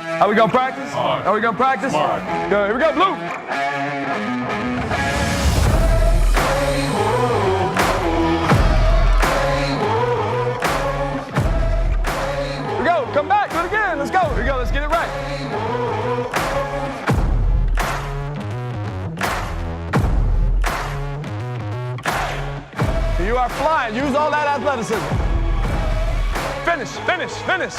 Are we gonna practice? Are we gonna practice? Good. Here we go, blue. Here we go. Come back. Do it again. Let's go. Here we go. Let's get it right. You are flying. Use all that athleticism. Finish, finish, finish.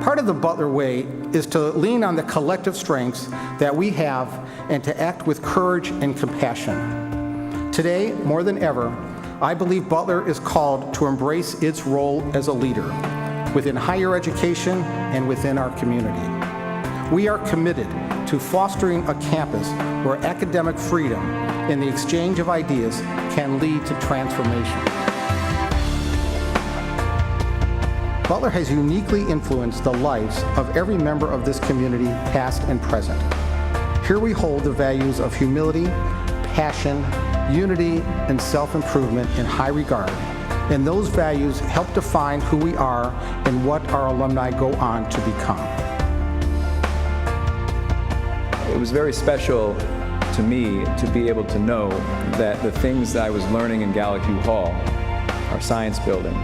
Part of the Butler way is to lean on the collective strengths that we have and to act with courage and compassion. Today, more than ever, I believe Butler is called to embrace its role as a leader within higher education and within our community. We are committed to fostering a campus where academic freedom and the exchange of ideas can lead to transformation. Butler has uniquely influenced the lives of every member of this community, past and present. Here we hold the values of humility, passion, unity, and self-improvement in high regard, and those values help define who we are and what our alumni go on to become. It was very special to me to be able to know that the things that I was learning in Gallagher Hall, our science building,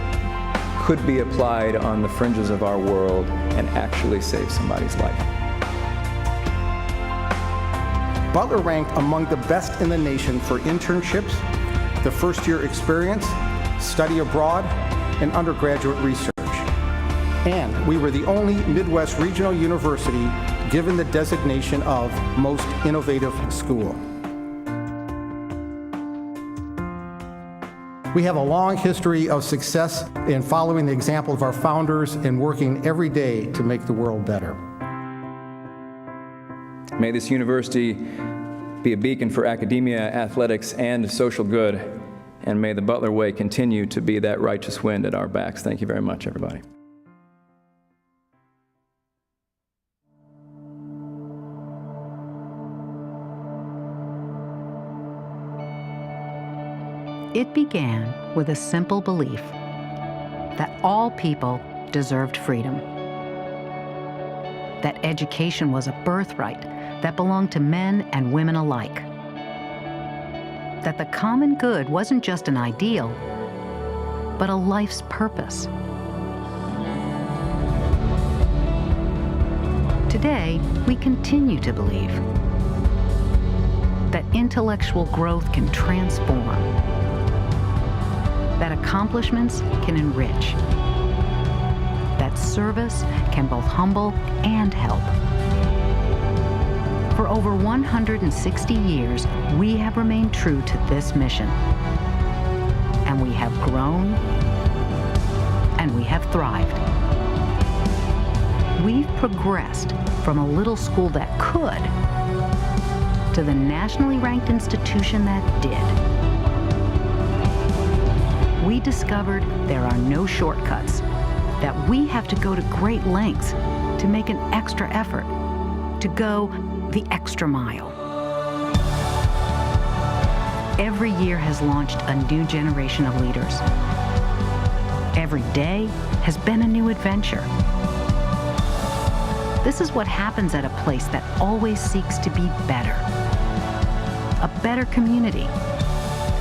could be applied on the fringes of our world and actually save somebody's life. Butler ranked among the best in the nation for internships, the first-year experience, study abroad, and undergraduate research. And we were the only Midwest regional university given the designation of Most Innovative School. We have a long history of success in following the example of our founders and working every day to make the world better. May this university be a beacon for academia, athletics, and social good, and may the Butler way continue to be that righteous wind at our backs. Thank you very much, everybody. It began with a simple belief that all people deserved freedom, that education was a birthright that belonged to men and women alike, that the common good wasn't just an ideal, but a life's purpose. Today, we continue to believe that intellectual growth can transform, that accomplishments can enrich, that service can both humble and help. For over 160 years, we have remained true to this mission. And we have grown, and we have thrived. We've progressed from a little school that could to the nationally ranked institution that did. We discovered there are no shortcuts, that we have to go to great lengths to make an extra effort, to go the extra mile. Every year has launched a new generation of leaders. Every day has been a new adventure. This is what happens at a place that always seeks to be better. A better community,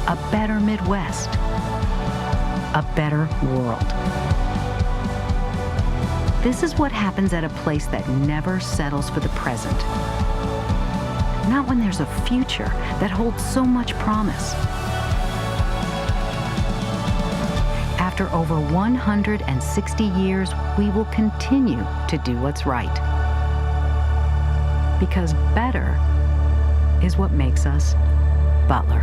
a better Midwest, a better world. This is what happens at a place that never settles for the present. Not when there's a future that holds so much promise. After over 160 years, we will continue to do what's right. Because better is what makes us Butler.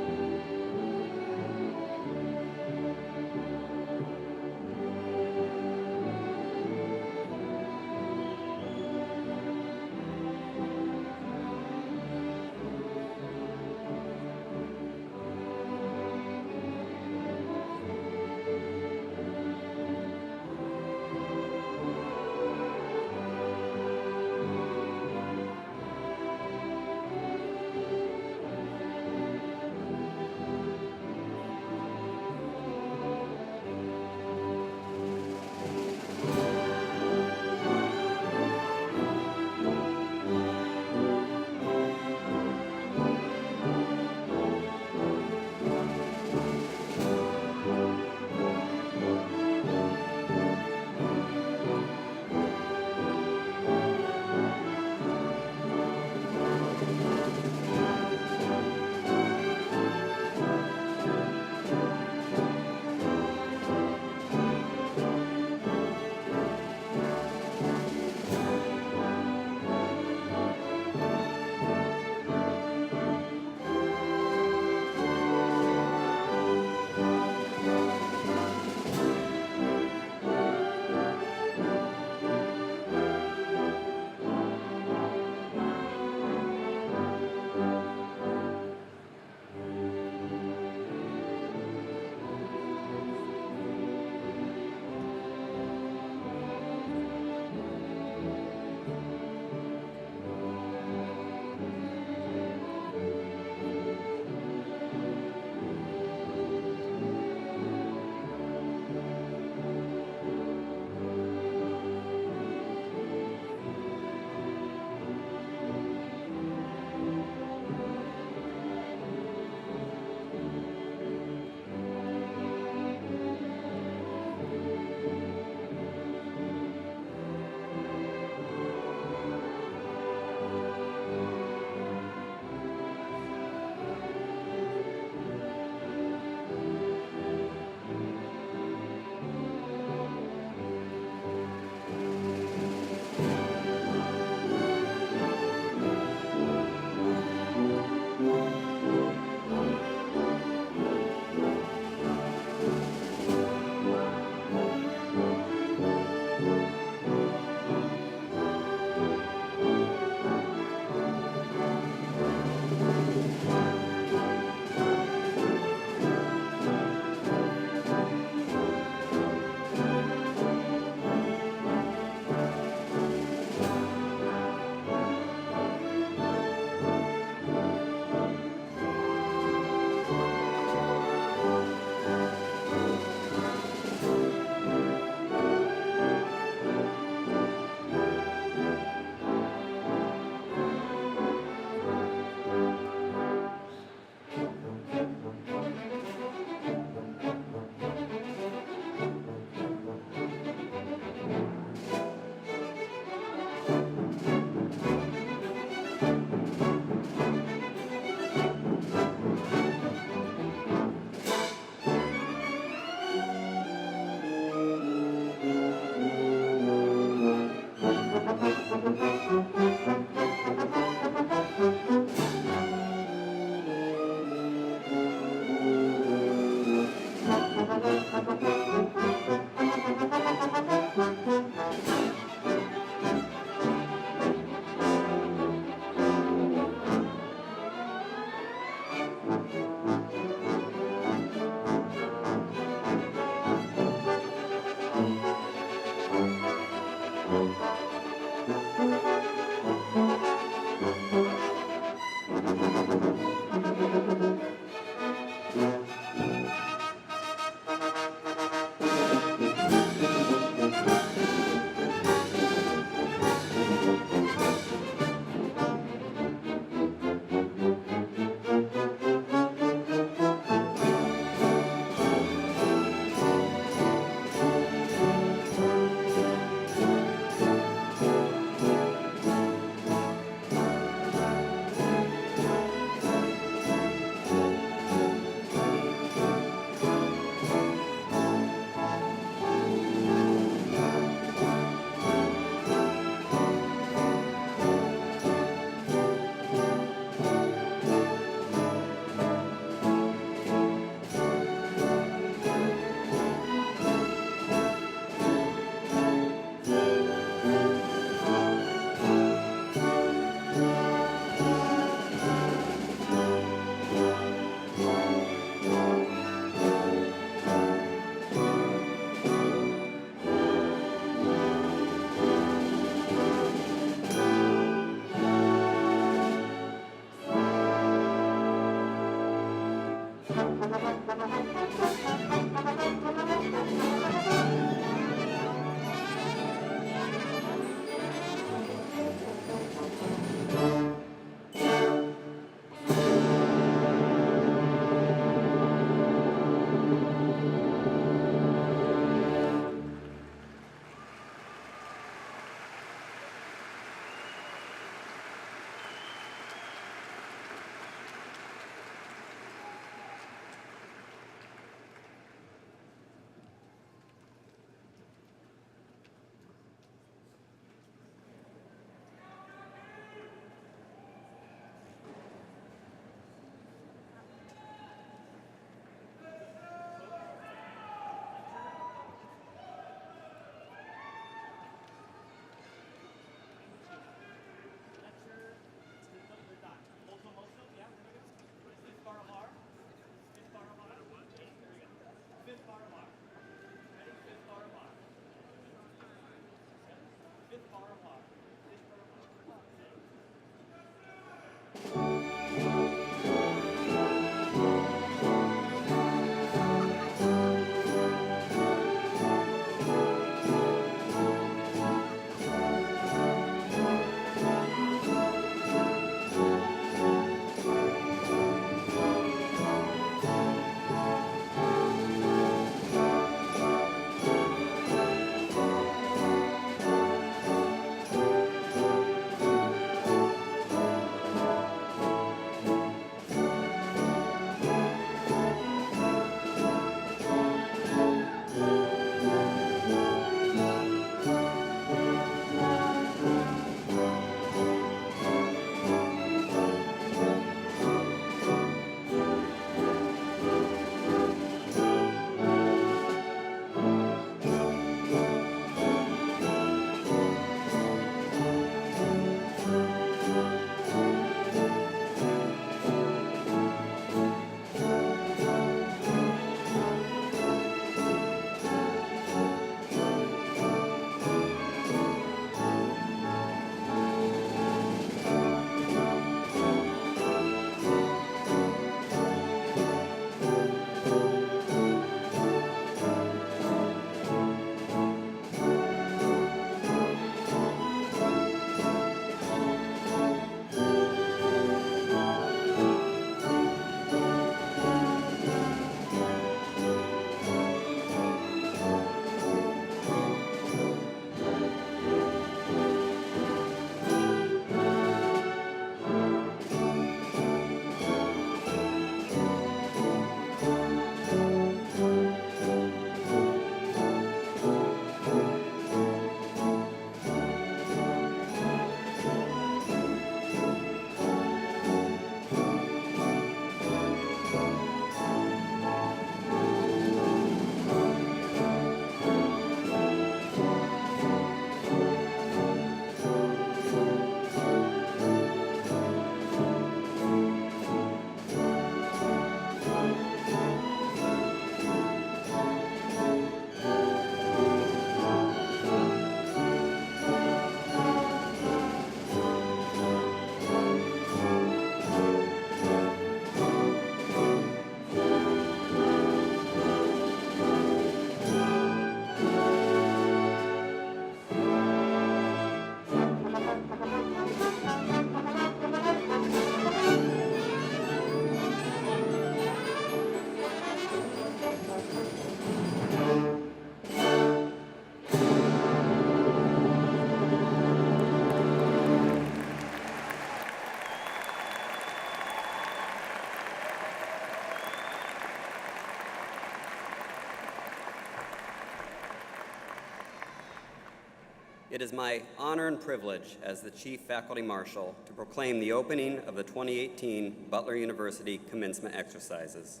It is my honor and privilege as the Chief Faculty Marshal to proclaim the opening of the 2018 Butler University Commencement exercises.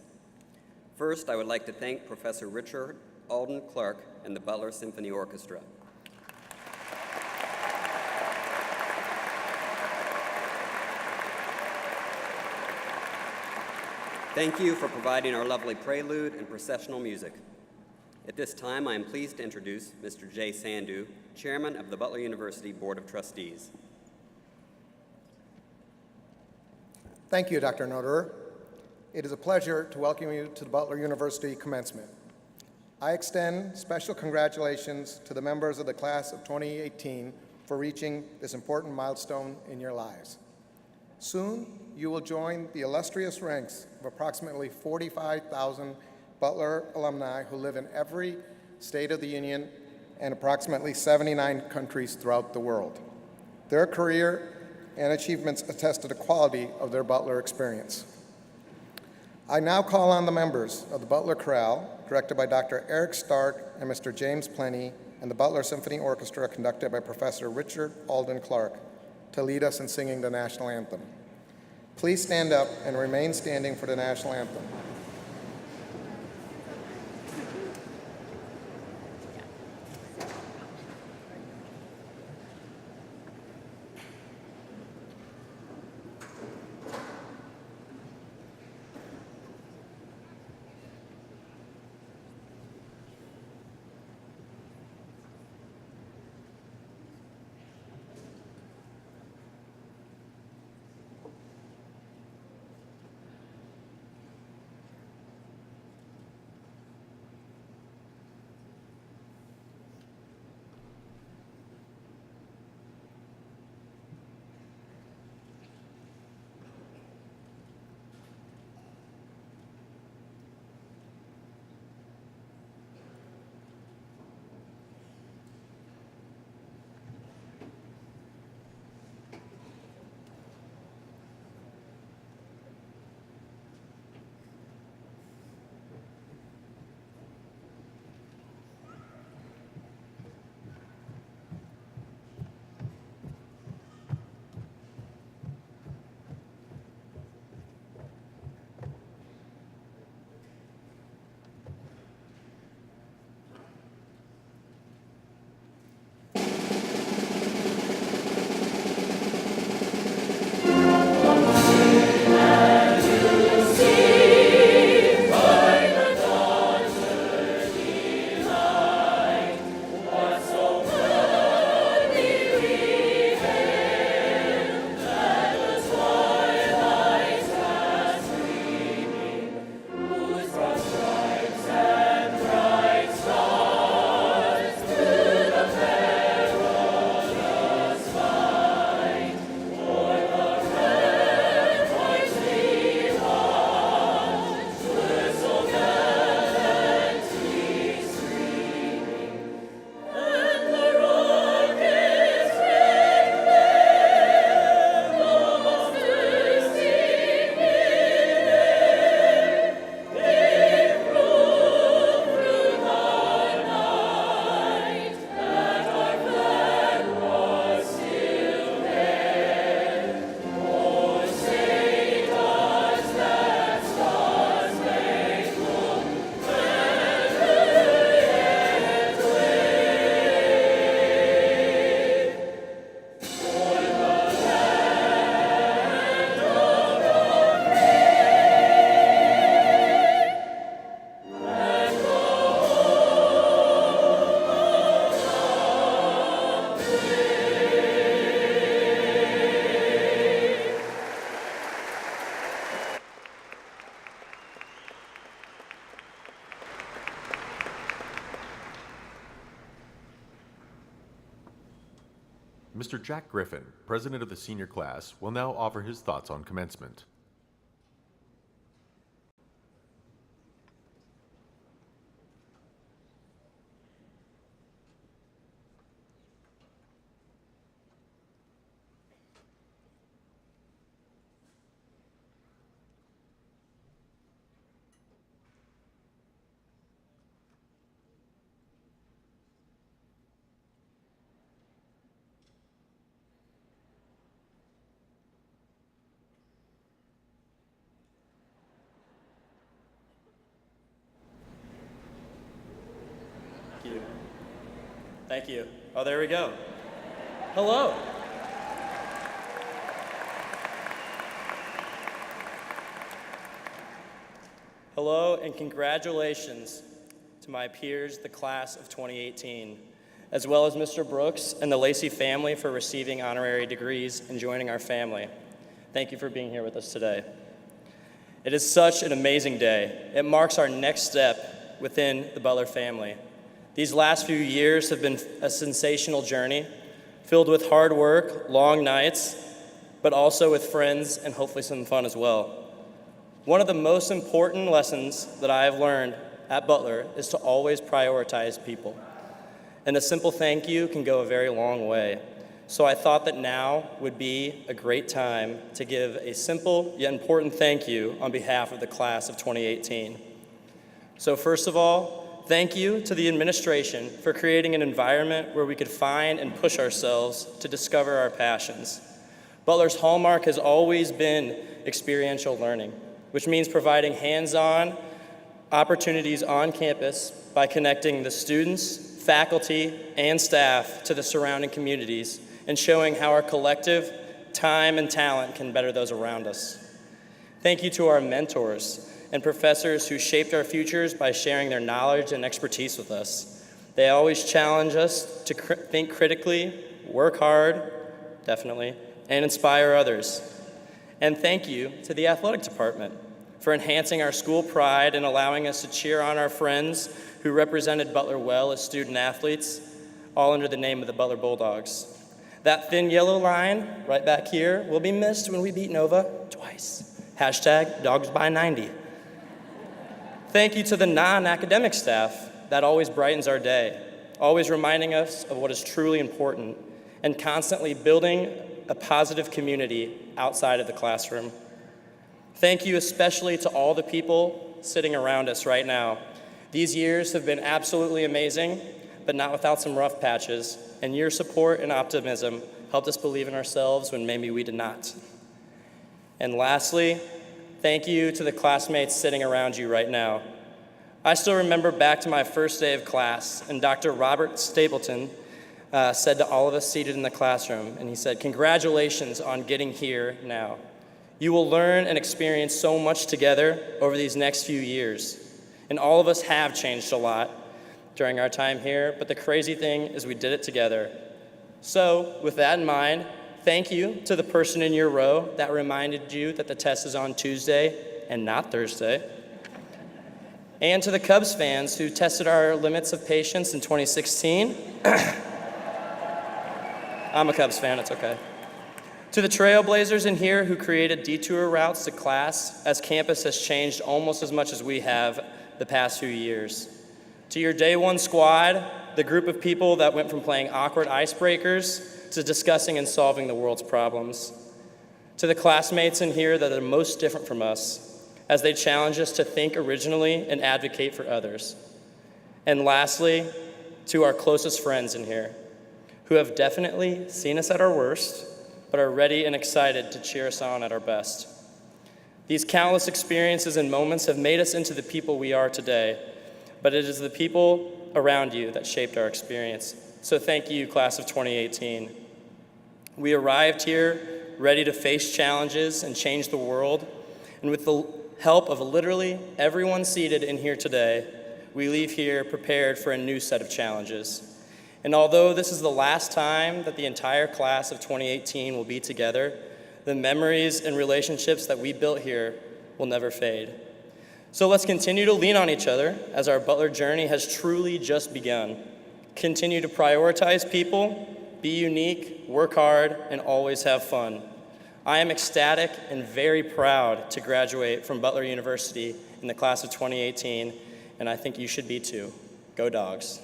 First, I would like to thank Professor Richard Alden Clark and the Butler Symphony Orchestra. Thank you for providing our lovely prelude and processional music. At this time, I am pleased to introduce Mr. Jay Sandhu, Chairman of the Butler University Board of Trustees. Thank you, Dr. Noderer. It is a pleasure to welcome you to the Butler University Commencement. I extend special congratulations to the members of the class of 2018 for reaching this important milestone in your lives. Soon, you will join the illustrious ranks of approximately 45,000 Butler alumni who live in every state of the Union and approximately 79 countries throughout the world. Their career and achievements attest to the quality of their Butler experience. I now call on the members of the Butler Chorale, directed by Dr. Eric Stark and Mr. James Plenty, and the Butler Symphony Orchestra, conducted by Professor Richard Alden Clark, to lead us in singing the national anthem. Please stand up and remain standing for the national anthem. Mr. Jack Griffin, president of the senior class, will now offer his thoughts on commencement. Thank you. Oh, there we go. Hello. Hello, and congratulations to my peers, the class of 2018, as well as Mr. Brooks and the Lacey family for receiving honorary degrees and joining our family. Thank you for being here with us today. It is such an amazing day. It marks our next step within the Butler family. These last few years have been a sensational journey, filled with hard work, long nights, but also with friends and hopefully some fun as well. One of the most important lessons that I have learned at Butler is to always prioritize people. And a simple thank you can go a very long way. So I thought that now would be a great time to give a simple yet important thank you on behalf of the class of 2018. So first of all, thank you to the administration for creating an environment where we could find and push ourselves to discover our passions. Butler's hallmark has always been experiential learning, which means providing hands-on opportunities on campus by connecting the students, faculty, and staff to the surrounding communities and showing how our collective time and talent can better those around us. Thank you to our mentors and professors who shaped our futures by sharing their knowledge and expertise with us. They always challenge us to think critically, work hard, definitely, and inspire others. And thank you to the athletic department for enhancing our school pride and allowing us to cheer on our friends who represented Butler well as student athletes, all under the name of the Butler Bulldogs. That thin yellow line right back here will be missed when we beat Nova twice. Hashtag dogs by 90. Thank you to the non-academic staff that always brightens our day, always reminding us of what is truly important and constantly building a positive community outside of the classroom. Thank you especially to all the people sitting around us right now. These years have been absolutely amazing, but not without some rough patches, and your support and optimism helped us believe in ourselves when maybe we did not. And lastly, thank you to the classmates sitting around you right now. I still remember back to my first day of class, and Dr. Robert Stapleton said to all of us seated in the classroom, and he said, "Congratulations on getting here now. You will learn and experience so much together over these next few years. And all of us have changed a lot during our time here, but the crazy thing is we did it together." So, with that in mind, thank you to the person in your row that reminded you that the test is on Tuesday and not Thursday. And to the Cubs fans who tested our limits of patience in 2016. I'm a Cubs fan, it's okay. To the trailblazers in here who created detour routes to class, as campus has changed almost as much as we have the past few years. To your day one squad, the group of people that went from playing awkward icebreakers to discussing and solving the world's problems. To the classmates in here that are most different from us, as they challenge us to think originally and advocate for others. And lastly, to our closest friends in here, who have definitely seen us at our worst, but are ready and excited to cheer us on at our best. These countless experiences and moments have made us into the people we are today, but it is the people around you that shaped our experience. So thank you, class of 2018. We arrived here ready to face challenges and change the world, and with the help of literally everyone seated in here today, we leave here prepared for a new set of challenges. And although this is the last time that the entire class of 2018 will be together, the memories and relationships that we built here will never fade. So let's continue to lean on each other as our Butler journey has truly just begun. Continue to prioritize people, be unique, work hard, and always have fun. I am ecstatic and very proud to graduate from Butler University in the class of 2018, and I think you should be too. Go Dogs.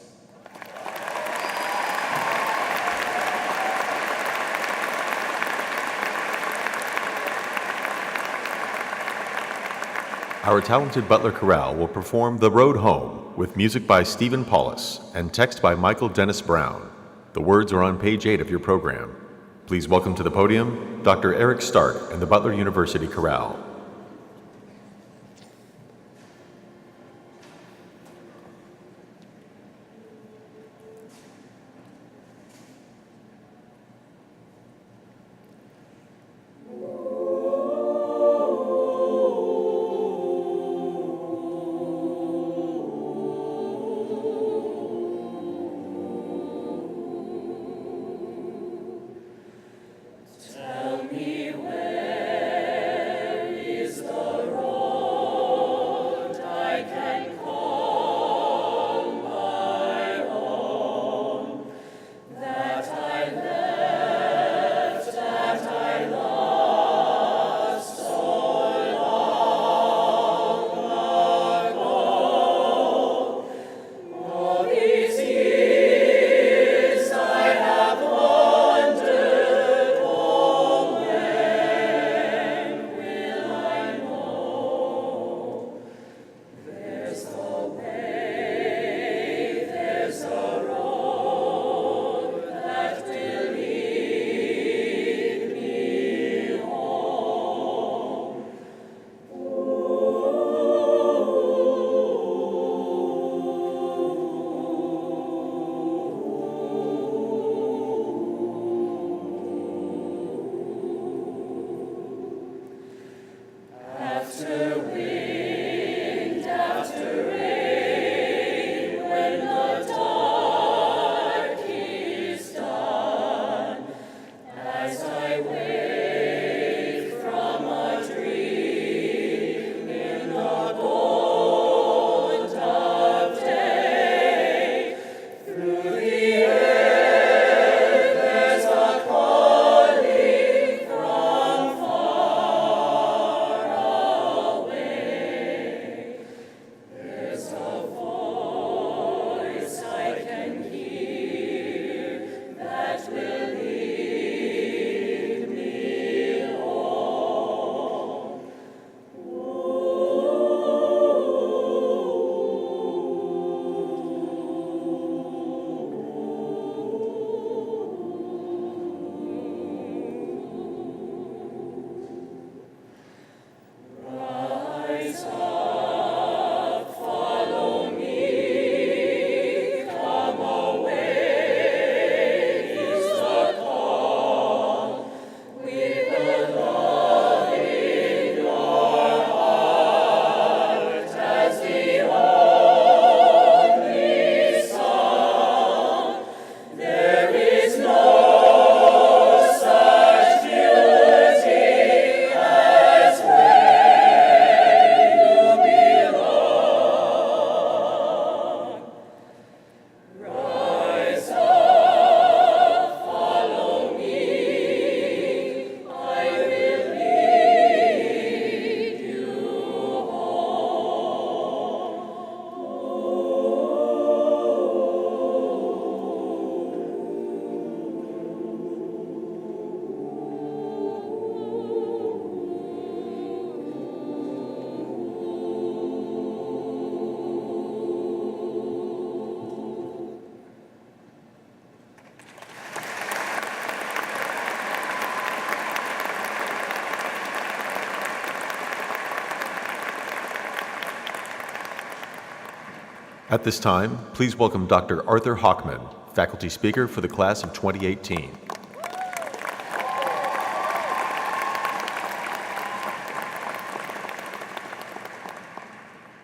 Our talented Butler Chorale will perform The Road Home with music by Stephen Paulus and text by Michael Dennis Brown. The words are on page 8 of your program. Please welcome to the podium Dr. Eric Stark and the Butler University Chorale. Tell me where At this time, please welcome Dr. Arthur Hockman, faculty speaker for the class of 2018.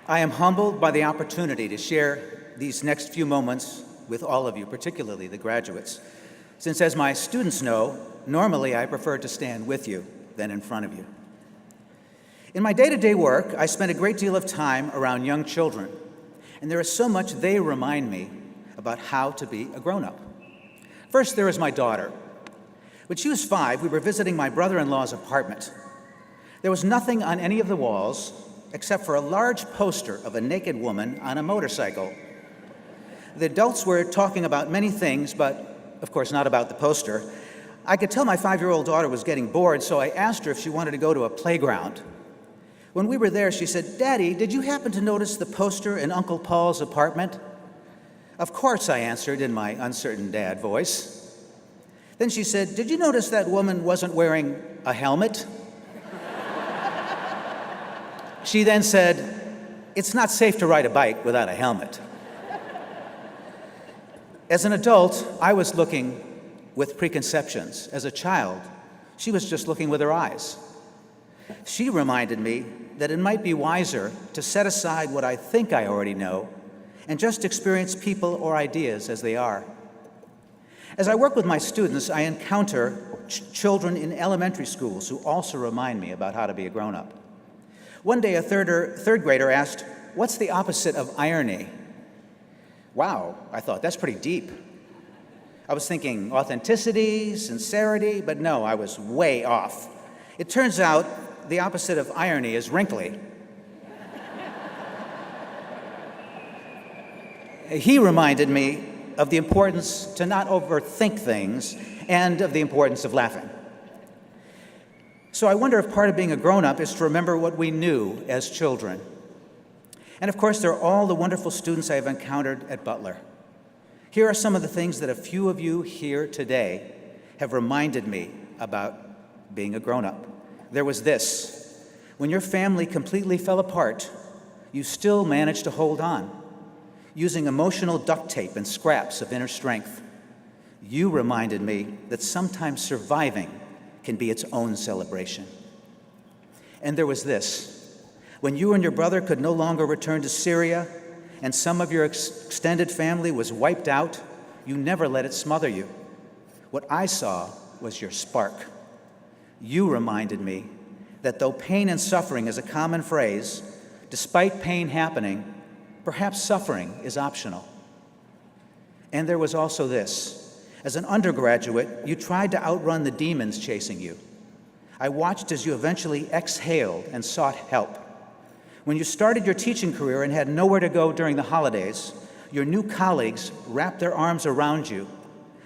I am humbled by the opportunity to share these next few moments with all of you, particularly the graduates, since as my students know, normally I prefer to stand with you than in front of you. In my day-to-day work, I spend a great deal of time around young children, and there is so much they remind me about how to be a grown-up. First, there is my daughter. When she was 5, we were visiting my brother-in-law's apartment. There was nothing on any of the walls except for a large poster of a naked woman on a motorcycle. The adults were talking about many things, but of course not about the poster. I could tell my 5-year-old daughter was getting bored, so I asked her if she wanted to go to a playground. When we were there, she said, "Daddy, did you happen to notice the poster in Uncle Paul's apartment?" "Of course," I answered in my uncertain dad voice. Then she said, "Did you notice that woman wasn't wearing a helmet?" She then said, "It's not safe to ride a bike without a helmet." As an adult, I was looking with preconceptions. As a child, she was just looking with her eyes. She reminded me that it might be wiser to set aside what I think I already know and just experience people or ideas as they are. As I work with my students, I encounter children in elementary schools who also remind me about how to be a grown-up. One day, a third grader asked, "What's the opposite of irony?" Wow, I thought, that's pretty deep. I was thinking authenticity, sincerity, but no, I was way off. It turns out the opposite of irony is wrinkly. He reminded me of the importance to not overthink things and of the importance of laughing. So I wonder if part of being a grown-up is to remember what we knew as children. And of course, there are all the wonderful students I have encountered at Butler. Here are some of the things that a few of you here today have reminded me about being a grown-up. There was this: when your family completely fell apart, you still managed to hold on, using emotional duct tape and scraps of inner strength. You reminded me that sometimes surviving can be its own celebration. And there was this: When you and your brother could no longer return to Syria and some of your extended family was wiped out, you never let it smother you. What I saw was your spark. You reminded me that though pain and suffering is a common phrase, despite pain happening, perhaps suffering is optional. And there was also this. As an undergraduate, you tried to outrun the demons chasing you. I watched as you eventually exhaled and sought help. When you started your teaching career and had nowhere to go during the holidays, your new colleagues wrapped their arms around you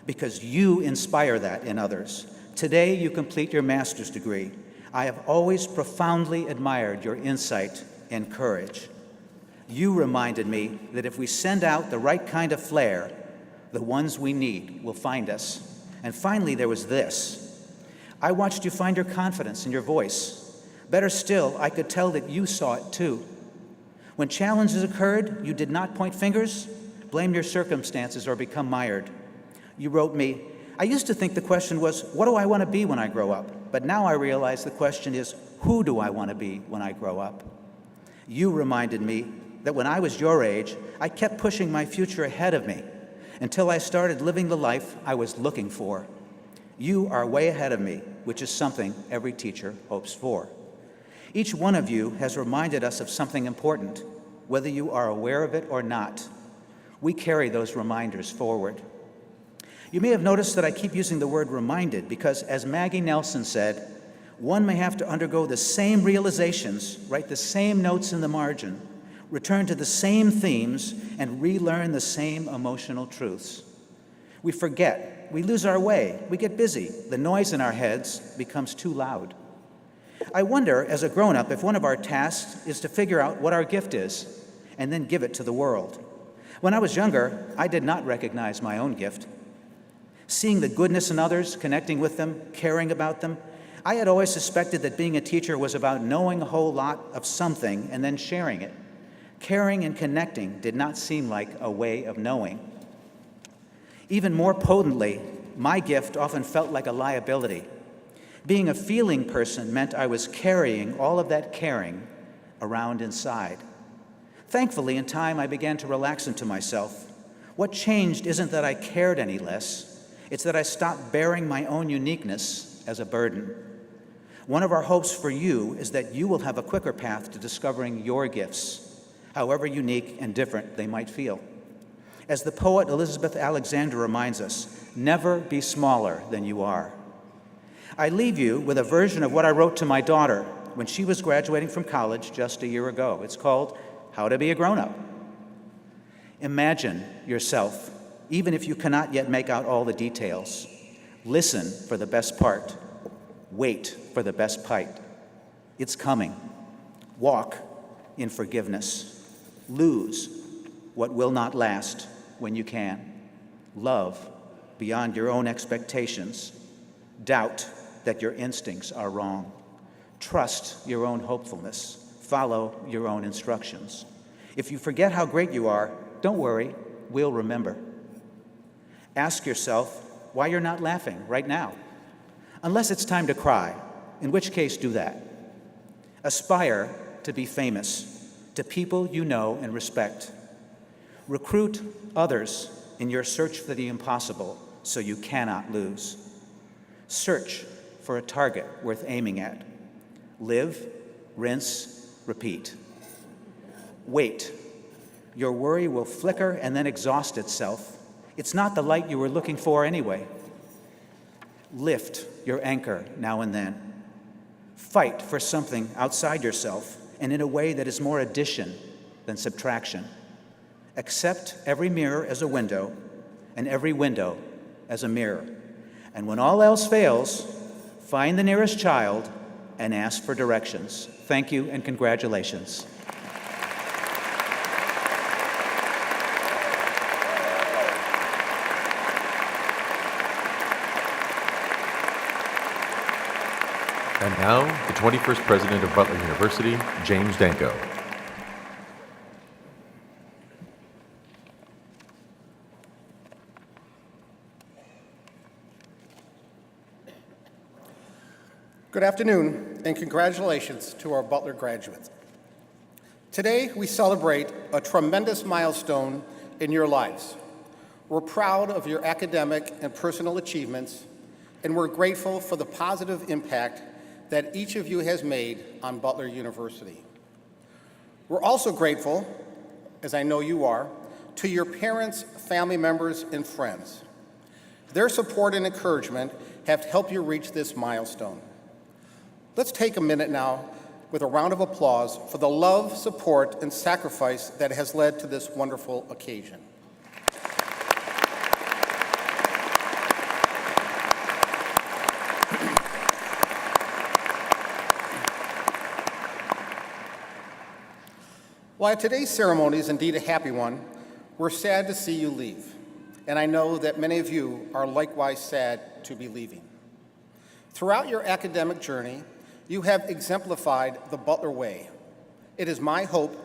because you inspire that in others. Today, you complete your master's degree. I have always profoundly admired your insight and courage. You reminded me that if we send out the right kind of flare, the ones we need will find us. And finally, there was this. I watched you find your confidence in your voice. Better still, I could tell that you saw it too. When challenges occurred, you did not point fingers, blame your circumstances, or become mired. You wrote me, I used to think the question was, what do I want to be when I grow up? But now I realize the question is, who do I want to be when I grow up? You reminded me that when I was your age, I kept pushing my future ahead of me until I started living the life I was looking for. You are way ahead of me, which is something every teacher hopes for. Each one of you has reminded us of something important, whether you are aware of it or not. We carry those reminders forward. You may have noticed that I keep using the word reminded because, as Maggie Nelson said, one may have to undergo the same realizations, write the same notes in the margin, return to the same themes, and relearn the same emotional truths. We forget, we lose our way, we get busy, the noise in our heads becomes too loud. I wonder, as a grown-up, if one of our tasks is to figure out what our gift is and then give it to the world. When I was younger, I did not recognize my own gift. Seeing the goodness in others, connecting with them, caring about them, I had always suspected that being a teacher was about knowing a whole lot of something and then sharing it. Caring and connecting did not seem like a way of knowing. Even more potently, my gift often felt like a liability. Being a feeling person meant I was carrying all of that caring around inside. Thankfully, in time, I began to relax into myself. What changed isn't that I cared any less, it's that I stopped bearing my own uniqueness as a burden. One of our hopes for you is that you will have a quicker path to discovering your gifts, however unique and different they might feel. As the poet Elizabeth Alexander reminds us, never be smaller than you are. I leave you with a version of what I wrote to my daughter when she was graduating from college just a year ago. It's called How to Be a Grown-Up. Imagine yourself, even if you cannot yet make out all the details. Listen for the best part. Wait for the best part. It's coming. Walk in forgiveness. Lose what will not last when you can. Love beyond your own expectations. Doubt that your instincts are wrong. Trust your own hopefulness. Follow your own instructions. If you forget how great you are, don't worry, we'll remember. Ask yourself why you're not laughing right now. Unless it's time to cry, in which case do that. Aspire to be famous, to people you know and respect. Recruit others in your search for the impossible so you cannot lose. Search for a target worth aiming at. Live, rinse, repeat. Wait. Your worry will flicker and then exhaust itself. It's not the light you were looking for anyway. Lift your anchor now and then. Fight for something outside yourself and in a way that is more addition than subtraction. Accept every mirror as a window and every window as a mirror. And when all else fails, find the nearest child and ask for directions. Thank you and congratulations. And now, the 21st President of Butler University, James Danko. Good afternoon, and congratulations to our Butler graduates. Today, we celebrate a tremendous milestone in your lives. We're proud of your academic and personal achievements, and we're grateful for the positive impact that each of you has made on Butler University. We're also grateful, as I know you are, to your parents, family members, and friends. Their support and encouragement have helped you reach this milestone. Let's take a minute now with a round of applause for the love, support, and sacrifice that has led to this wonderful occasion. While today's ceremony is indeed a happy one, we're sad to see you leave, and I know that many of you are likewise sad to be leaving. Throughout your academic journey, you have exemplified the Butler way. It is my hope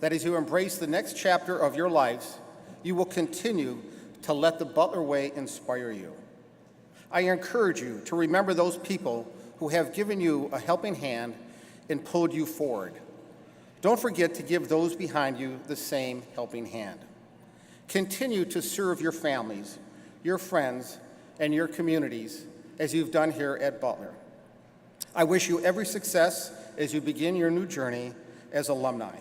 that as you embrace the next chapter of your lives, you will continue to let the Butler way inspire you. I encourage you to remember those people who have given you a helping hand and pulled you forward. Don't forget to give those behind you the same helping hand. Continue to serve your families, your friends, and your communities as you've done here at Butler. I wish you every success as you begin your new journey as alumni.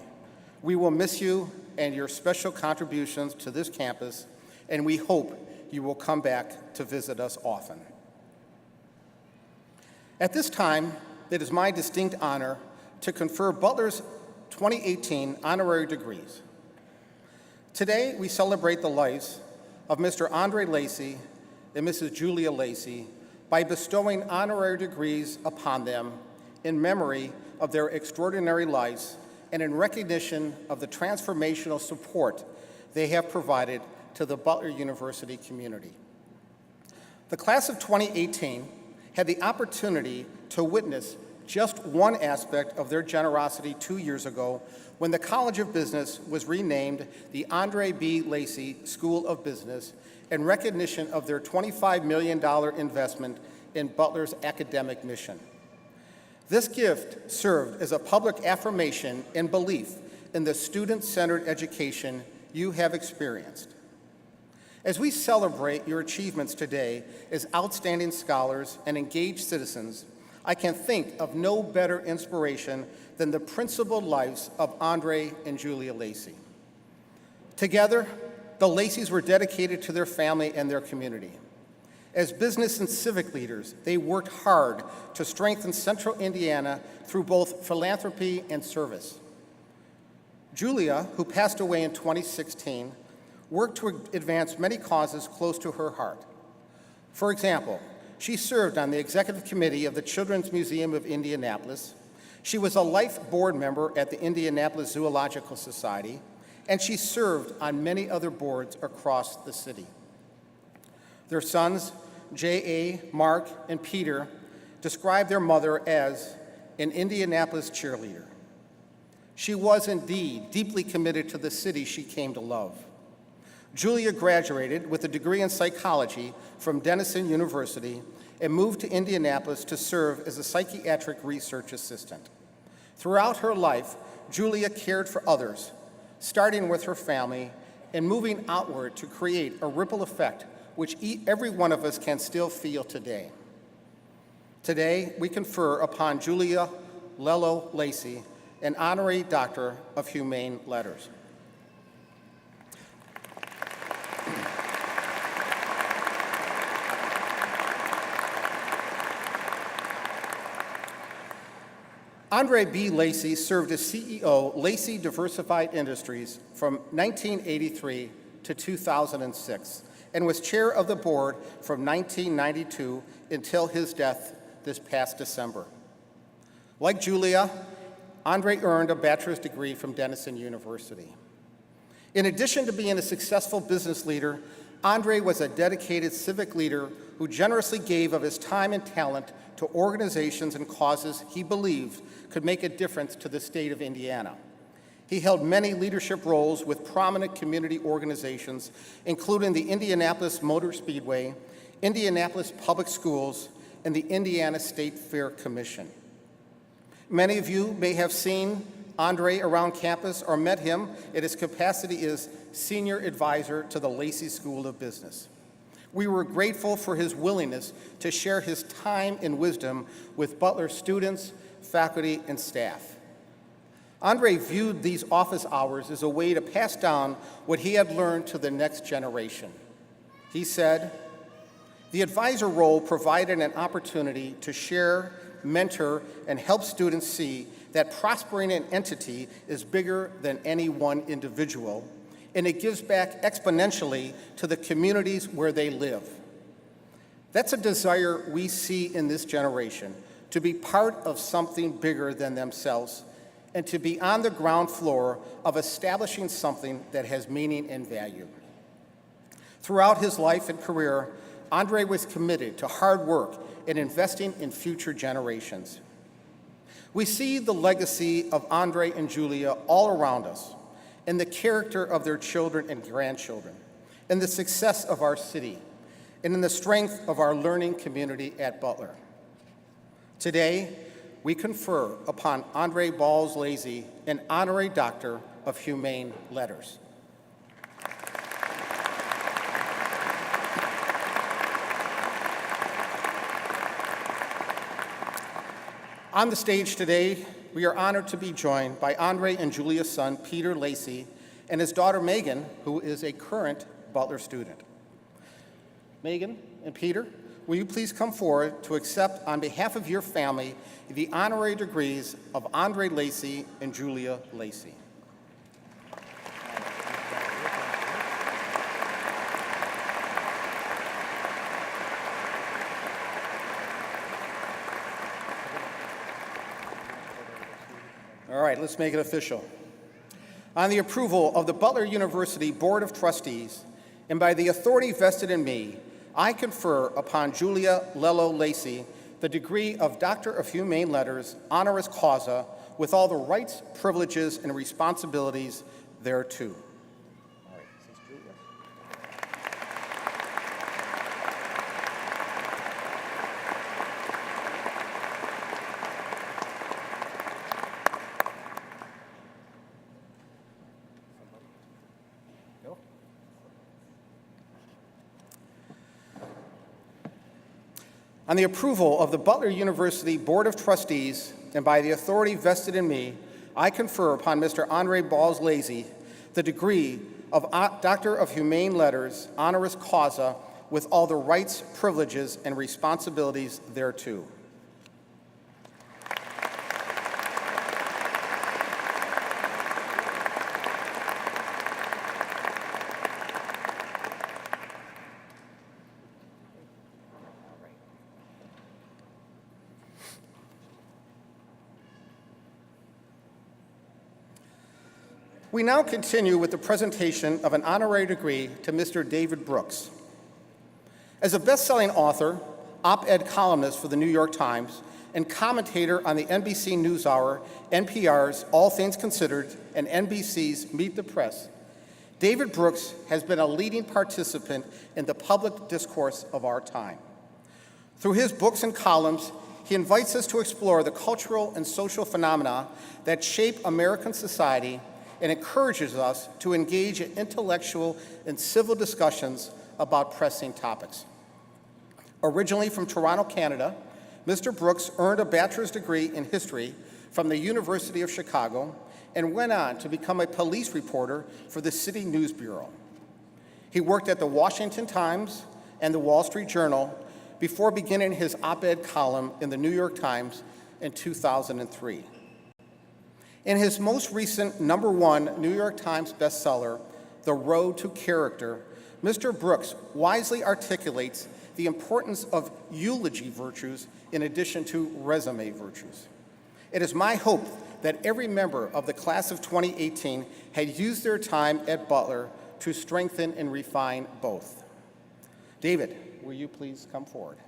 We will miss you and your special contributions to this campus, and we hope you will come back to visit us often. At this time, it is my distinct honor to confer Butler's 2018 honorary degrees. Today, we celebrate the lives of Mr. Andre Lacey and Mrs. Julia Lacey by bestowing honorary degrees upon them in memory of their extraordinary lives and in recognition of the transformational support they have provided to the Butler University community. The class of 2018 had the opportunity to witness just one aspect of their generosity 2 years ago when the College of Business was renamed the Andre B. Lacey School of Business in recognition of their $25 million investment in Butler's academic mission. This gift served as a public affirmation and belief in the student-centered education you have experienced. As we celebrate your achievements today as outstanding scholars and engaged citizens, I can think of no better inspiration than the principled lives of Andre and Julia Lacey. Together, the Laceys were dedicated to their family and their community. As business and civic leaders, they worked hard to strengthen Central Indiana through both philanthropy and service. Julia, who passed away in 2016, worked to advance many causes close to her heart. For example, she served on the executive committee of the Children's Museum of Indianapolis. She was a life board member at the Indianapolis Zoological Society, and she served on many other boards across the city. Their sons, J.A., Mark, and Peter, described their mother as an Indianapolis cheerleader. She was indeed deeply committed to the city she came to love. Julia graduated with a degree in psychology from Denison University and moved to Indianapolis to serve as a psychiatric research assistant. Throughout her life, Julia cared for others, starting with her family and moving outward to create a ripple effect which every one of us can still feel today. Today, we confer upon Julia Lello Lacey an honorary Doctor of Humane Letters. Andre B. Lacey served as CEO, Lacey Diversified Industries from 1983 to 2006 and was chair of the board from 1992 until his death this past December. Like Julia, Andre earned a bachelor's degree from Denison University. In addition to being a successful business leader, Andre was a dedicated civic leader who generously gave of his time and talent to organizations and causes he believed could make a difference to the state of Indiana. He held many leadership roles with prominent community organizations, including the Indianapolis Motor Speedway, Indianapolis Public Schools, and the Indiana State Fair Commission. Many of you may have seen Andre around campus or met him in his capacity as senior advisor to the Lacey School of Business. We were grateful for his willingness to share his time and wisdom with Butler students, faculty, and staff. Andre viewed these office hours as a way to pass down what he had learned to the next generation. He said, "The advisor role provided an opportunity to share, mentor, and help students see that prospering an entity is bigger than any one individual, and it gives back exponentially to the communities where they live." That's a desire we see in this generation, to be part of something bigger than themselves, and to be on the ground floor of establishing something that has meaning and value. Throughout his life and career, Andre was committed to hard work and investing in future generations. We see the legacy of Andre and Julia all around us, in the character of their children and grandchildren, in the success of our city, and in the strength of our learning community at Butler. Today, we confer upon Andre Balls-Lazy an honorary Doctor of Humane Letters. On the stage today, we are honored to be joined by Andre and Julia's son, Peter Lacy, and his daughter, Megan, who is a current Butler student. Megan and Peter, will you please come forward to accept, on behalf of your family, the honorary degrees of Andre Lacy and Julia Lacy. All right, let's make it official. On the approval of the Butler University Board of Trustees, and by the authority vested in me, I confer upon Julia Lello Lacy the degree of Doctor of Humane Letters, honoris causa, with all the rights, privileges, and responsibilities thereto. On the approval of the Butler University Board of Trustees, and by the authority vested in me, I confer upon Mr. Andre Balls-Lazy the degree of Doctor of Humane Letters, honoris causa, with all the rights, privileges, and responsibilities thereto. We now continue with the presentation of an honorary degree to Mr. David Brooks. As a best-selling author, op-ed columnist for the New York Times, and commentator on the NBC NewsHour, NPR's All Things Considered, and NBC's Meet the Press, David Brooks has been a leading participant in the public discourse of our time. Through his books and columns, he invites us to explore the cultural and social phenomena that shape American society and encourages us to engage in intellectual and civil discussions about pressing topics. Originally from Toronto, Canada, Mr. Brooks earned a bachelor's degree in history from the University of Chicago and went on to become a police reporter for the City News Bureau. He worked at the Washington Times and the Wall Street Journal before beginning his op-ed column in the New York Times in 2003. In his most recent #1 New York Times bestseller, The Road to Character, Mr. Brooks wisely articulates the importance of eulogy virtues in addition to resume virtues. It is my hope that every member of the class of 2018 had used their time at Butler to strengthen and refine both. David, will you please come forward?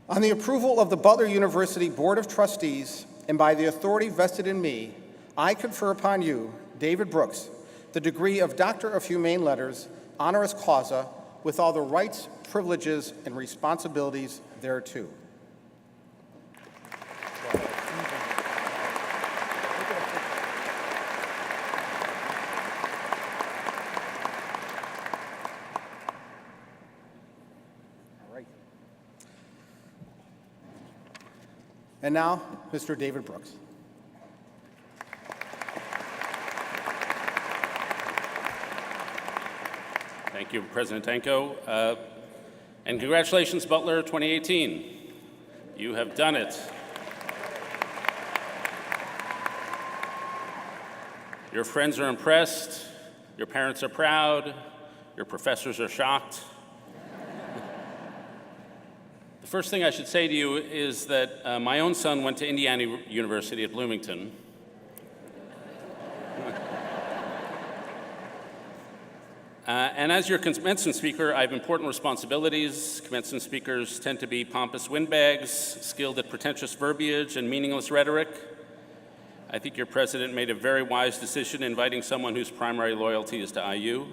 On the approval of the Butler University Board of Trustees, and by the authority vested in me, I confer upon you David Brooks, the degree of Doctor of Humane Letters, honoris causa, with all the rights, privileges, and responsibilities thereto. And now, Mr. David Brooks. Thank you, President Danko. And congratulations, Butler 2018. You have done it. Your friends are impressed, your parents are proud, your professors are shocked. The first thing I should say to you is that my own son went to Indiana University at Bloomington. And as your commencement speaker, I have important responsibilities. Commencement speakers tend to be pompous windbags, skilled at pretentious verbiage and meaningless rhetoric. I think your president made a very wise decision inviting someone whose primary loyalty is to IU.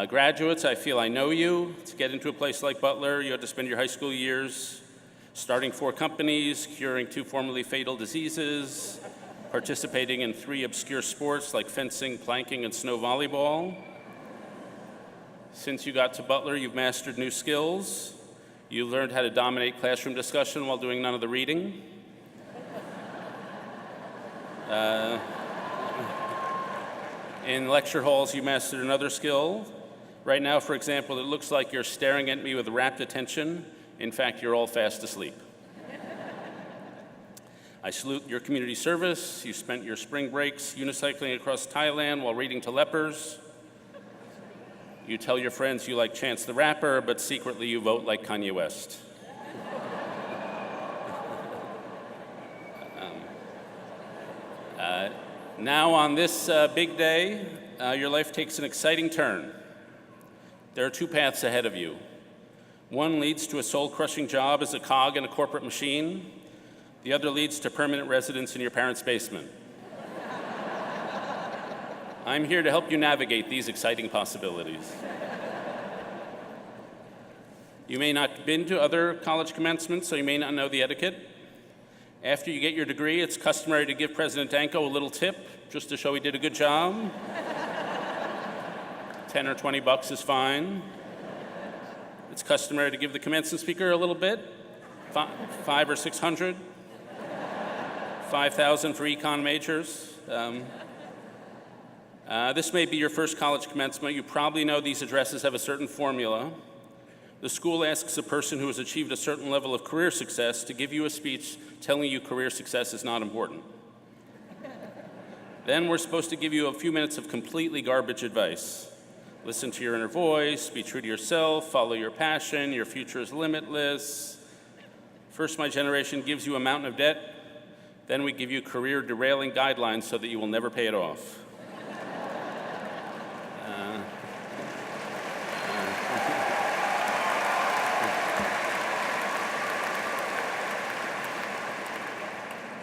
Graduates, I feel I know you. To get into a place like Butler, you had to spend your high school years starting 4 companies, curing 2 formerly fatal diseases, participating in 3 obscure sports like fencing, planking, and snow volleyball. Since you got to Butler, you've mastered new skills. You learned how to dominate classroom discussion while doing none of the reading. In lecture halls, you mastered another skill. Right now, for example, it looks like you're staring at me with rapt attention. In fact, you're all fast asleep. I salute your community service. You spent your spring breaks unicycling across Thailand while reading to lepers. You tell your friends you like Chance the Rapper, but secretly you vote like Kanye West. Now on this big day, your life takes an exciting turn. There are 2 paths ahead of you. One leads to a soul-crushing job as a cog in a corporate machine. The other leads to permanent residence in your parents' basement. I'm here to help you navigate these exciting possibilities. You may not have been to other college commencements, so you may not know the etiquette. After you get your degree, it's customary to give President Danko a little tip, just to show he did a good job. 10 or 20 bucks is fine. It's customary to give the commencement speaker a little bit, 5 or 600. 5,000 for econ majors. This may be your first college commencement. You probably know these addresses have a certain formula. The school asks a person who has achieved a certain level of career success to give you a speech telling you career success is not important. Then we're supposed to give you a few minutes of completely garbage advice. Listen to your inner voice, be true to yourself, follow your passion, your future is limitless. First, my generation gives you a mountain of debt. Then we give you career derailing guidelines so that you will never pay it off.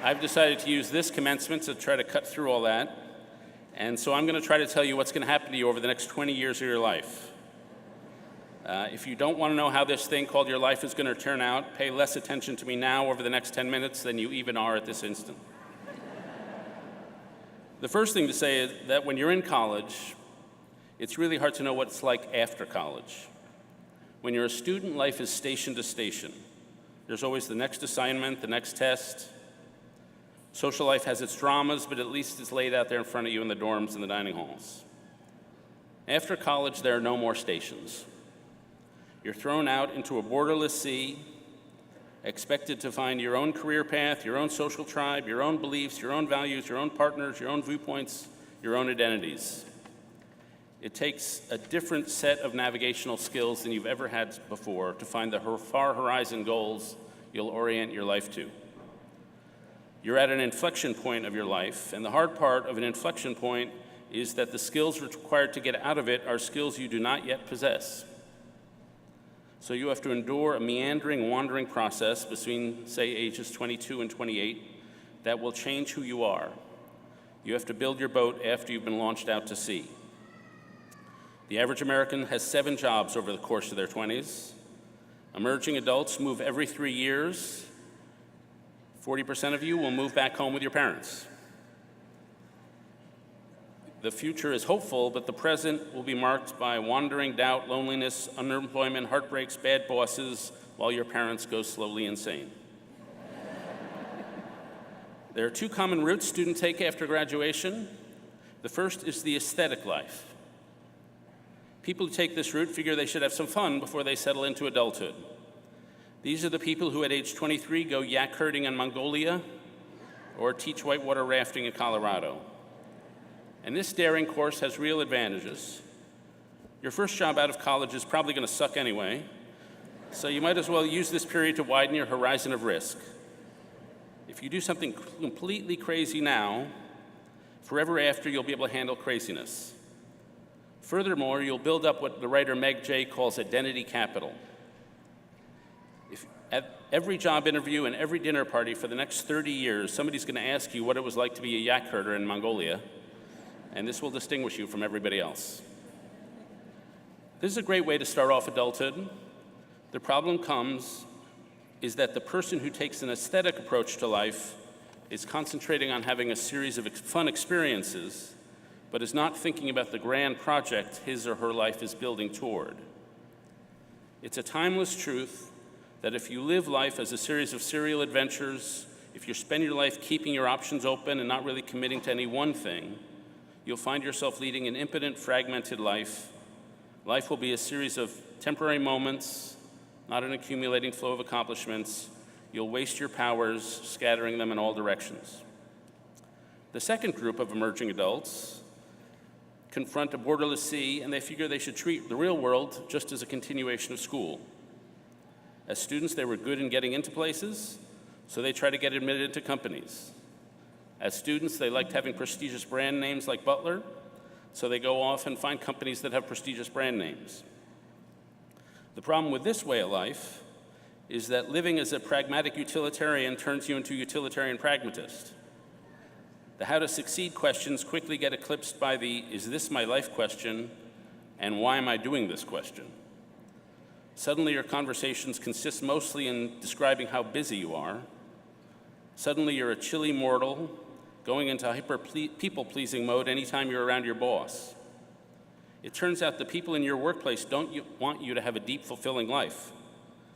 I've decided to use this commencement to try to cut through all that. And so I'm going to try to tell you what's going to happen to you over the next 20 years of your life. If you don't want to know how this thing called your life is going to turn out, pay less attention to me now over the next 10 minutes than you even are at this instant. The first thing to say is that when you're in college, it's really hard to know what it's like after college. When you're a student, life is station to station. There's always the next assignment, the next test. Social life has its dramas, but at least it's laid out there in front of you in the dorms and the dining halls. After college, there are no more stations. You're thrown out into a borderless sea, expected to find your own career path, your own social tribe, your own beliefs, your own values, your own partners, your own viewpoints, your own identities. It takes a different set of navigational skills than you've ever had before to find the far horizon goals you'll orient your life to. You're at an inflection point of your life, and the hard part of an inflection point is that the skills required to get out of it are skills you do not yet possess. So you have to endure a meandering, wandering process between, say, ages 22 and 28 that will change who you are. You have to build your boat after you've been launched out to sea. The average American has 7 jobs over the course of their 20s. Emerging adults move every 3 years. 40% of you will move back home with your parents. The future is hopeful, but the present will be marked by wandering, doubt, loneliness, unemployment, heartbreaks, bad bosses, while your parents go slowly insane. There are 2 common routes students take after graduation. The first is the aesthetic life. People who take this route figure they should have some fun before they settle into adulthood. These are the people who at age 23 go yak herding in Mongolia or teach whitewater rafting in Colorado. And this daring course has real advantages. Your first job out of college is probably going to suck anyway, so you might as well use this period to widen your horizon of risk. If you do something completely crazy now, forever after you'll be able to handle craziness. Furthermore, you'll build up what the writer Meg Jay calls identity capital. At every job interview and every dinner party for the next 30 years, somebody's going to ask you what it was like to be a yak herder in Mongolia, and this will distinguish you from everybody else. This is a great way to start off adulthood. The problem is that the person who takes an aesthetic approach to life is concentrating on having a series of fun experiences, but is not thinking about the grand project his or her life is building toward. It's a timeless truth that if you live life as a series of serial adventures, if you spend your life keeping your options open and not really committing to any one thing, you'll find yourself leading an impotent, fragmented life. Life will be a series of temporary moments, not an accumulating flow of accomplishments. You'll waste your powers, scattering them in all directions. The second group of emerging adults confront a borderless sea, and they figure they should treat the real world just as a continuation of school. As students, they were good in getting into places, so they try to get admitted into companies. As students, they liked having prestigious brand names like Butler, so they go off and find companies that have prestigious brand names. The problem with this way of life is that living as a pragmatic utilitarian turns you into a utilitarian pragmatist. The how to succeed questions quickly get eclipsed by the is this my life question and why am I doing this question. Suddenly your conversations consist mostly in describing how busy you are. Suddenly you're a chilly mortal going into hyper people-pleasing mode anytime you're around your boss. It turns out the people in your workplace don't want you to have a deep, fulfilling life.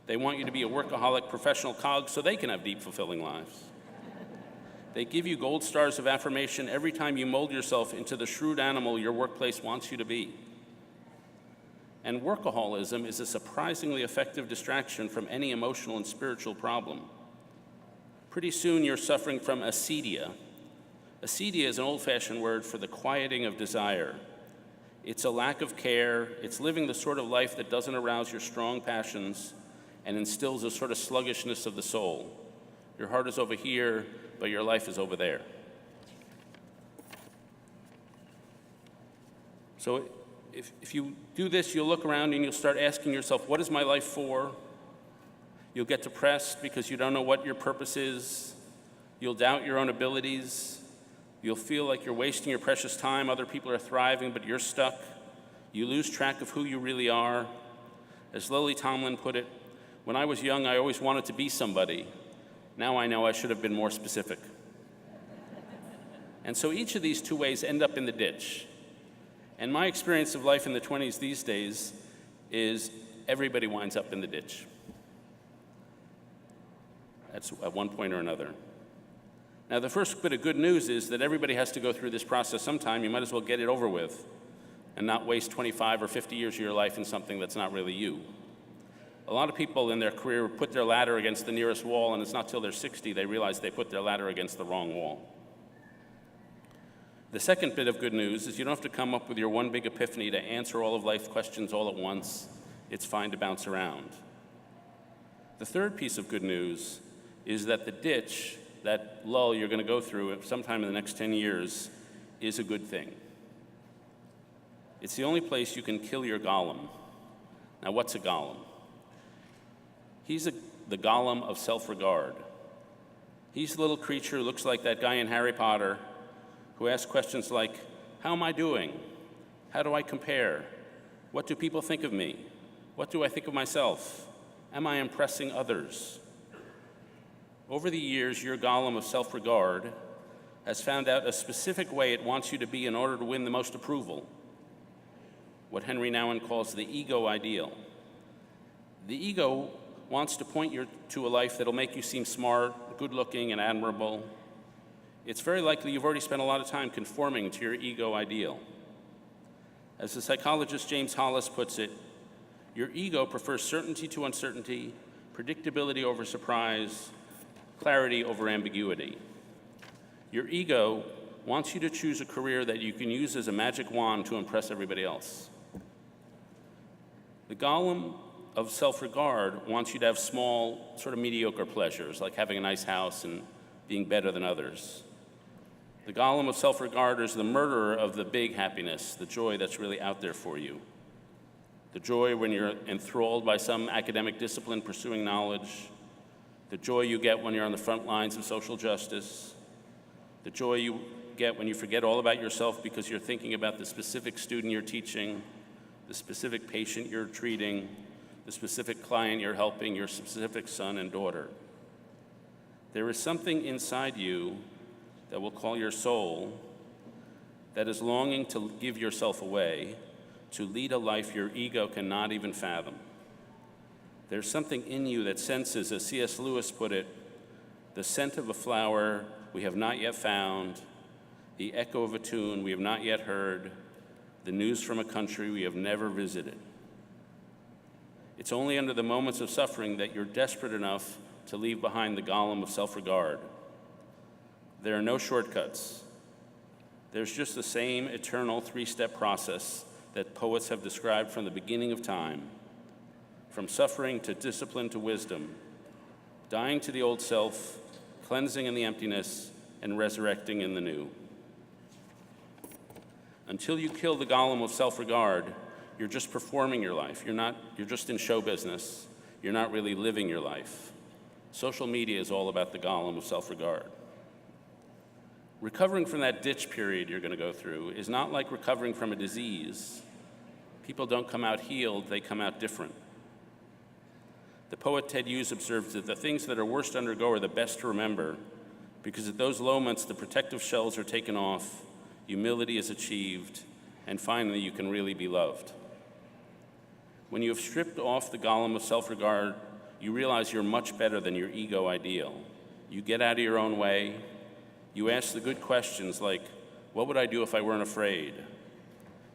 They want you to be a workaholic professional cog so they can have deep, fulfilling lives. They give you gold stars of affirmation every time you mold yourself into the shrewd animal your workplace wants you to be. And workaholism is a surprisingly effective distraction from any emotional and spiritual problem. Pretty soon you're suffering from acedia. Acedia is an old-fashioned word for the quieting of desire. It's a lack of care. It's living the sort of life that doesn't arouse your strong passions and instills a sort of sluggishness of the soul. Your heart is over here, but your life is over there. So if you do this, you'll look around and you'll start asking yourself, what is my life for? You'll get depressed because you don't know what your purpose is. You'll doubt your own abilities. You'll feel like you're wasting your precious time. Other people are thriving, but you're stuck. You lose track of who you really are. As Lily Tomlin put it, when I was young, I always wanted to be somebody. Now I know I should have been more specific. And so each of these 2 ways end up in the ditch. And my experience of life in the 20s these days is everybody winds up in the ditch. That's at one point or another. Now, the first bit of good news is that everybody has to go through this process sometime. You might as well get it over with and not waste 25 or 50 years of your life in something that's not really you. A lot of people in their career put their ladder against the nearest wall, and it's not till they're 60 they realize they put their ladder against the wrong wall. The second bit of good news is you don't have to come up with your one big epiphany to answer all of life's questions all at once. It's fine to bounce around. The third piece of good news is that the ditch, that lull you're going to go through sometime in the next 10 years, is a good thing. It's the only place you can kill your golem. Now, what's a golem? He's the golem of self-regard. He's the little creature who looks like that guy in Harry Potter who asks questions like, how am I doing? How do I compare? What do people think of me? What do I think of myself? Am I impressing others? Over the years, your golem of self-regard has found out a specific way it wants you to be in order to win the most approval, what Henry Nouwen calls the ego ideal. The ego wants to point you to a life that'll make you seem smart, good-looking, and admirable. It's very likely you've already spent a lot of time conforming to your ego ideal. As the psychologist James Hollis puts it, your ego prefers certainty to uncertainty, predictability over surprise, clarity over ambiguity. Your ego wants you to choose a career that you can use as a magic wand to impress everybody else. The golem of self-regard wants you to have small, sort of mediocre pleasures, like having a nice house and being better than others. The golem of self-regard is the murderer of the big happiness, the joy that's really out there for you. The joy when you're enthralled by some academic discipline pursuing knowledge, the joy you get when you're on the front lines of social justice, the joy you get when you forget all about yourself because you're thinking about the specific student you're teaching, the specific patient you're treating, the specific client you're helping, your specific son and daughter. There is something inside you that we'll call your soul that is longing to give yourself away, to lead a life your ego cannot even fathom. There's something in you that senses, as C.S. Lewis put it, the scent of a flower we have not yet found, the echo of a tune we have not yet heard, the news from a country we have never visited. It's only under the moments of suffering that you're desperate enough to leave behind the golem of self-regard. There are no shortcuts. There's just the same eternal three-step process that poets have described from the beginning of time, from suffering to discipline to wisdom, dying to the old self, cleansing in the emptiness, and resurrecting in the new. Until you kill the golem of self-regard, you're just performing your life. You're just in show business. You're not really living your life. Social media is all about the golem of self-regard. Recovering from that ditch period you're going to go through is not like recovering from a disease. People don't come out healed, they come out different. The poet Ted Hughes observes that the things that are worst to undergo are the best to remember, because at those moments the protective shells are taken off, humility is achieved, and finally you can really be loved. When you have stripped off the golem of self-regard, you realize you're much better than your ego ideal. You get out of your own way. You ask the good questions like, what would I do if I weren't afraid?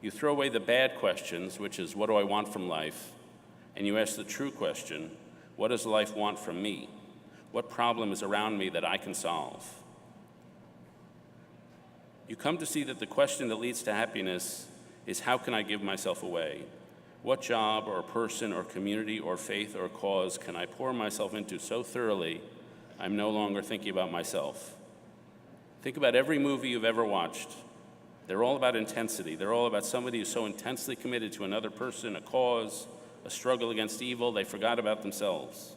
You throw away the bad questions, which is, what do I want from life? And you ask the true question, what does life want from me? What problem is around me that I can solve? You come to see that the question that leads to happiness is, how can I give myself away? What job or person or community or faith or cause can I pour myself into so thoroughly I'm no longer thinking about myself? Think about every movie you've ever watched. They're all about intensity. They're all about somebody who's so intensely committed to another person, a cause, a struggle against evil, they forgot about themselves.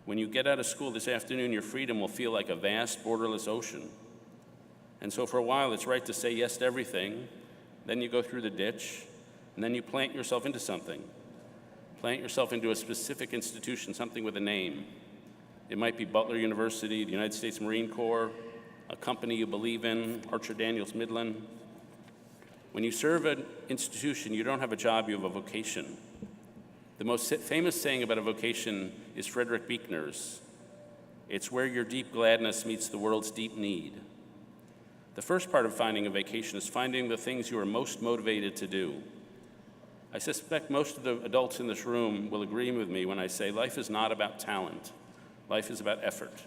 When you get out of school this afternoon, your freedom will feel like a vast, borderless ocean. And so for a while, it's right to say yes to everything. Then you go through the ditch, and then you plant yourself into something. Plant yourself into a specific institution, something with a name. It might be Butler University, the United States Marine Corps, a company you believe in, Archer Daniels Midland. When you serve an institution, you don't have a job, you have a vocation. The most famous saying about a vocation is Frederick Buechner's. It's where your deep gladness meets the world's deep need. The first part of finding a vocation is finding the things you are most motivated to do. I suspect most of the adults in this room will agree with me when I say life is not about talent. Life is about effort.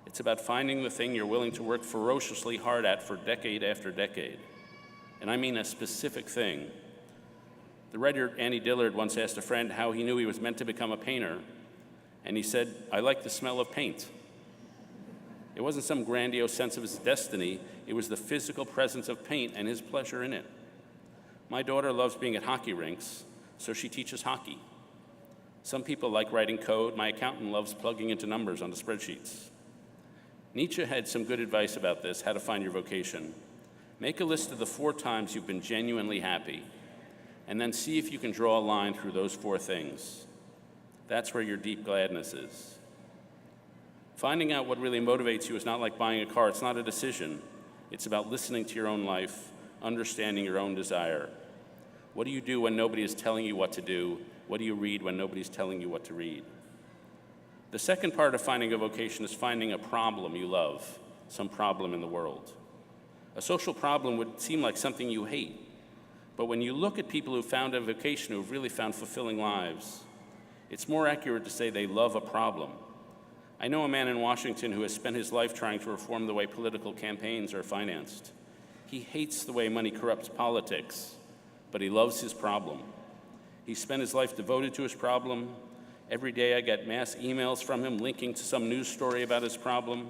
It's about finding the thing you're willing to work ferociously hard at for decade after decade. And I mean a specific thing. The writer Annie Dillard once asked a friend how he knew he was meant to become a painter, and he said, I like the smell of paint. It wasn't some grandiose sense of his destiny, it was the physical presence of paint and his pleasure in it. My daughter loves being at hockey rinks, so she teaches hockey. Some people like writing code. My accountant loves plugging into numbers onto spreadsheets. Nietzsche had some good advice about this, how to find your vocation. Make a list of the 4 times you've been genuinely happy, and then see if you can draw a line through those 4 things. That's where your deep gladness is. Finding out what really motivates you is not like buying a car. It's not a decision. It's about listening to your own life, understanding your own desire. What do you do when nobody is telling you what to do? What do you read when nobody's telling you what to read? The second part of finding a vocation is finding a problem you love, some problem in the world. A social problem would seem like something you hate, but when you look at people who found a vocation, who have really found fulfilling lives, it's more accurate to say they love a problem. I know a man in Washington who has spent his life trying to reform the way political campaigns are financed. He hates the way money corrupts politics, but he loves his problem. He spent his life devoted to his problem. Every day I get mass emails from him linking to some news story about his problem.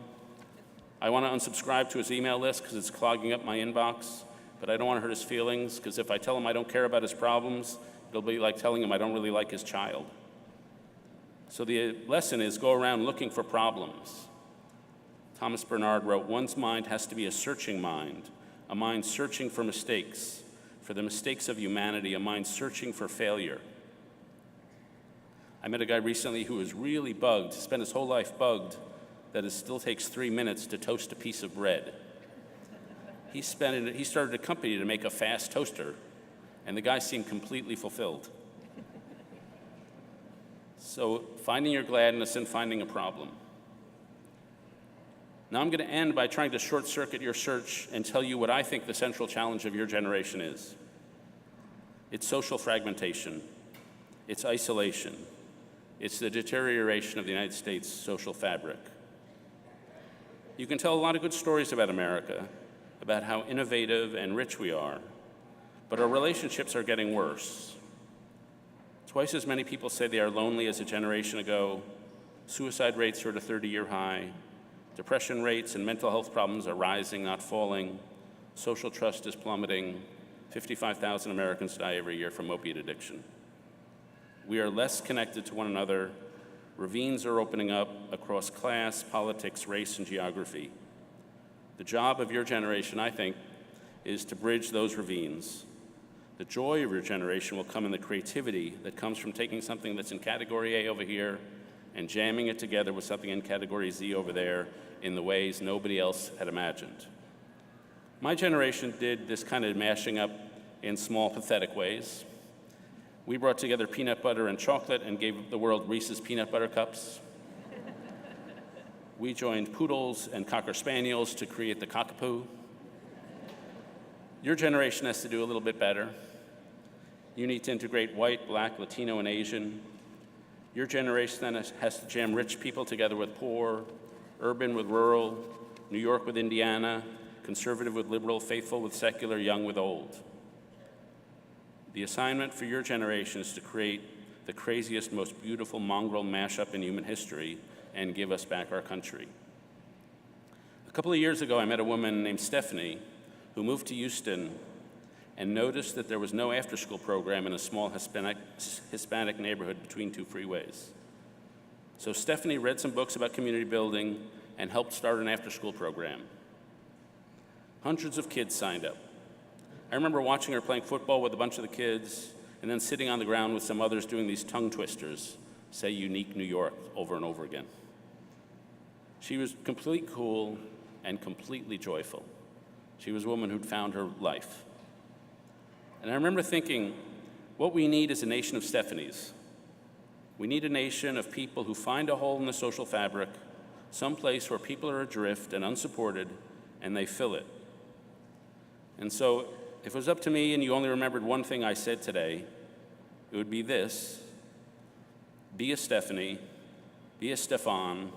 I want to unsubscribe to his email list because it's clogging up my inbox, but I don't want to hurt his feelings, because if I tell him I don't care about his problems, it'll be like telling him I don't really like his child. So the lesson is go around looking for problems. Thomas Bernard wrote, "One's mind has to be a searching mind, a mind searching for mistakes, for the mistakes of humanity, a mind searching for failure." I met a guy recently who was really bugged, spent his whole life bugged, that it still takes 3 minutes to toast a piece of bread. He started a company to make a fast toaster, and the guy seemed completely fulfilled. So finding your gladness and finding a problem. Now I'm going to end by trying to short-circuit your search and tell you what I think the central challenge of your generation is. It's social fragmentation. It's isolation. It's the deterioration of the United States social fabric. You can tell a lot of good stories about America, about how innovative and rich we are, but our relationships are getting worse. Twice as many people say they are lonely as a generation ago. Suicide rates are at a 30-year high. Depression rates and mental health problems are rising, not falling. Social trust is plummeting. 55,000 Americans die every year from opiate addiction. We are less connected to one another. Ravines are opening up across class, politics, race, and geography. The job of your generation, I think, is to bridge those ravines. The joy of your generation will come in the creativity that comes from taking something that's in category A over here and jamming it together with something in category Z over there in the ways nobody else had imagined. My generation did this kind of mashing up in small, pathetic ways. We brought together peanut butter and chocolate and gave the world Reese's peanut butter cups. We joined poodles and cocker spaniels to create the cockapoo. Your generation has to do a little bit better. You need to integrate white, black, Latino, and Asian. Your generation then has to jam rich people together with poor, urban with rural, New York with Indiana, conservative with liberal, faithful with secular, young with old. The assignment for your generation is to create the craziest, most beautiful mongrel mashup in human history and give us back our country. A couple of years ago, I met a woman named Stephanie who moved to Houston and noticed that there was no after-school program in a small Hispanic neighborhood between 2 freeways. So Stephanie read some books about community building and helped start an after-school program. Hundreds of kids signed up. I remember watching her playing football with a bunch of the kids and then sitting on the ground with some others doing these tongue twisters, say unique New York over and over again. She was completely cool and completely joyful. She was a woman who'd found her life. And I remember thinking, what we need is a nation of Stephanies. We need a nation of people who find a hole in the social fabric, some place where people are adrift and unsupported, and they fill it. And so, if it was up to me and you only remembered one thing I said today, it would be this: be a Stephanie, be a Stefan,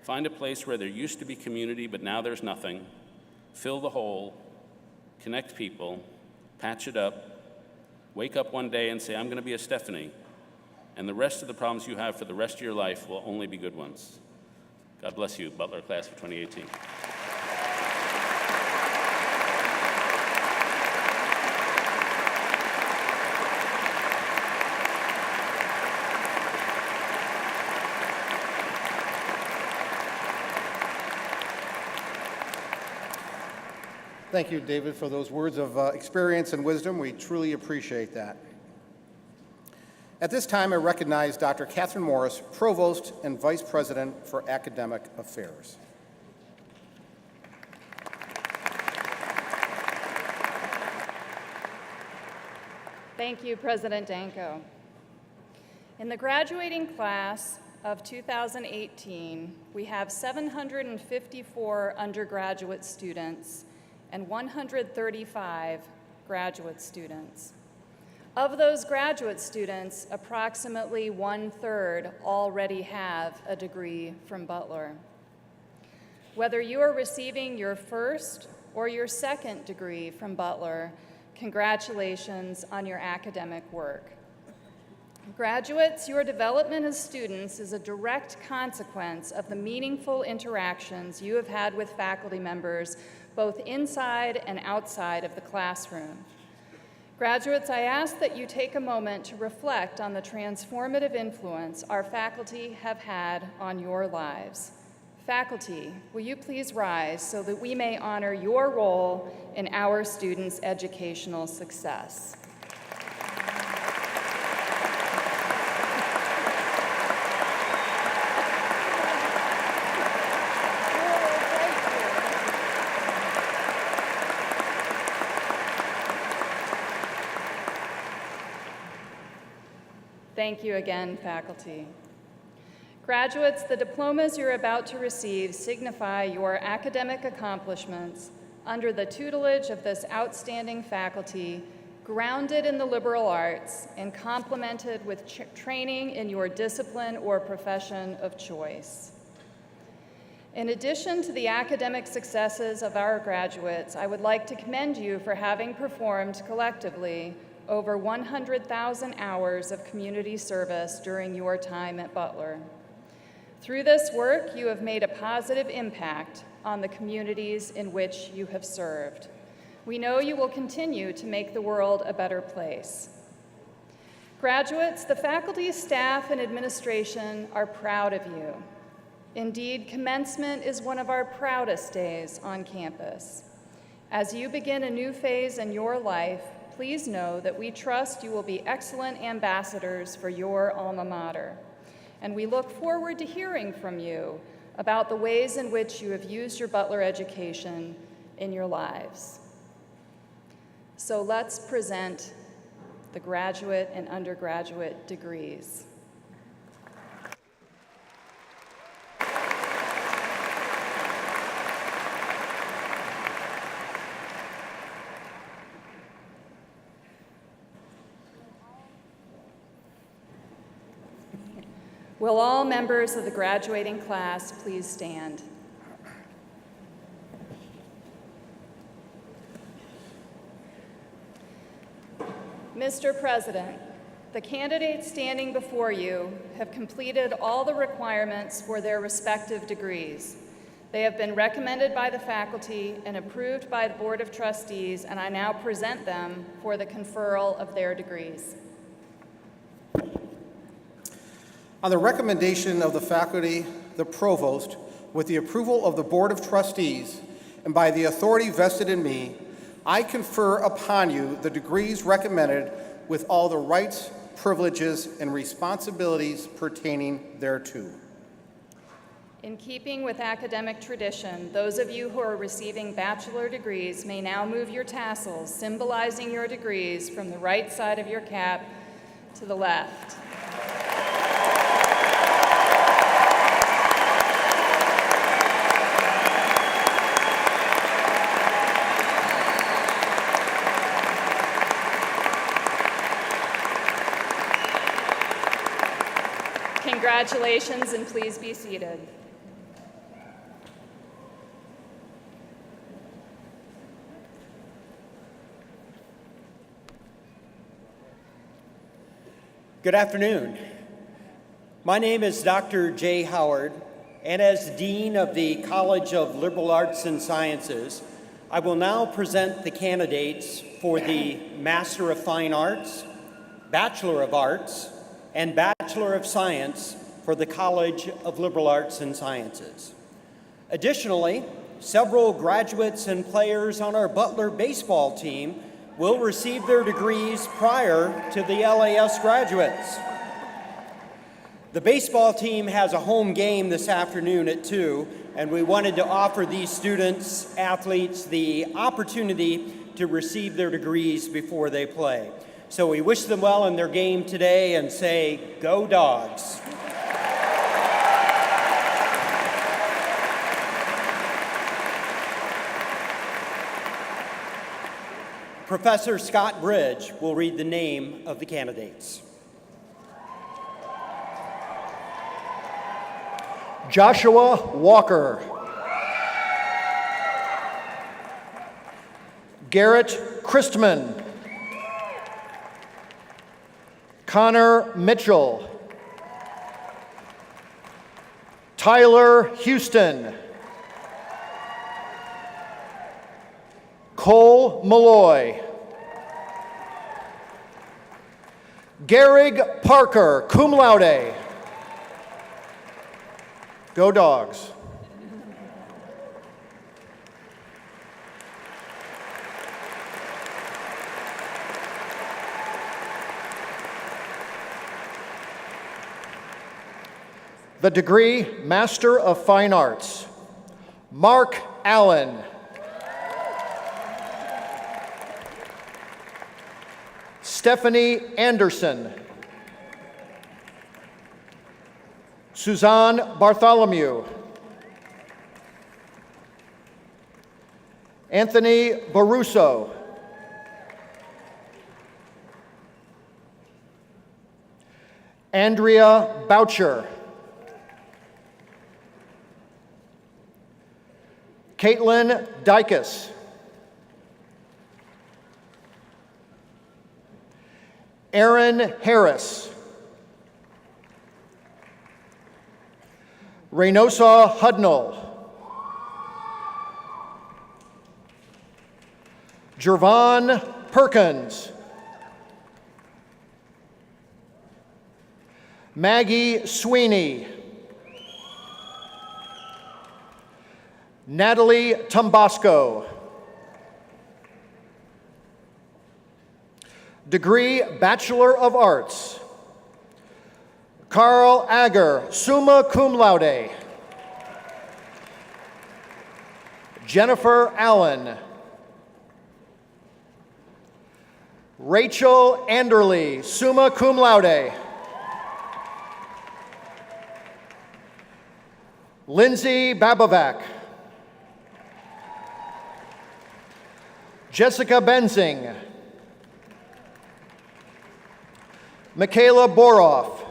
find a place where there used to be community but now there's nothing, fill the hole, connect people, patch it up, wake up one day and say, I'm going to be a Stephanie, and the rest of the problems you have for the rest of your life will only be good ones. God bless you, Butler class of 2018. Thank you, David, for those words of experience and wisdom. We truly appreciate that. At this time, I recognize Dr. Catherine Morris, Provost and Vice President for Academic Affairs. Thank you, President Danko. In the graduating class of 2018, we have 754 undergraduate students and 135 graduate students. Of those graduate students, approximately 1/3 already have a degree from Butler. Whether you are receiving your first or your second degree from Butler, congratulations on your academic work. Graduates, your development as students is a direct consequence of the meaningful interactions you have had with faculty members, both inside and outside of the classroom. Graduates, I ask that you take a moment to reflect on the transformative influence our faculty have had on your lives. Faculty, will you please rise so that we may honor your role in our students' educational success? Thank you again, faculty. Graduates, the diplomas you're about to receive signify your academic accomplishments under the tutelage of this outstanding faculty, grounded in the liberal arts and complemented with training in your discipline or profession of choice. In addition to the academic successes of our graduates, I would like to commend you for having performed collectively over 100,000 hours of community service during your time at Butler. Through this work, you have made a positive impact on the communities in which you have served. We know you will continue to make the world a better place. Graduates, the faculty, staff, and administration are proud of you. Indeed, commencement is one of our proudest days on campus. As you begin a new phase in your life, please know that we trust you will be excellent ambassadors for your alma mater. And we look forward to hearing from you about the ways in which you have used your Butler education in your lives. So let's present the graduate and undergraduate degrees. Will all members of the graduating class please stand? Mr. President, the candidates standing before you have completed all the requirements for their respective degrees. They have been recommended by the faculty and approved by the Board of Trustees, and I now present them for the conferral of their degrees. On the recommendation of the faculty, the provost, with the approval of the Board of Trustees, and by the authority vested in me, I confer upon you the degrees recommended with all the rights, privileges, and responsibilities pertaining thereto. In keeping with academic tradition, those of you who are receiving bachelor degrees may now move your tassels, symbolizing your degrees, from the right side of your cap to the left. Congratulations, and please be seated. Good afternoon. My name is Dr. Jay Howard, and as Dean of the College of Liberal Arts and Sciences, I will now present the candidates for the Master of Fine Arts, Bachelor of Arts, and Bachelor of Science for the College of Liberal Arts and Sciences. Additionally, several graduates and players on our Butler baseball team will receive their degrees prior to the LAS graduates. The baseball team has a home game this afternoon at 2, and we wanted to offer these students, athletes, the opportunity to receive their degrees before they play. So we wish them well in their game today and say, "Go Dogs." Professor Scott Bridge will read the name of the candidates. Joshua Walker. Garrett Christman. Connor Mitchell. Tyler Houston. Cole Malloy. Garrig Parker, cum laude. Go Dogs. The degree Master of Fine Arts, Mark Allen. Stephanie Anderson. Suzanne Bartholomew. Anthony Baruso. Andrea Boucher. Caitlin Dykus. Aaron Harris. Reynosa Hudnall. Jervon Perkins. Maggie Sweeney. Natalie Tombasco. Degree Bachelor of Arts, Carl Agger, summa cum laude. Jennifer Allen. Rachel Anderley, summa cum laude. Lindsay Babovac. Jessica Benzing. Michaela Boroff.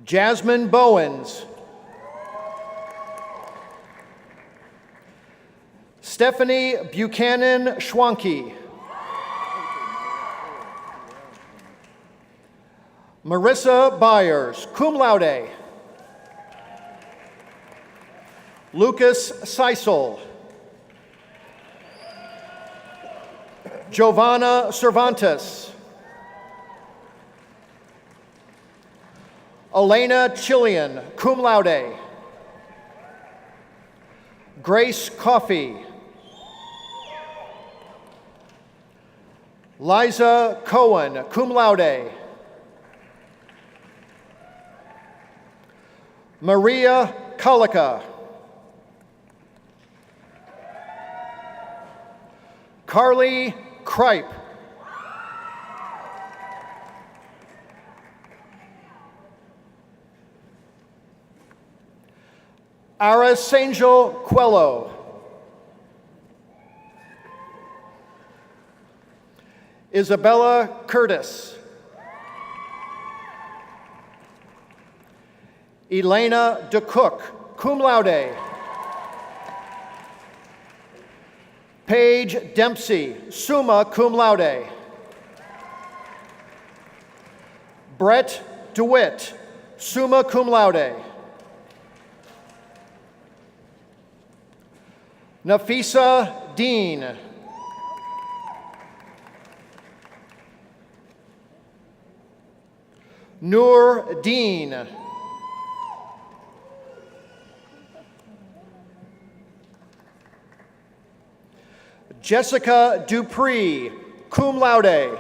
Jasmine Bowens. Stephanie Buchanan Schwanke. Marissa Byers, cum laude. Lucas Seisel. Giovanna Cervantes. Elena Chillian, cum laude. Grace Coffey. Liza Cohen, cum laude. Maria Kalika. Carly Kripe. Aracangel Quello. Isabella Curtis. Elena DeCook, cum laude. Paige Dempsey, summa cum laude. Brett DeWitt, summa cum laude. Nafisa Dean. Noor Dean. Jessica Dupree, cum laude.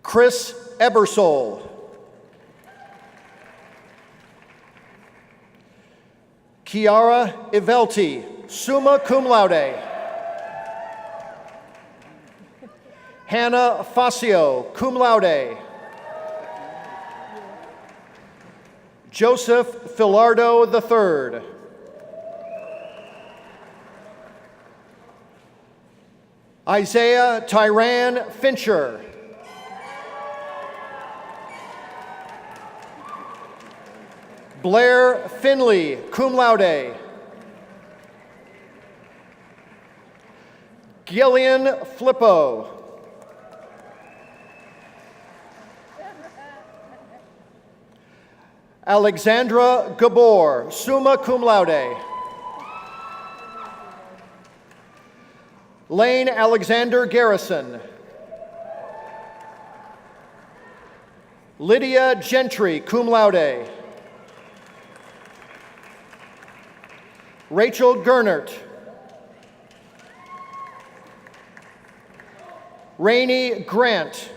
Chris Ebersole. Chiara Ivelti, summa cum laude. Hannah Facio, cum laude. Joseph Filardo III. Isaiah Tyran Fincher. Blair Finley, cum laude. Gillian Flippo. Alexandra Gabor, summa cum laude. Lane Alexander Garrison. Lydia Gentry, cum laude. Rachel Gernert. Rainey Grant.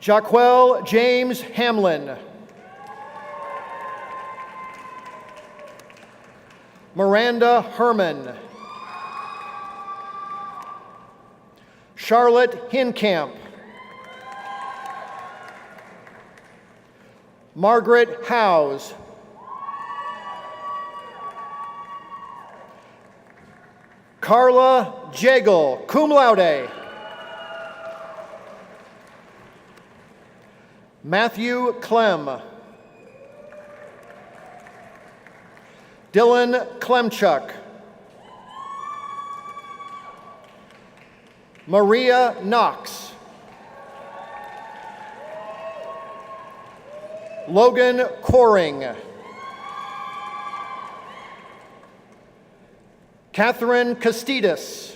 Jaquel James Hamlin. Miranda Herman. Charlotte Hinkamp. Margaret Howes. Carla Jagel, cum laude. Matthew Clem. Dylan Klemchuk. Maria Knox. Logan Coring. Catherine Castidis.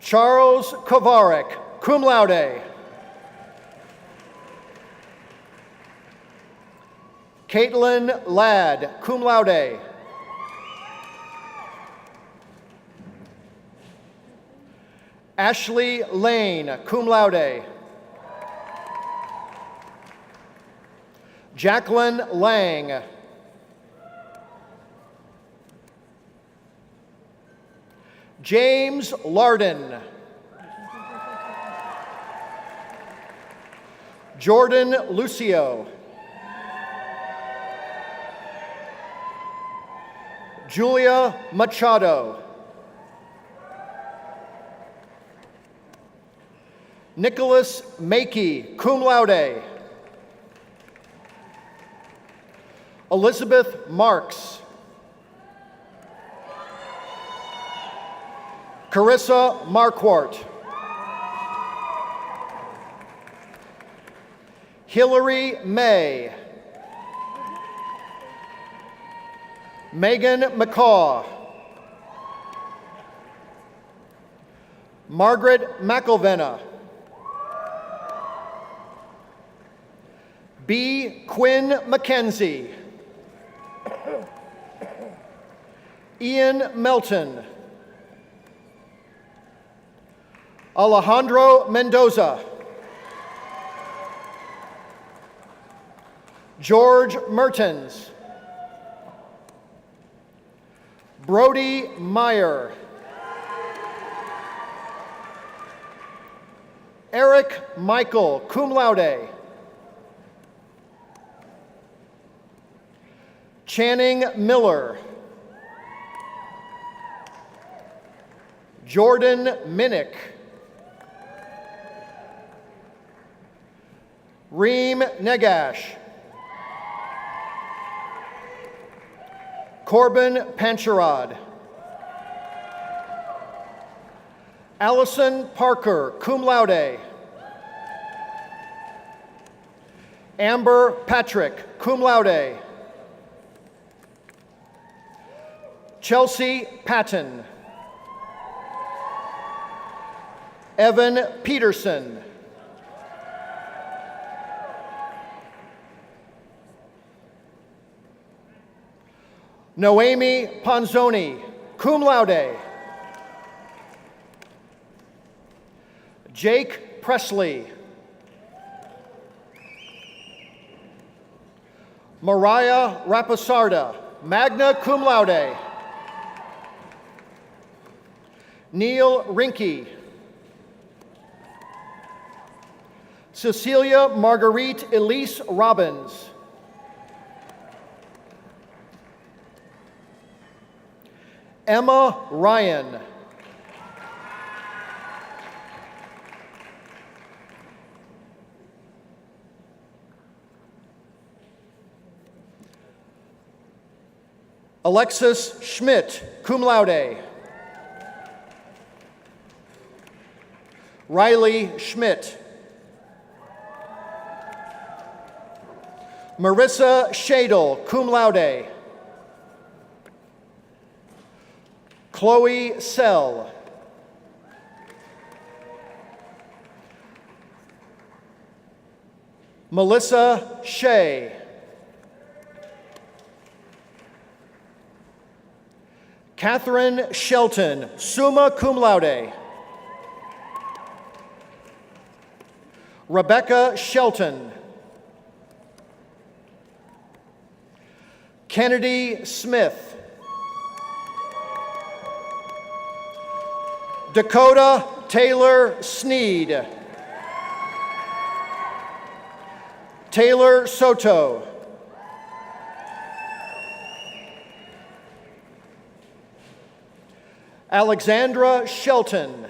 Charles Kovarek, cum laude. Caitlin Ladd, cum laude. Ashley Lane, cum laude. Jacqueline Lang. James Larden. Jordan Lucio. Julia Machado. Nicholas Makey, cum laude. Elizabeth Marks. Carissa Marquardt. Hillary May. Megan McCaw. Margaret McElvenna. B. Quinn McKenzie. Ian Melton. Alejandro Mendoza. George Mertens. Brody Meyer. Eric Michael, cum laude. Channing Miller. Jordan Minnick. Reem Negash. Corbin Pancharad. Allison Parker, cum laude. Amber Patrick, cum laude. Chelsea Patton. Evan Peterson. Noemi Ponzoni, cum laude. Jake Presley. Mariah Rapisarda, magna cum laude. Neil Rinke. Cecilia Marguerite Elise Robbins. Emma Ryan. Alexis Schmidt, cum laude. Riley Schmidt. Marissa Shadle, cum laude. Chloe Sell. Melissa Shea. Catherine Shelton, summa cum laude. Rebecca Shelton. Kennedy Smith. Dakota Taylor Sneed. Taylor Soto. Alexandra Shelton.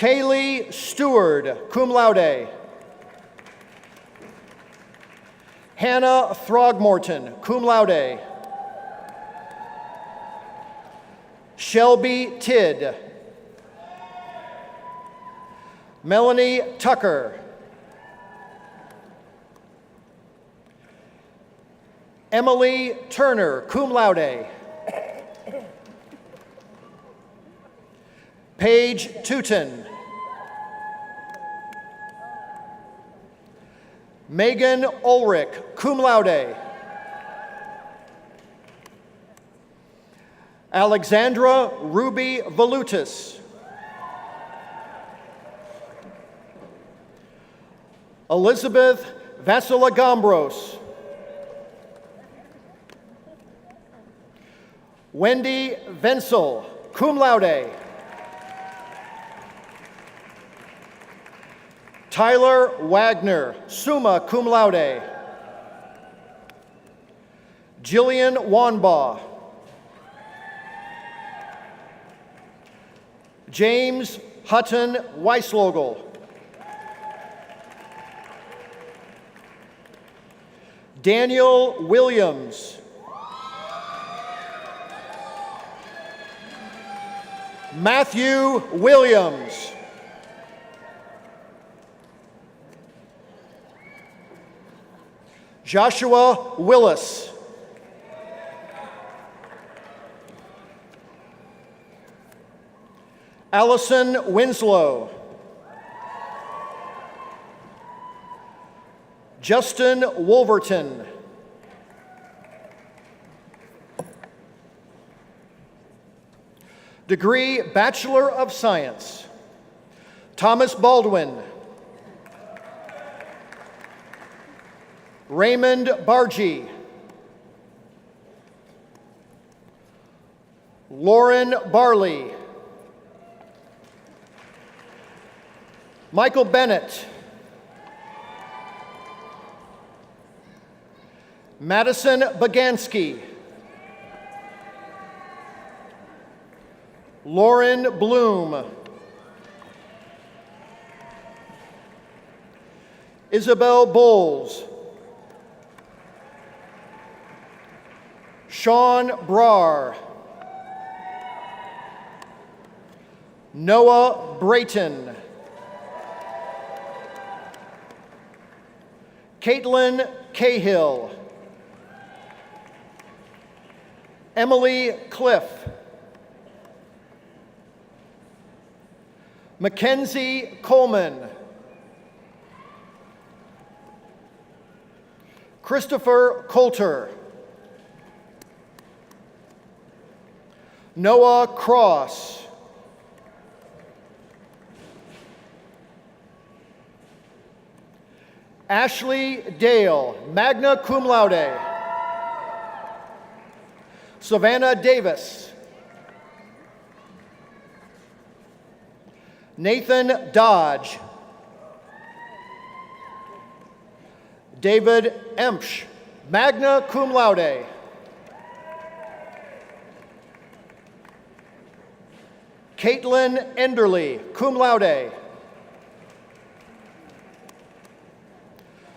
Kaylee Stewart, cum laude. Hannah Throgmorton, cum laude. Shelby Tidd. Melanie Tucker. Emily Turner, cum laude. Paige Tootin. Megan Ulrich, cum laude. Alexandra Ruby Volutis. Elizabeth Vasilagambros. Wendy Venzel, cum laude. Tyler Wagner, summa cum laude. Jillian Wanbaugh. James Hutton Weislogel. Daniel Williams. Matthew Williams. Joshua Willis. Allison Winslow. Justin Wolverton. Degree Bachelor of Science, Thomas Baldwin. Raymond Bargy. Lauren Barley. Michael Bennett. Madison Bagansky. Lauren Bloom. Isabel Bowles. Sean Brar. Noah Brayton. Caitlin Cahill. Emily Cliff. Mackenzie Coleman. Christopher Coulter. Noah Cross. Ashley Dale, magna cum laude. Savannah Davis. Nathan Dodge. David Empsch, magna cum laude. Caitlin Enderly, cum laude.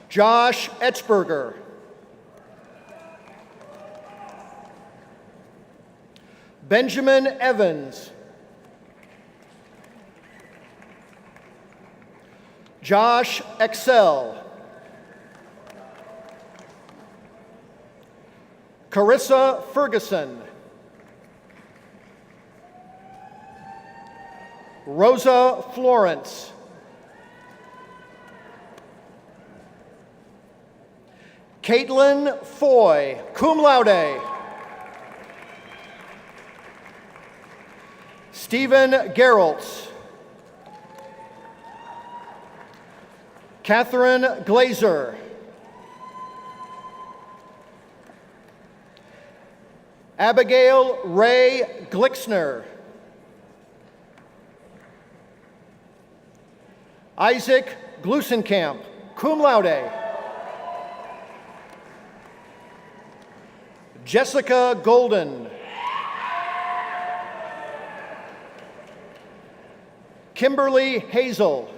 Josh Etzberger. Benjamin Evans. Josh Excel. Carissa Ferguson. Rosa Florence. Caitlin Foy, cum laude. Stephen Gerolds. Catherine Glazer. Abigail Ray Glixner. Isaac Glusenkamp, cum laude. Jessica Golden. Kimberly Hazel.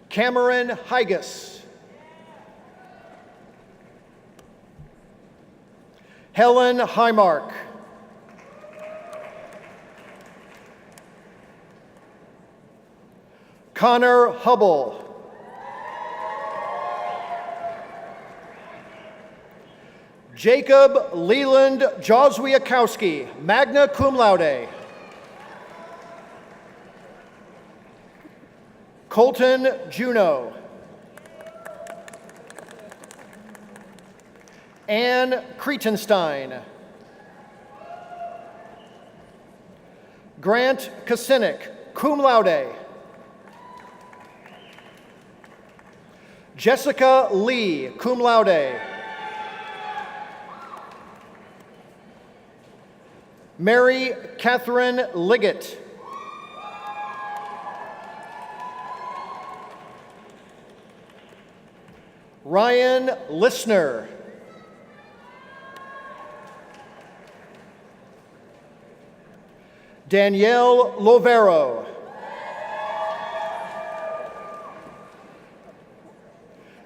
Cameron Higas. Helen Highmark. Connor Hubble. Jacob Leland Jozwiakowski, magna cum laude. Colton Juneau. Anne Kretenstein. Grant Kasinik, cum laude. Jessica Lee, cum laude. Mary Catherine Liggett. Ryan Lissner. Danielle Lovero.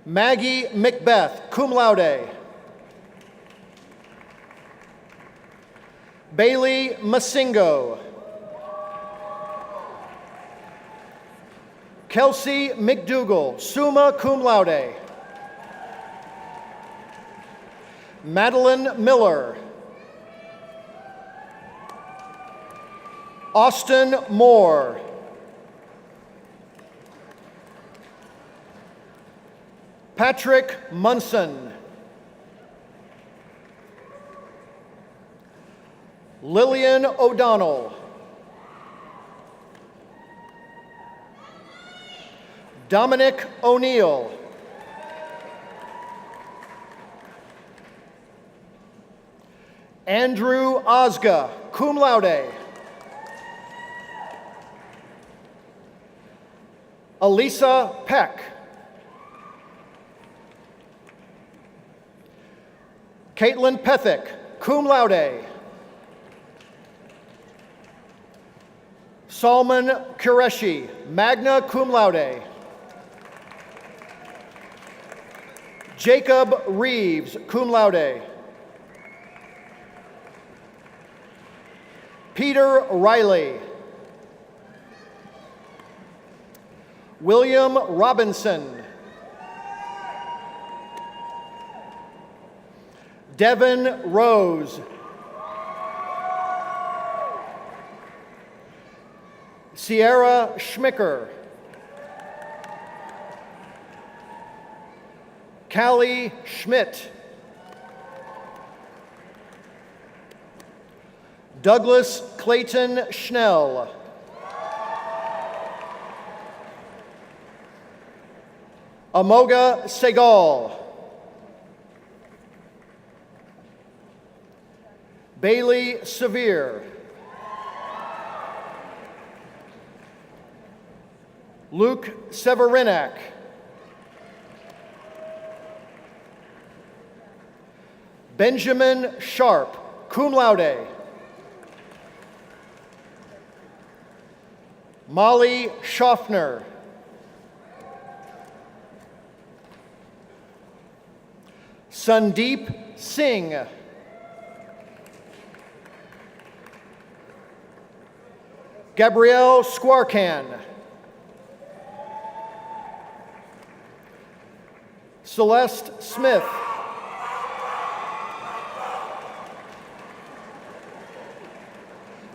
Maggie Macbeth, cum laude. Bailey Masingo. Kelsey McDougall, summa cum laude. Madeline Miller. Austin Moore. Patrick Munson. Lillian O'Donnell. Dominic O'Neill. Andrew Osga, cum laude. Elisa Peck. Caitlin Pethick, cum laude. Salman Qureshi, magna cum laude. Jacob Reeves, cum laude. Peter Riley. William Robinson. Devin Rose. Sierra Schmicker. Callie Schmidt. Douglas Clayton Schnell. Amoga Segal. Bailey Severe. Luke Severinak. Benjamin Sharp, cum laude. Molly Schaffner. Sandeep Singh. Gabrielle Squarcan. Celeste Smith.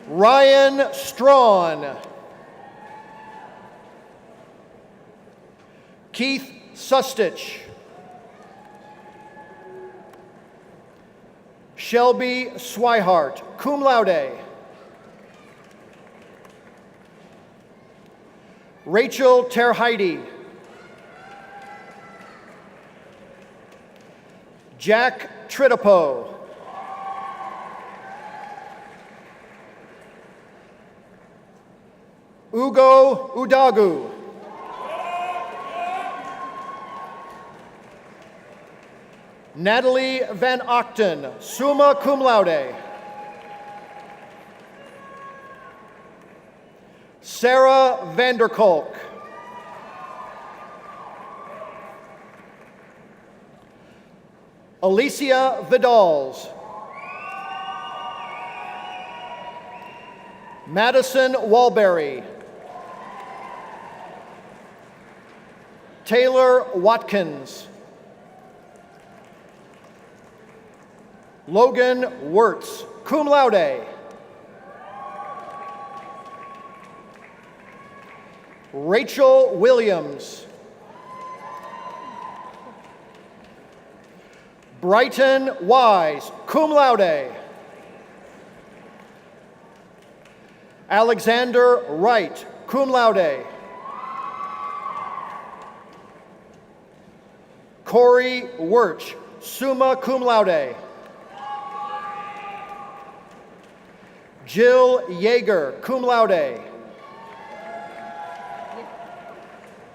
Ryan Strawn. Keith Sustich. Shelby Swihart, cum laude. Rachel Terheide. Jack Tritipo. Ugo Udagu. Natalie Van Ochten, summa cum laude. Sarah Vanderkolk. Alicia Vidals. Madison Walberry. Taylor Watkins. Logan Wirtz, cum laude. Rachel Williams. Brighton Wise, cum laude. Alexander Wright, cum laude. Corey Wirch, summa cum laude. Jill Yeager, cum laude.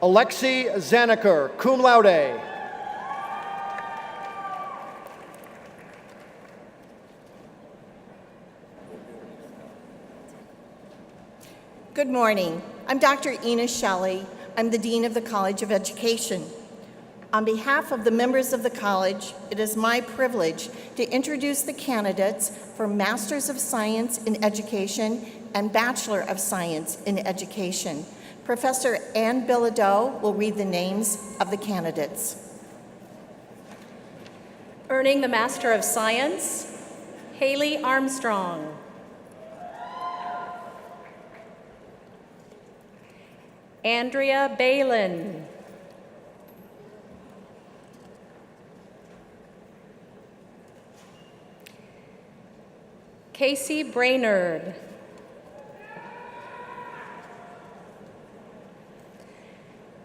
Alexi Zaniker, cum laude. Good morning. I'm Dr. Ina Shelley. I'm the Dean of the College of Education. On behalf of the members of the college, it is my privilege to introduce the candidates for Masters of Science in Education and Bachelor of Science in Education. Professor Ann Bilodeau will read the names of the candidates. Earning the Master of Science, Haley Armstrong. Andrea Balin. Casey Brainerd.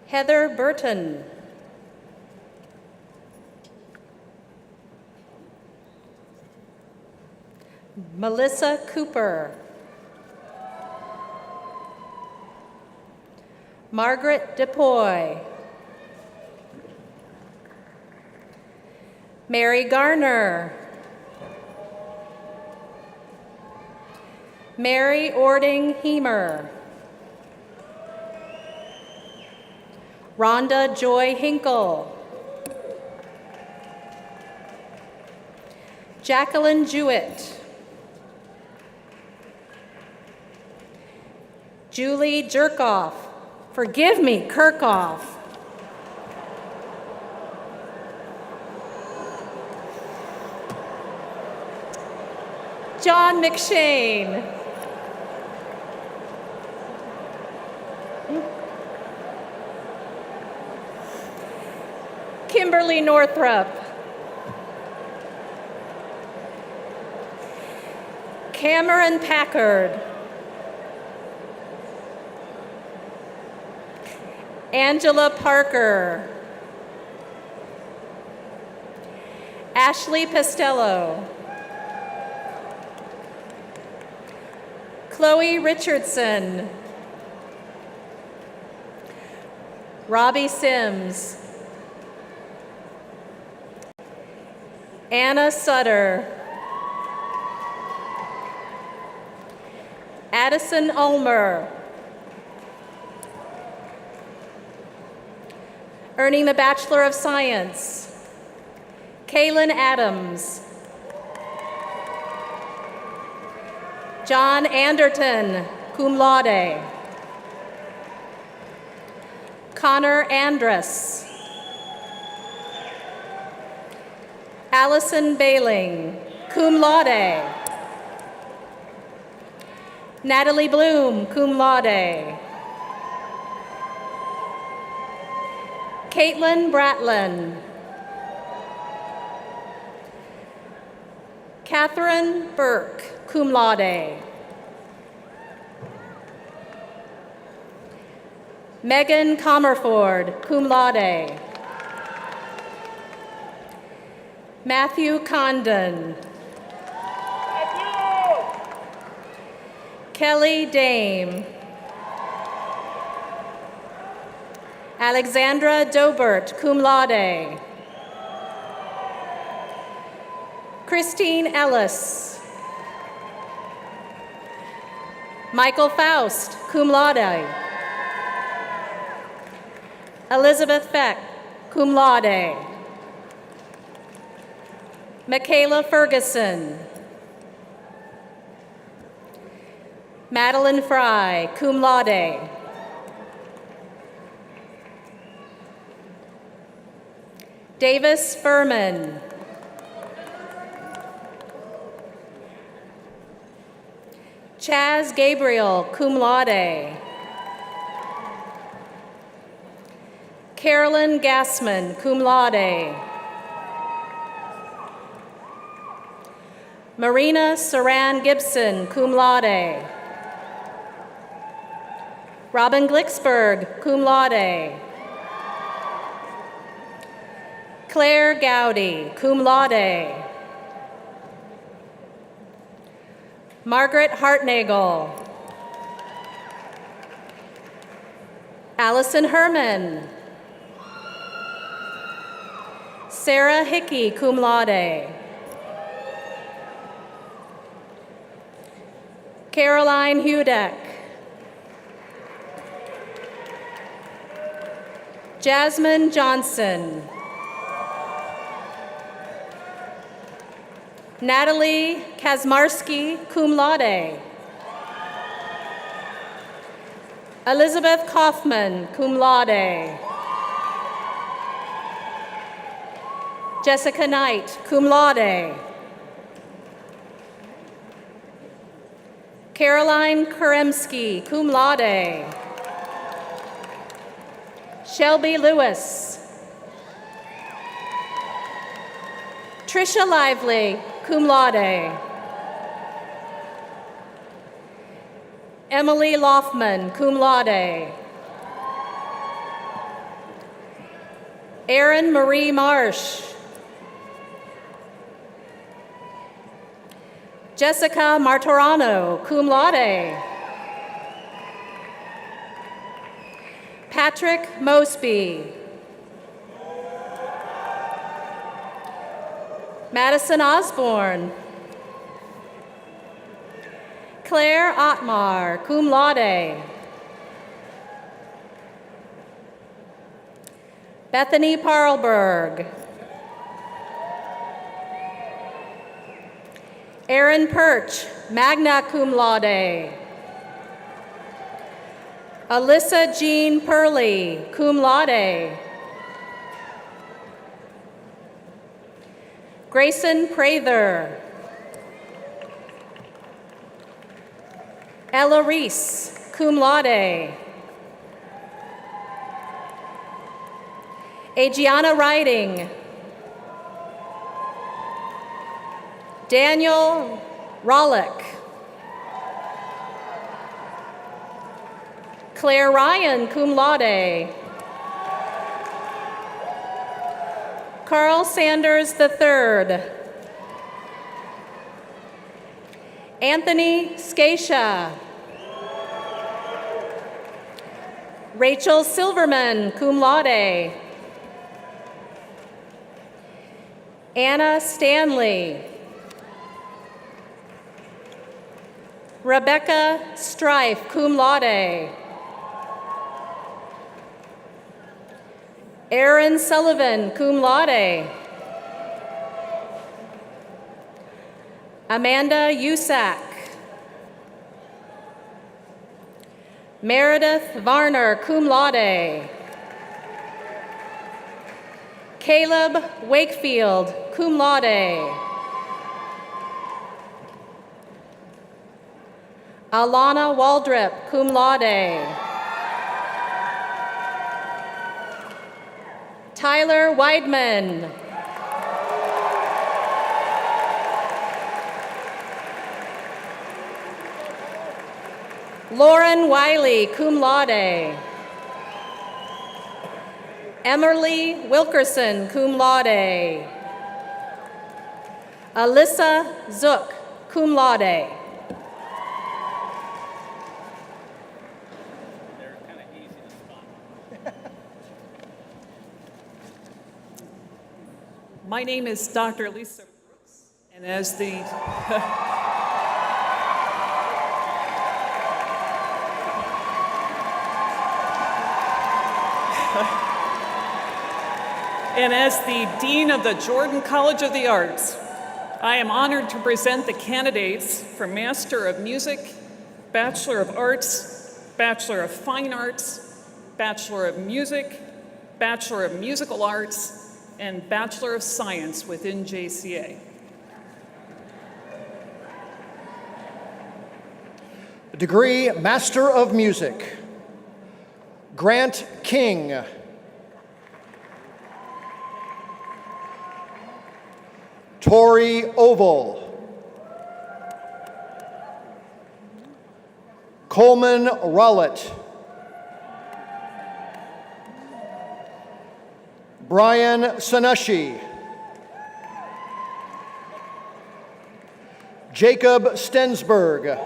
Heather Burton. Melissa Cooper. Margaret DePoy. Mary Garner. Mary Ording Heemer. Rhonda Joy Hinkle. Jacqueline Jewett. Julie Jerkoff. Forgive me, Kirkhoff. John McShane. Kimberly Northrup. Cameron Packard. Angela Parker. Ashley Pestello. Chloe Richardson. Robbie Sims. Anna Sutter. Addison Ulmer. Earning the Bachelor of Science, Kaylin Adams. John Anderton, cum laude. Connor Andrus. Allison Bailing, cum laude. Natalie Bloom, cum laude. Caitlin Bratlin. Catherine Burke, cum laude. Megan Comerford, cum laude. Matthew Condon. Kelly Dame. Alexandra Dobert, cum laude. Christine Ellis. Michael Faust, cum laude. Elizabeth Feck, cum laude. Michaela Ferguson. Madeline Fry, cum laude. Davis Furman. Chaz Gabriel, cum laude. Carolyn Gassman, cum laude. Marina Saran Gibson, cum laude. Robin Glicksberg, cum laude. Claire Gowdy, cum laude. Margaret Hartnagel. Allison Herman. Sarah Hickey, cum laude. Caroline Hudak. Jasmine Johnson. Natalie Kazmarski, cum laude. Elizabeth Kaufman, cum laude. Jessica Knight, cum laude. Caroline Karemski, cum laude. Shelby Lewis. Trisha Lively, cum laude. Emily Loffman, cum laude. Erin Marie Marsh. Jessica Martorano, cum laude. Patrick Mosby. Madison Osborne. Claire Otmar, cum laude. Bethany Parlberg. Erin Perch, magna cum laude. Alyssa Jean Purley, cum laude. Grayson Prather. Ella Reese, cum laude. Adriana Riding. Daniel Rollick. Claire Ryan, cum laude. Carl Sanders III. Anthony Scatia. Rachel Silverman, cum laude. Anna Stanley. Rebecca Strife, cum laude. Aaron Sullivan, cum laude. Amanda Usack. Meredith Varner, cum laude. Caleb Wakefield, cum laude. Alana Waldrip, cum laude. Tyler Weidman. Lauren Wiley, cum laude. Emily Wilkerson, cum laude. Alyssa Zook, cum laude. My name is Dr. Lisa Brooks, and as the and as the Dean of the Jordan College of the Arts, I am honored to present the candidates for Master of Music, Bachelor of Arts, Bachelor of Fine Arts, Bachelor of Music, Bachelor of Musical Arts, and Bachelor of Science within JCA. Degree Master of Music, Grant King. Tori Oval. Coleman Rowlett. Brian Sanushi. Jacob Stensberg.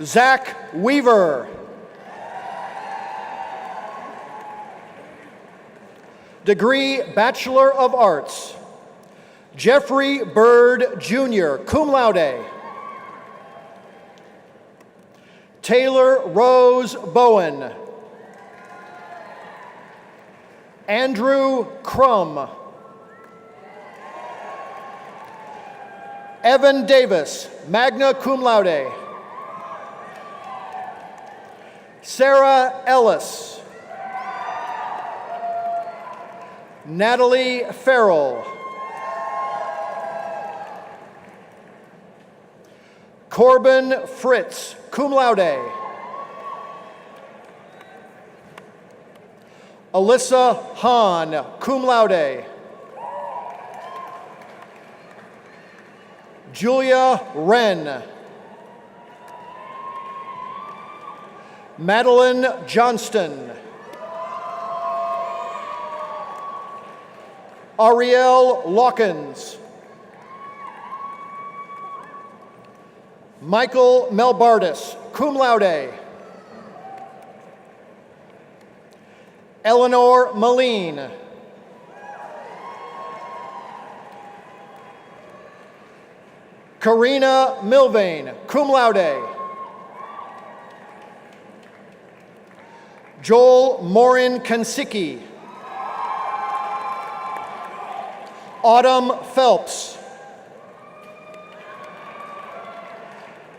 Zach Weaver. Degree Bachelor of Arts, Jeffrey Bird Jr., cum laude. Taylor Rose Bowen. Andrew Crum. Evan Davis, magna cum laude. Sarah Ellis. Natalie Farrell. Corbin Fritz, cum laude. Alyssa Hahn, cum laude. Julia Wren. Madeline Johnston. Ariel Lawkins. Michael Melbardis, cum laude. Eleanor Moline. Karina Milvain, cum laude. Joel Morin Kansicki. Autumn Phelps.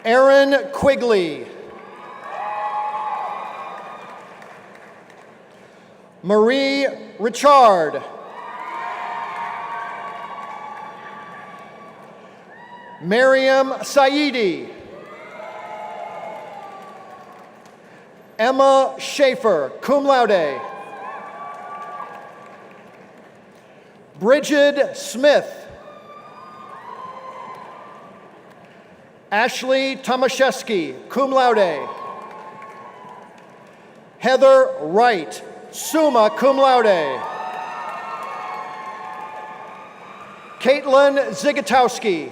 Aaron Quigley. Marie Richard. Miriam Saidi. Emma Schaefer, cum laude. Bridget Smith. Ashley Tomaszewski, cum laude. Heather Wright, summa cum laude. Caitlin Zigotowski.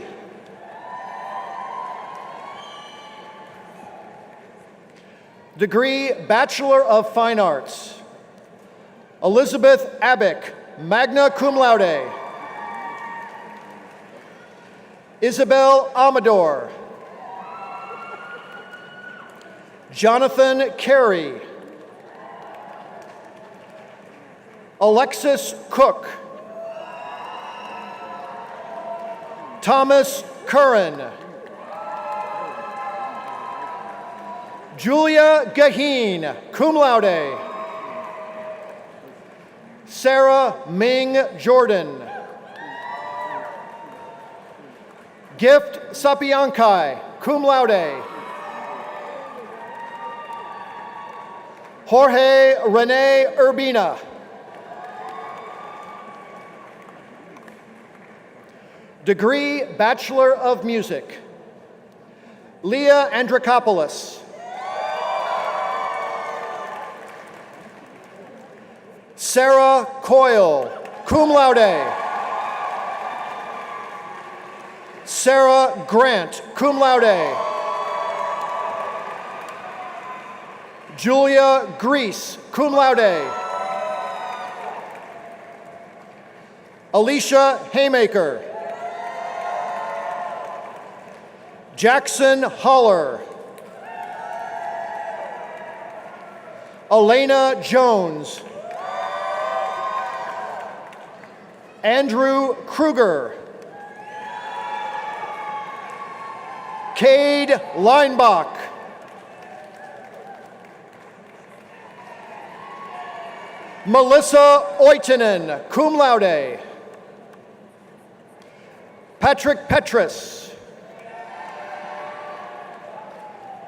Degree Bachelor of Fine Arts. Elizabeth Abick, magna cum laude. Isabel Amador. Jonathan Carey. Alexis Cook. Thomas Curran. Julia Gaheen, cum laude. Sarah Ming Jordan. Gift Sapiankai, cum laude. Jorge Rene Urbina. Degree Bachelor of Music. Leah Andrikopoulos. Sarah Coyle, cum laude. Sarah Grant, cum laude. Julia Grease, cum laude. Alicia Haymaker. Jackson Holler. Elena Jones. Andrew Kruger. Cade Leinbach. Melissa Oitinen, cum laude. Patrick Petrus.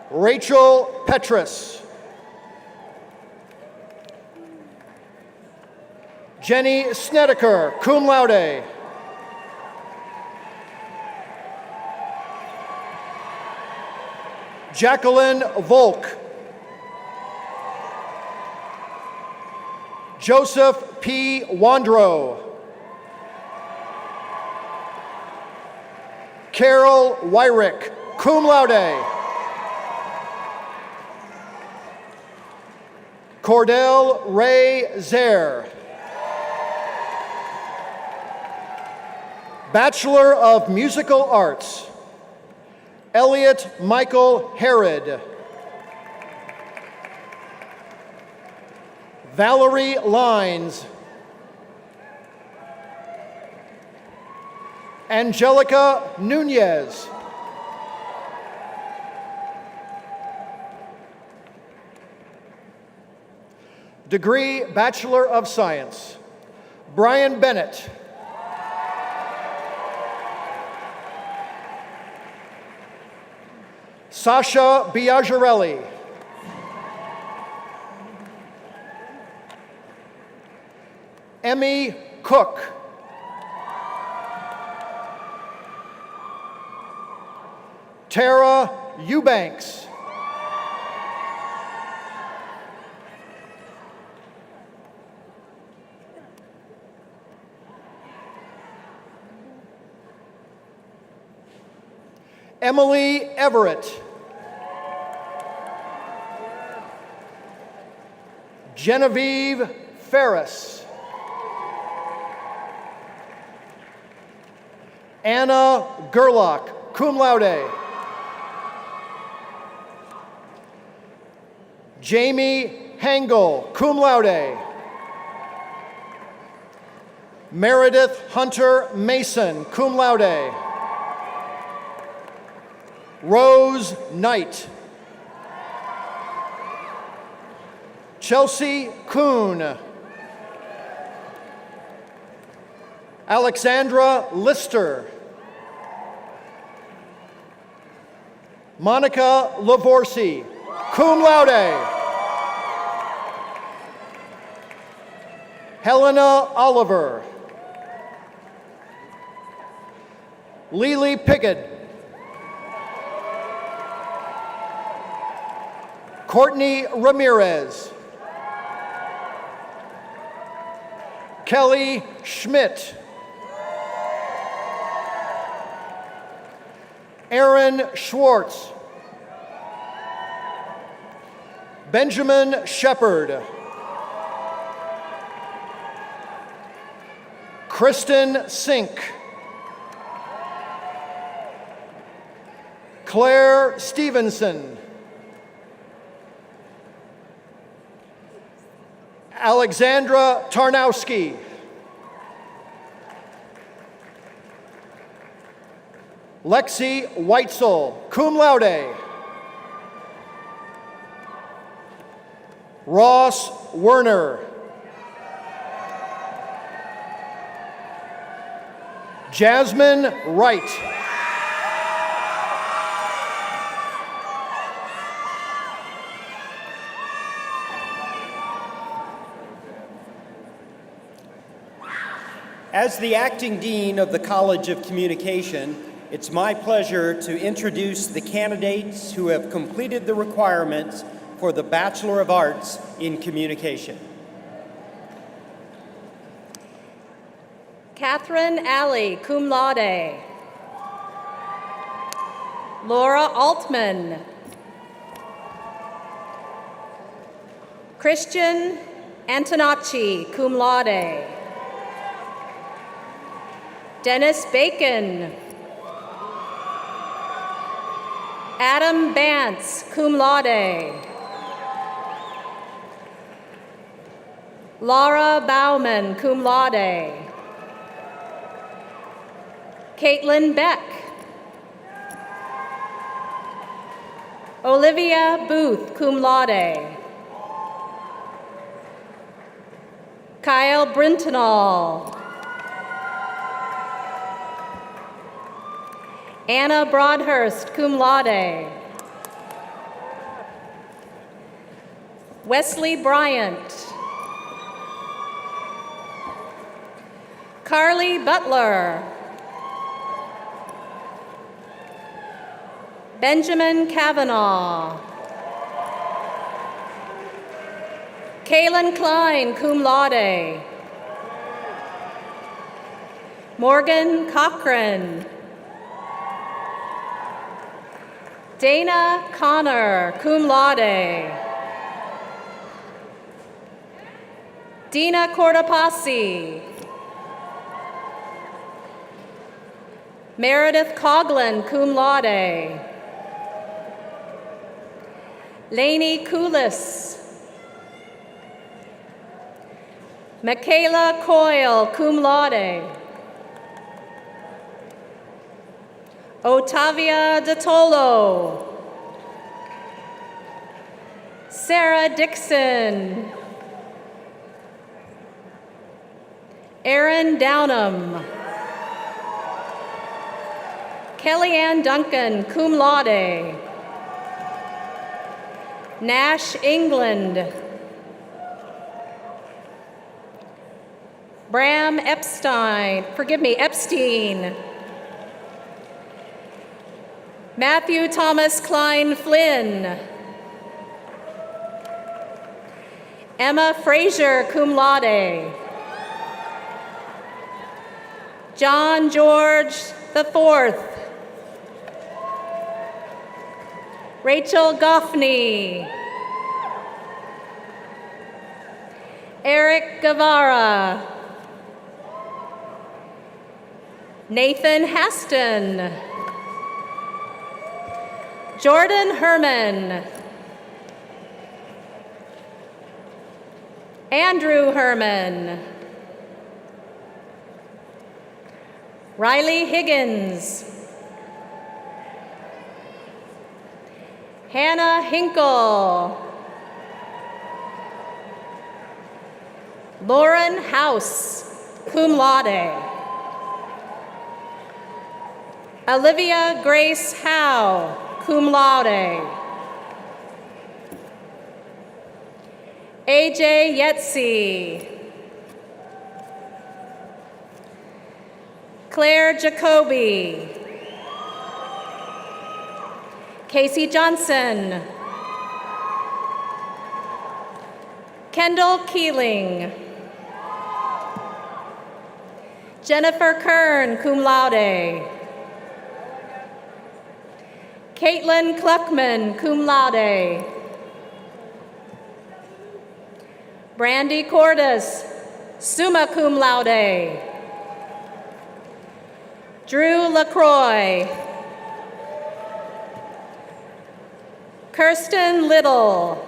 Rachel Petrus. Jenny Snedeker, cum laude. Jacqueline Volk. Joseph P. Wandrow. Carol Wyrick, cum laude. Cordell Ray Zare. Bachelor of Musical Arts. Elliot Michael Herod. Valerie Lines. Angelica Nunez. Degree Bachelor of Science. Brian Bennett. Sasha Biagirelli. Emmy Cook. Tara Eubanks. Emily Everett. Genevieve Ferris. Anna Gerlach, cum laude. Jamie Hangel, cum laude. Meredith Hunter Mason, cum laude. Rose Knight. Chelsea Kuhn. Alexandra Lister. Monica Lavorsi, cum laude. Helena Oliver. Lily Pickett. Courtney Ramirez. Kelly Schmidt. Aaron Schwartz. Benjamin Shepard. Kristen Sink. Claire Stevenson. Alexandra Tarnowski. Lexi Weitzel, cum laude. Ross Werner. Jasmine Wright. As the acting dean of the College of Communication, it's my pleasure to introduce the candidates who have completed the requirements for the Bachelor of Arts in Communication. Catherine Alley, cum laude. Laura Altman. Christian Antonacci, cum laude. Dennis Bacon. Adam Bance, cum laude. Laura Bauman, cum laude. Caitlin Beck. Olivia Booth, cum laude. Kyle Brintenall. Anna Broadhurst, cum laude. Wesley Bryant. Carly Butler. Benjamin Kavanaugh. Kaylin Klein, cum laude. Morgan Cochran. Dana Connor, cum laude. Dina Cortopassi. Meredith Coughlin, cum laude. Lainey Coulis. Michaela Coyle, cum laude. Otavia DeTolo. Sarah Dixon. Erin Downham. Kellyanne Duncan, cum laude. Nash England. Bram Epstein. Matthew Thomas Klein Flynn. Emma Frazier, cum laude. John George IV. Rachel Goffney. Eric Guevara. Nathan Haston. Jordan Herman. Andrew Herman. Riley Higgins. Hannah Hinkle. Lauren House, cum laude. Olivia Grace Howe, cum laude. AJ Yetzi. Claire Jacoby. Casey Johnson. Kendall Keeling. Jennifer Kern, cum laude. Caitlin Kluckman, cum laude. Brandy Cordes, summa cum laude. Drew LaCroix. Kirsten Little.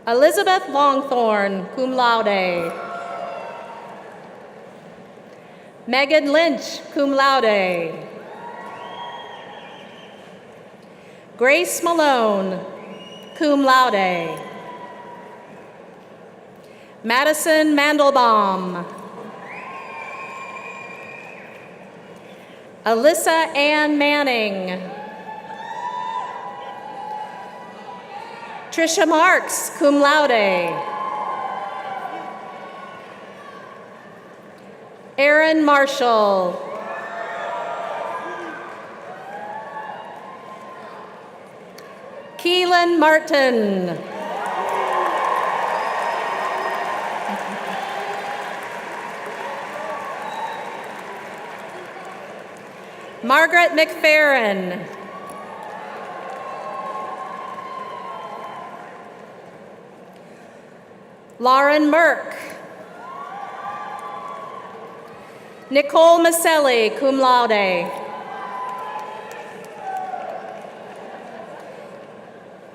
Elizabeth Longthorne, cum laude. Megan Lynch, cum laude. Grace Malone, cum laude. Madison Mandelbaum. Alyssa Ann Manning. Trisha Marks, cum laude. Aaron Marshall. Keelan Martin. Margaret McFerrin. Lauren Merck. Nicole Maselli, cum laude.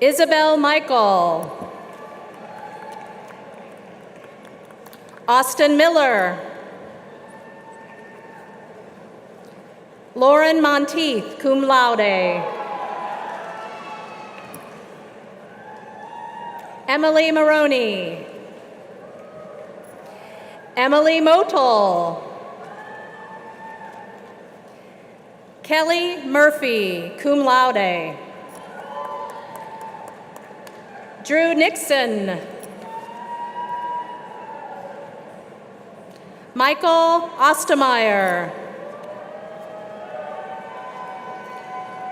Isabel Michael. Austin Miller. Lauren Monteith, cum laude. Emily Maroney. Emily Motel. Kelly Murphy, cum laude. Drew Nixon. Michael Ostermeyer.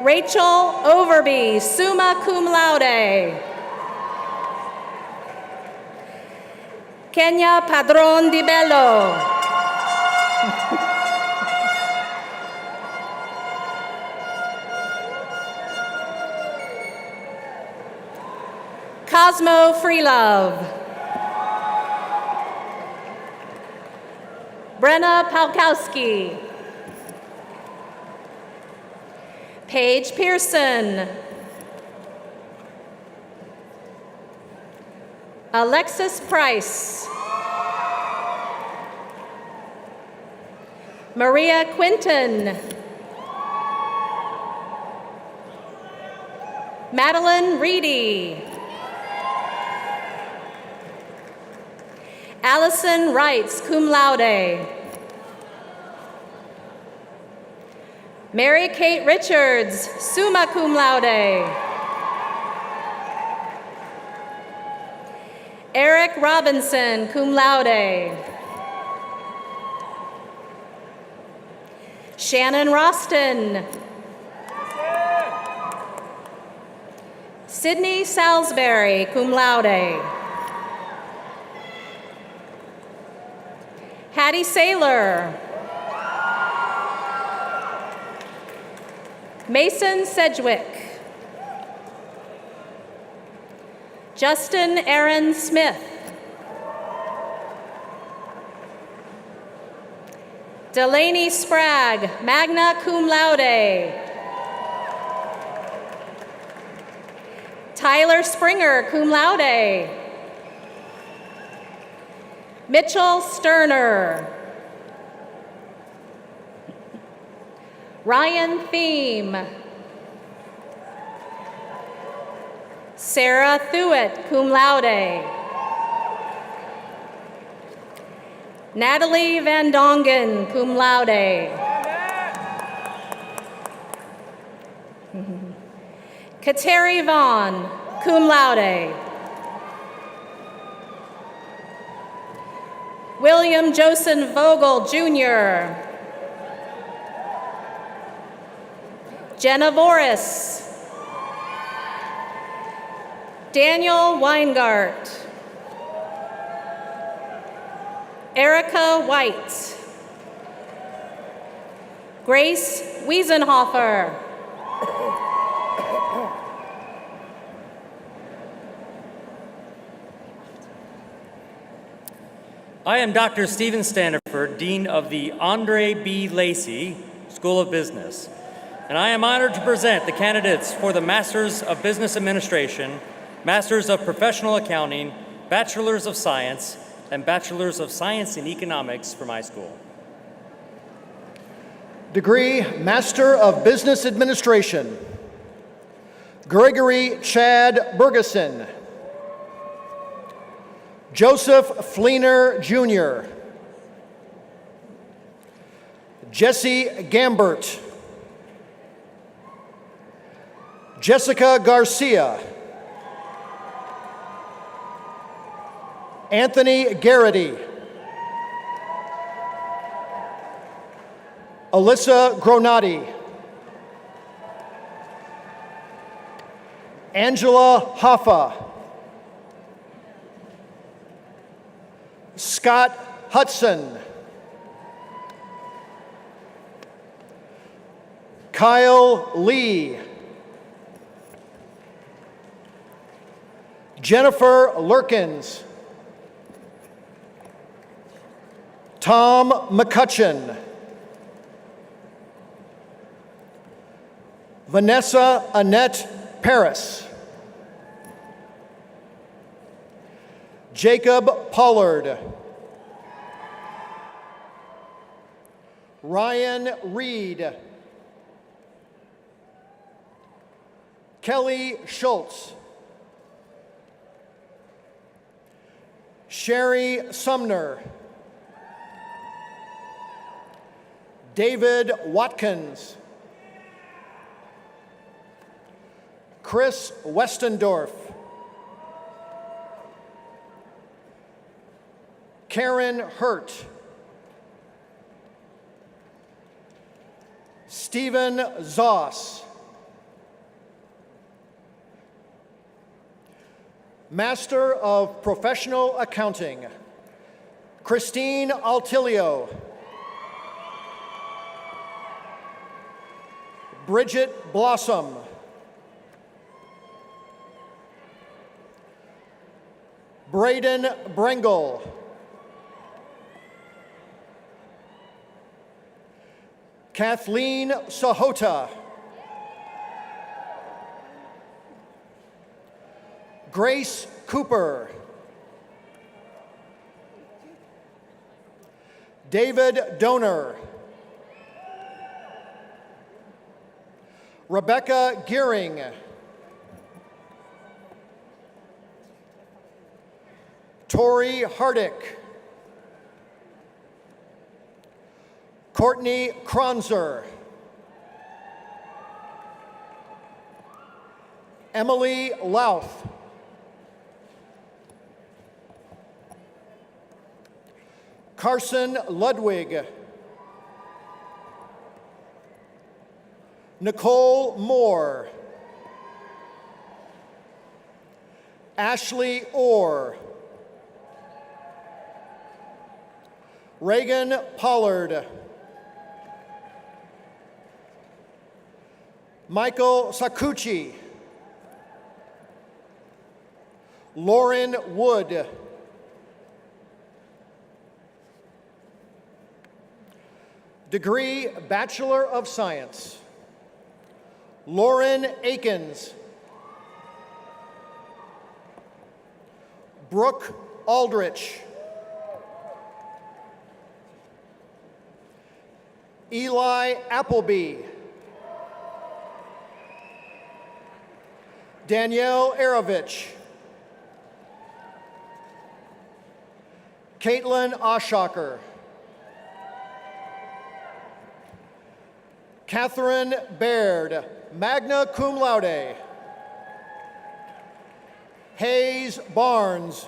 Rachel Overby, summa cum laude. Kenya Padron Di Bello. Cosmo Freelove. Brenna Palkowski. Paige Pearson. Alexis Price. Maria Quinton. Madeline Reedy. Allison Wrights, cum laude. Mary Kate Richards, summa cum laude. Eric Robinson, cum laude. Shannon Roston. Sydney Salisbury, cum laude. Hattie Saylor. Mason Sedgwick. Justin Aaron Smith. Delaney Spragg, magna cum laude. Tyler Springer, cum laude. Mitchell Sterner. Ryan Thiem. Sarah Thuet, cum laude. Natalie Van Dongen, cum laude. Kateri Vaughn, cum laude. William Joseph Vogel, Jr. Jenna Voris. Daniel Weingart. Erica White. Grace Wiesenhofer. I am Dr. Stephen Standiford, Dean of the Andre B. Lacey School of Business, and I am honored to present the candidates for the Masters of Business Administration, Masters of Professional Accounting, Bachelors of Science, and Bachelors of Science in Economics for my school. Degree Master of Business Administration, Gregory Chad Bergeson. Joseph Fleener, Jr. Jesse Gambert. Jessica Garcia. Anthony Garrity. Alyssa Gronati. Angela Hoffa. Scott Hudson. Kyle Lee. Jennifer Lurkins. Tom McCutcheon. Vanessa Annette Paris. Jacob Pollard. Ryan Reed. Kelly Schultz. Sherry Sumner. David Watkins. Chris Westendorf. Karen Hurt. Stephen Zoss. Master of Professional Accounting, Christine Altilio. Bridget Blossom. Braden Brengel. Kathleen Sahota. Grace Cooper. David Donor. Rebecca Gearing. Tori Hardick. Courtney Kronzer. Emily Louth. Carson Ludwig. Nicole Moore. Ashley Orr. Reagan Pollard. Michael Sakuchi. Lauren Wood. Degree Bachelor of Science, Lauren Akins. Brooke Aldrich. Eli Appleby. Danielle Arovich. Caitlin Oshaker. Catherine Baird, magna cum laude. Hayes Barnes.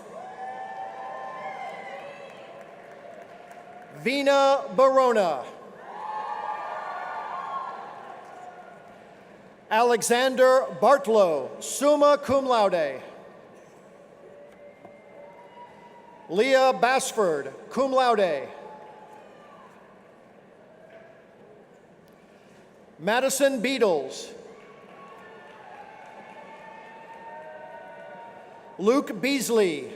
Vina Barona. Alexander Bartlow, summa cum laude. Leah Basford, cum laude. Madison Beadles. Luke Beasley.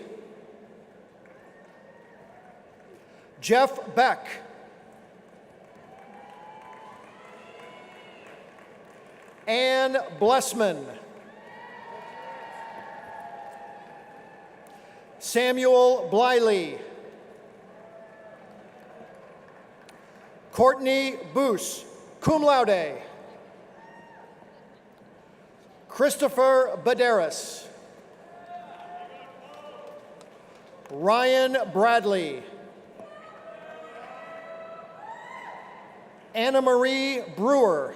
Jeff Beck. Ann Blessman. Samuel Bliley. Courtney Boos, cum laude. Christopher Baderis. Ryan Bradley. Anna Marie Brewer.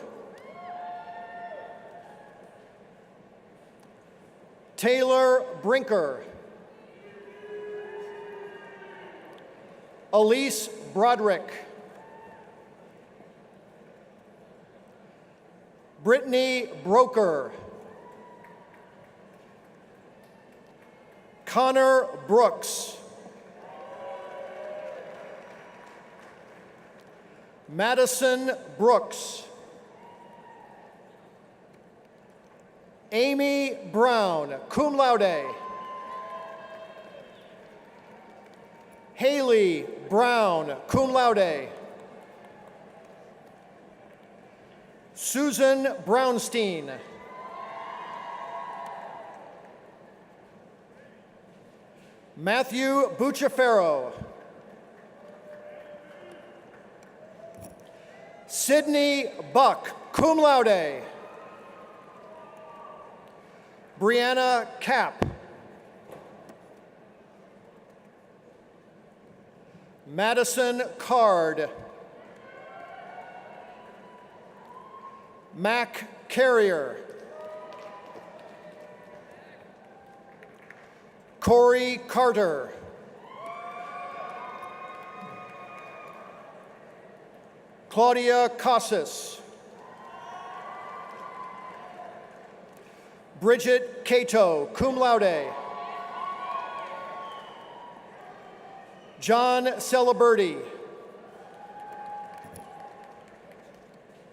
Taylor Brinker. Elise Broderick. Brittany Broker. Connor Brooks. Madison Brooks. Amy Brown, cum laude. Haley Brown, cum laude. Susan Brownstein. Matthew Bucciafero. Sydney Buck, cum laude. Brianna Kapp. Madison Card. Mac Carrier. Corey Carter. Claudia Casas. Bridget Cato, cum laude. John Celeberti.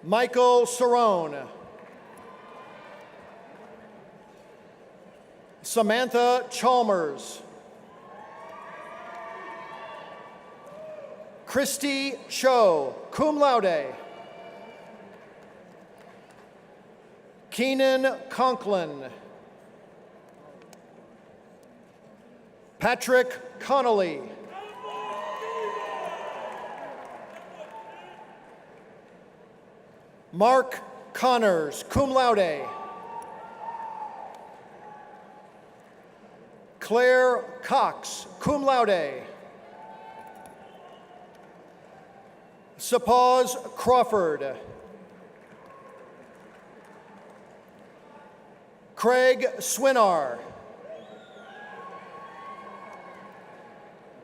Michael Cerrone. Samantha Chalmers. Christy Cho, cum laude. Keenan Conklin. Patrick Connolly. Mark Connors, cum laude. Claire Cox, cum laude. Sapaz Crawford. Craig Swinar.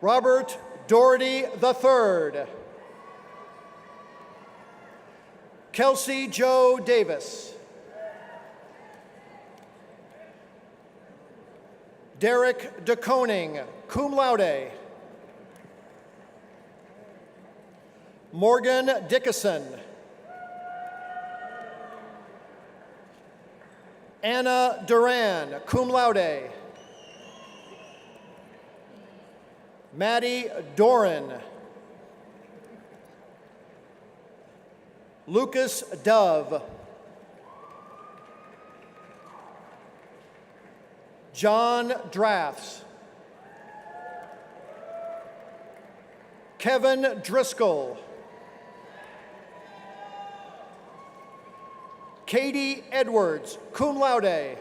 Robert Doherty III. Kelsey Joe Davis. Derek DeConing, cum laude. Morgan Dickinson. Anna Duran, cum laude. Maddie Doran. Lucas Dove. John Drafts. Kevin Driscoll. Katie Edwards, cum laude.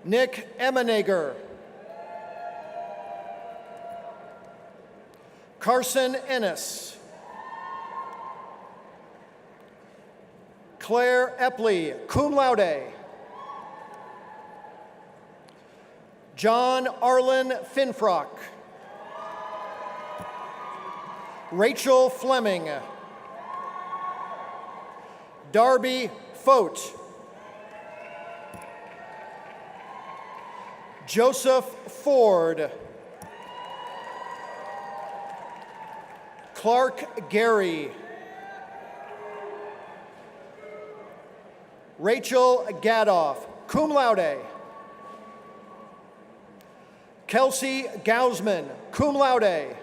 Nick Emenager. Carson Ennis. Claire Epley, cum laude. John Arlen Finfrock. Rachel Fleming. Darby Fote. Joseph Ford. Clark Gary. Rachel Gadoff, cum laude. Kelsey Gausman, cum laude.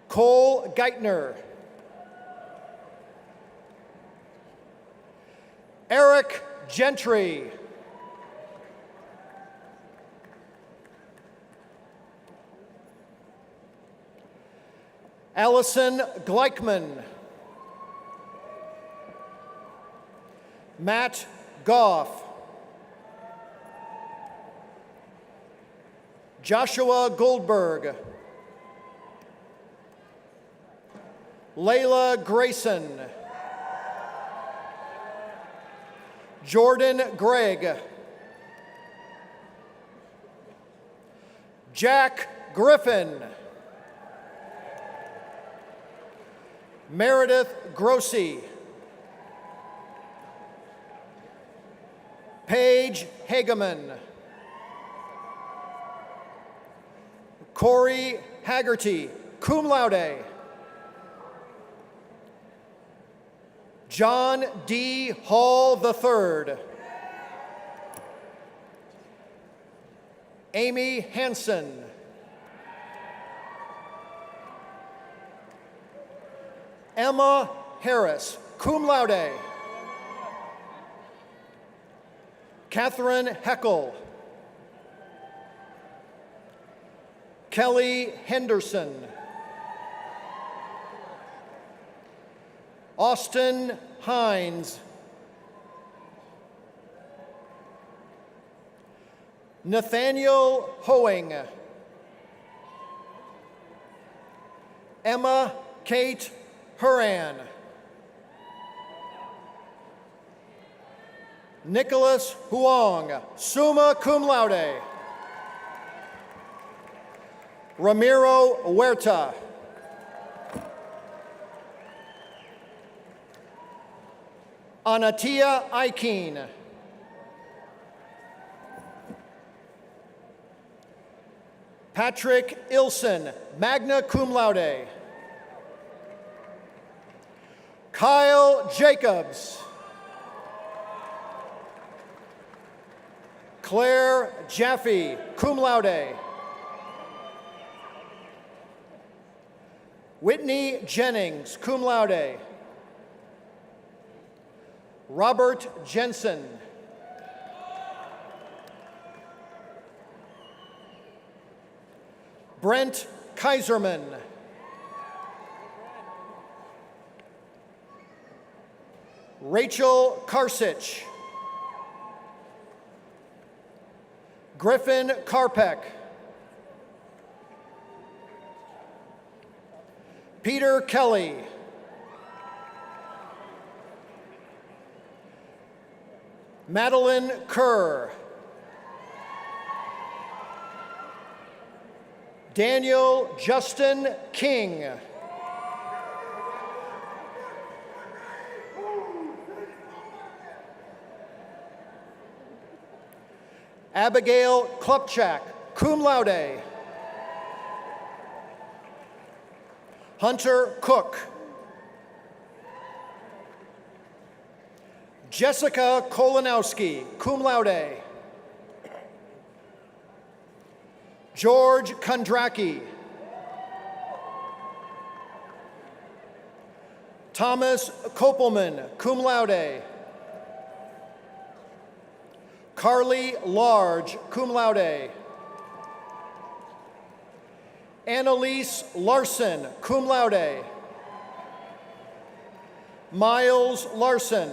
Cole Geithner. Eric Gentry. Allison Gleichman. Matt Goff. Joshua Goldberg. Layla Grayson. Jordan Gregg. Jack Griffin. Meredith Grossi. Paige Hageman. Corey Haggerty, cum laude. John D. Hall III. Amy Hansen. Emma Harris, cum laude. Catherine Heckel. Kelly Henderson. Austin Hines. Nathaniel Hoeing. Emma Kate Huran. Nicholas Huang, summa cum laude. Ramiro Huerta. Anatia Aikeen. Patrick Ilson, magna cum laude. Kyle Jacobs. Claire Jaffe, cum laude. Whitney Jennings, cum laude. Robert Jensen. Brent Kaiserman. Rachel Karsich. Griffin Karpek. Peter Kelly. Madeline Kerr. Daniel Justin King. Abigail Klupchak, cum laude. Hunter Cook. Jessica Kolanowski, cum laude. George Kondracki. Thomas Kopelman, cum laude. Carly Large, cum laude. Annalise Larson, cum laude. Miles Larson.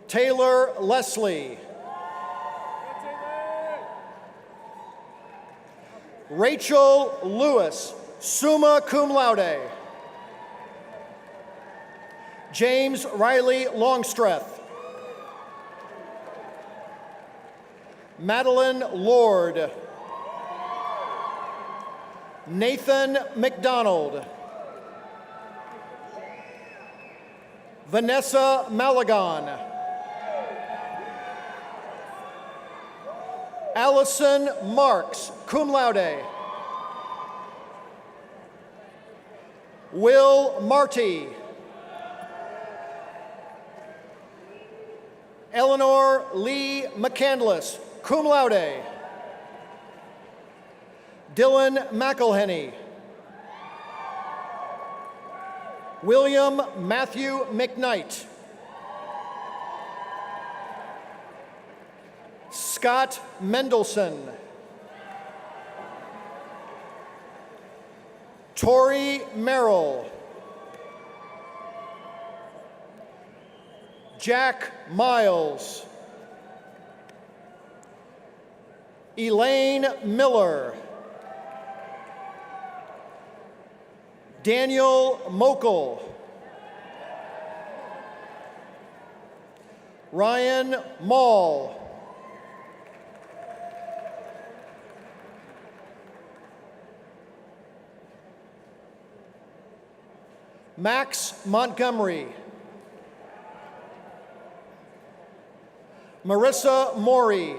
Taylor Leslie. Rachel Lewis, summa cum laude. James Riley Longstreth. Madeline Lord, Nathan McDonald, Vanessa Malagon, Allison Marks, cum laude, Will Marty, Eleanor Lee McCandless, cum laude, Dylan McElhenney, William Matthew McKnight, Scott Mendelson, Tori Merrill, Jack Miles, Elaine Miller, Daniel Mokel, Ryan Mall, Max Montgomery, Marissa Morey,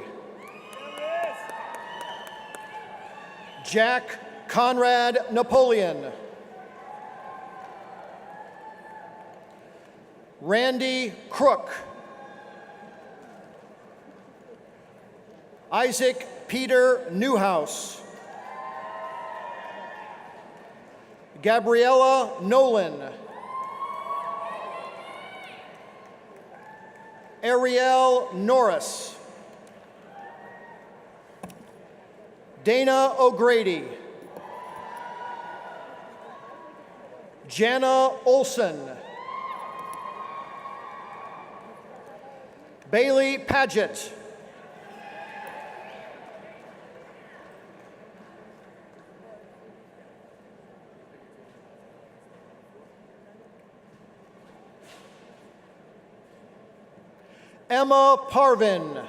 Jack Conrad Napoleon, Randy Crook, Isaac Peter Newhouse, Gabriella Nolan, Ariel Norris, Dana O'Grady, Jana Olson, Bailey Paget, Emma Parvin,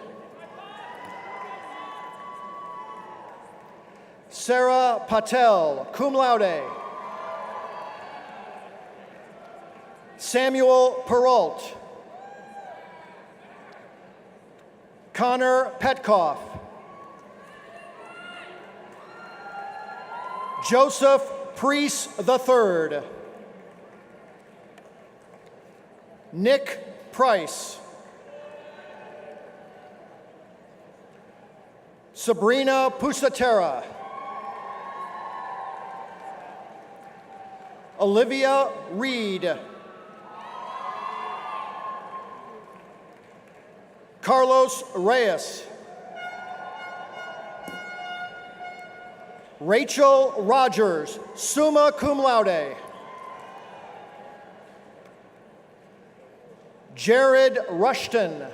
Sarah Patel, cum laude, Samuel Peralt, Connor Petkoff, Joseph Priest III, Nick Price, Sabrina Pusatera, Olivia Reed, Carlos Reyes, Rachel Rogers, summa cum laude, Jared Rushton,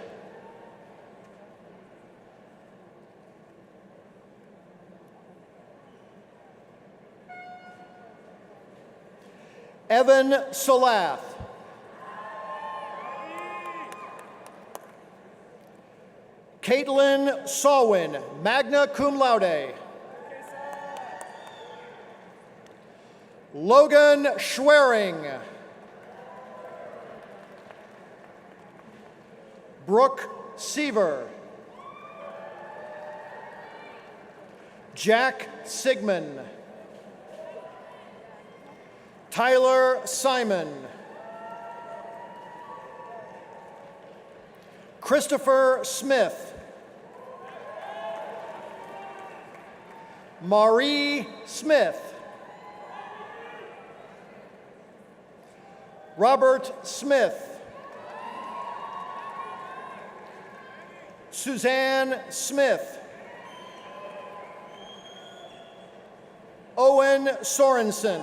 Evan Salath, Caitlin Sawin, magna cum laude, Logan Schwering, Brooke Seaver, Jack Sigmund, Tyler Simon, Christopher Smith, Marie Smith, Robert Smith, Suzanne Smith, Owen Sorensen,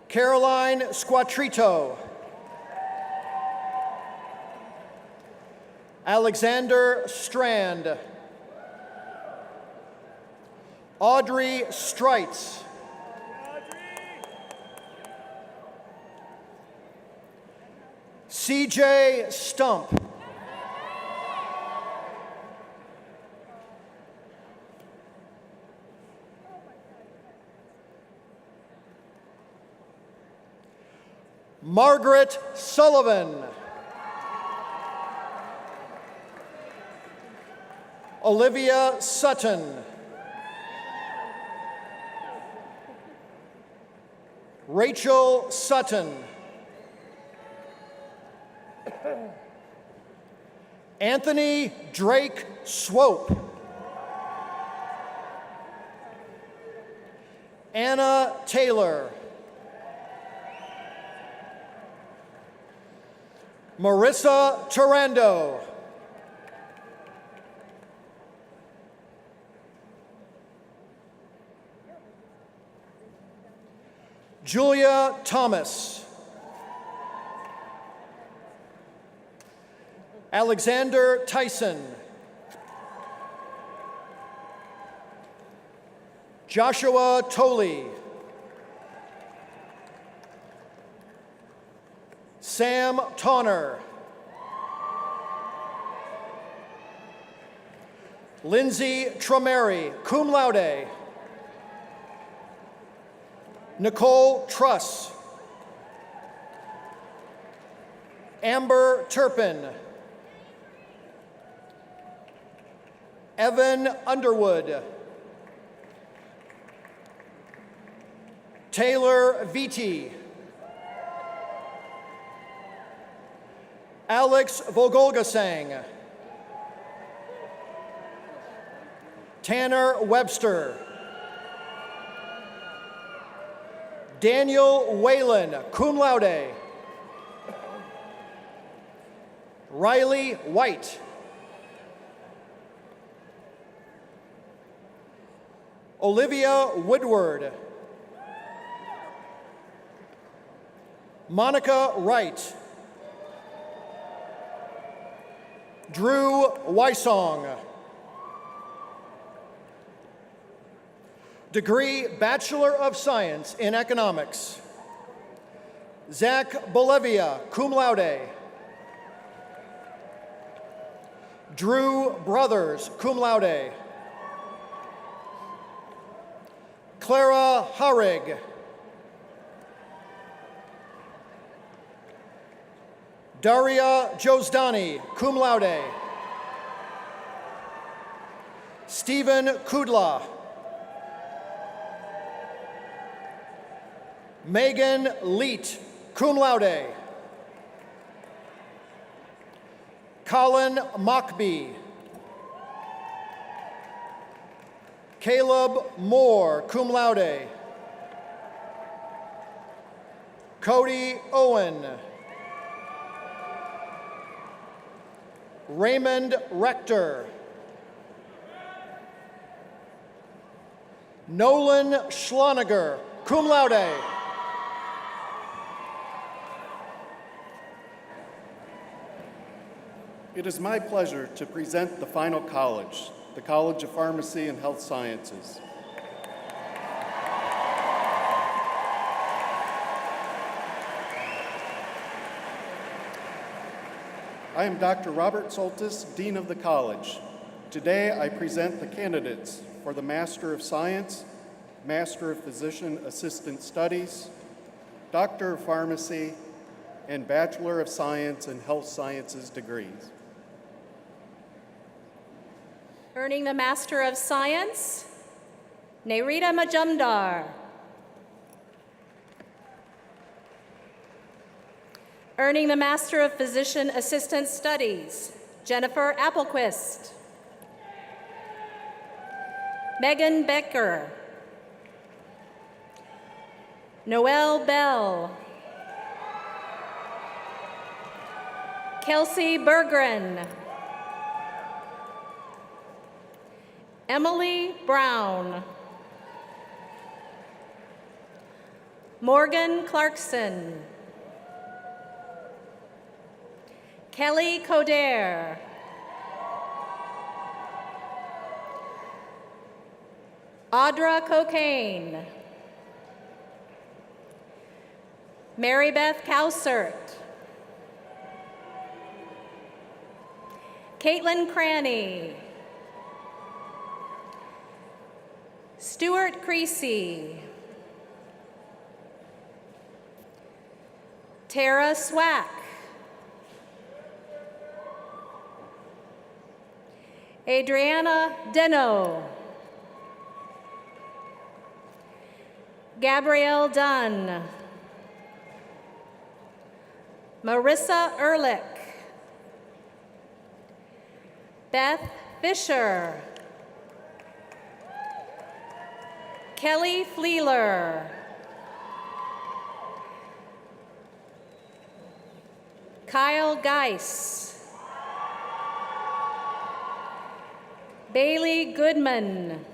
Caroline Squatrito, Alexander Strand, Audrey Streitz, CJ Stump. Margaret Sullivan. Olivia Sutton. Rachel Sutton. Anthony Drake Swope. Anna Taylor. Marissa Tarando. Julia Thomas. Alexander Tyson. Joshua Tolley. Sam Tonner. Lindsay Tremeri, cum laude. Nicole Truss. Amber Turpin. Evan Underwood. Taylor Vitti. Alex Vogolgasang. Tanner Webster. Daniel Whalen, cum laude. Riley White. Olivia Woodward. Monica Wright. Drew Wysong. Degree Bachelor of Science in Economics. Zach Bolivia, cum laude. Drew Brothers, cum laude. Clara Harig. Daria Jozdani, cum laude. Stephen Kudla. Megan Leet, cum laude. Colin Mockbee. Caleb Moore, cum laude. Cody Owen. Raymond Rector. Nolan Schloniger, cum laude. It is my pleasure to present the final college, the College of Pharmacy and Health Sciences. I am Dr. Robert Soltis, Dean of the College. Today I present the candidates for the Master of Science, Master of Physician Assistant Studies, Doctor of Pharmacy, and Bachelor of Science in Health Sciences degrees. Earning the Master of Science, Nerita Majumdar. Earning the Master of Physician Assistant Studies, Jennifer Applequist. Megan Becker. Noelle Bell. Kelsey Berggren. Emily Brown. Morgan Clarkson. Kelly Coder. Audra Cocaine. Mary Beth Cowsert. Caitlin Cranny. Stuart Creasy. Tara Swack. Adriana Deno. Gabrielle Dunn. Marissa Ehrlich. Beth Fisher. Kelly Fleeler. Kyle Geis. Bailey Goodman.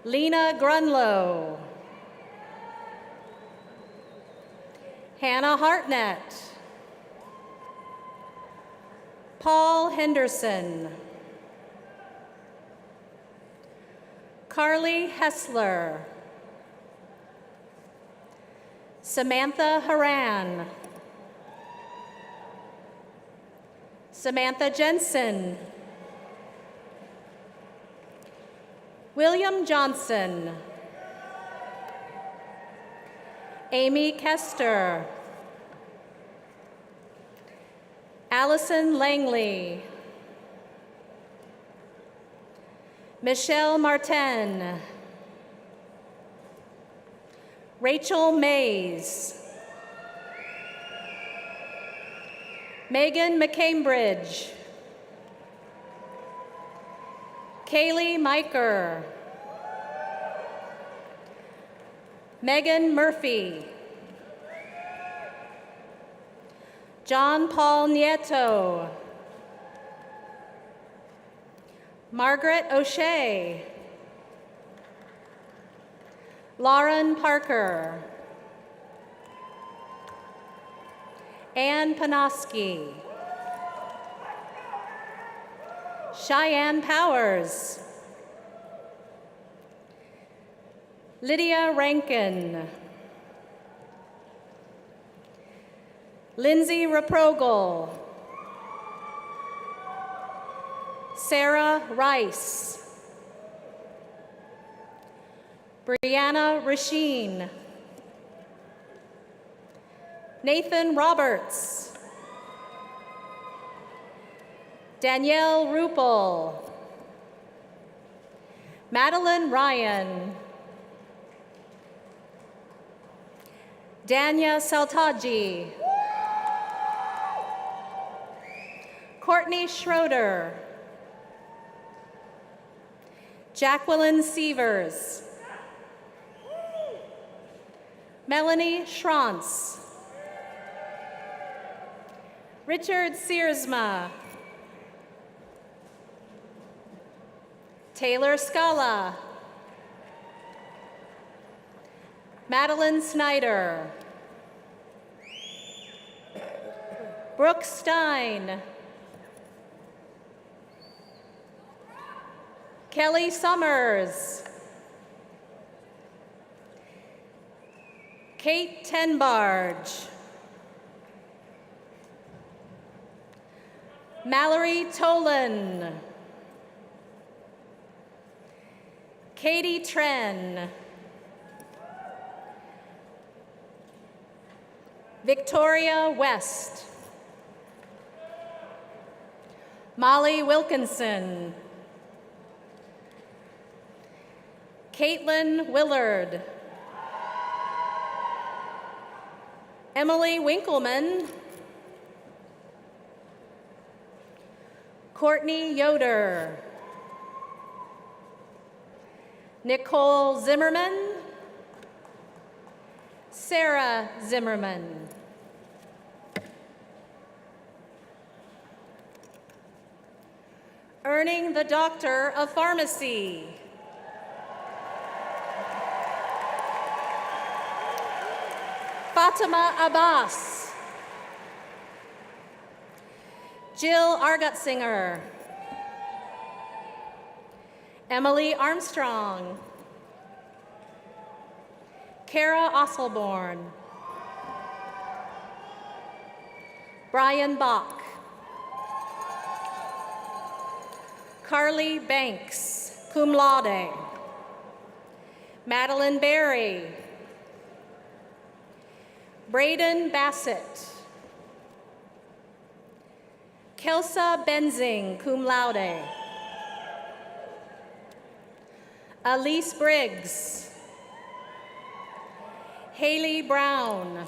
Lena Grunlow. Hannah Hartnett. Paul Henderson. Carly Hessler. Samantha Haran. Samantha Jensen. William Johnson. Amy Kester. Allison Langley. Michelle Martin. Rachel Mays. Megan McCambridge. Kaylee Miker. Megan Murphy. John Paul Nieto. Margaret O'Shea. Lauren Parker. Ann Panoski. Cheyenne Powers. Lydia Rankin. Lindsay Reprogel. Sarah Rice. Brianna Rasheen. Nathan Roberts. Danielle Rupel. Madeline Ryan. Danya Saltaji. Courtney Schroeder. Jacqueline Sievers. Melanie Schrantz. Richard Searsma. Taylor Scala. Madeline Snyder. Brooke Stein. Kelly Summers. Kate Tenbarge. Mallory Tolan. Katie Tren. Victoria West. Molly Wilkinson. Caitlin Willard. Emily Winkleman. Courtney Yoder. Nicole Zimmerman. Sarah Zimmerman. Earning the Doctor of Pharmacy. Fatima Abbas. Jill Argutsinger. Emily Armstrong. Kara Osselborn. Brian Bach. Carly Banks, cum laude. Madeline Berry. Braden Bassett. Kelsa Benzing, cum laude. Elise Briggs. Haley Brown.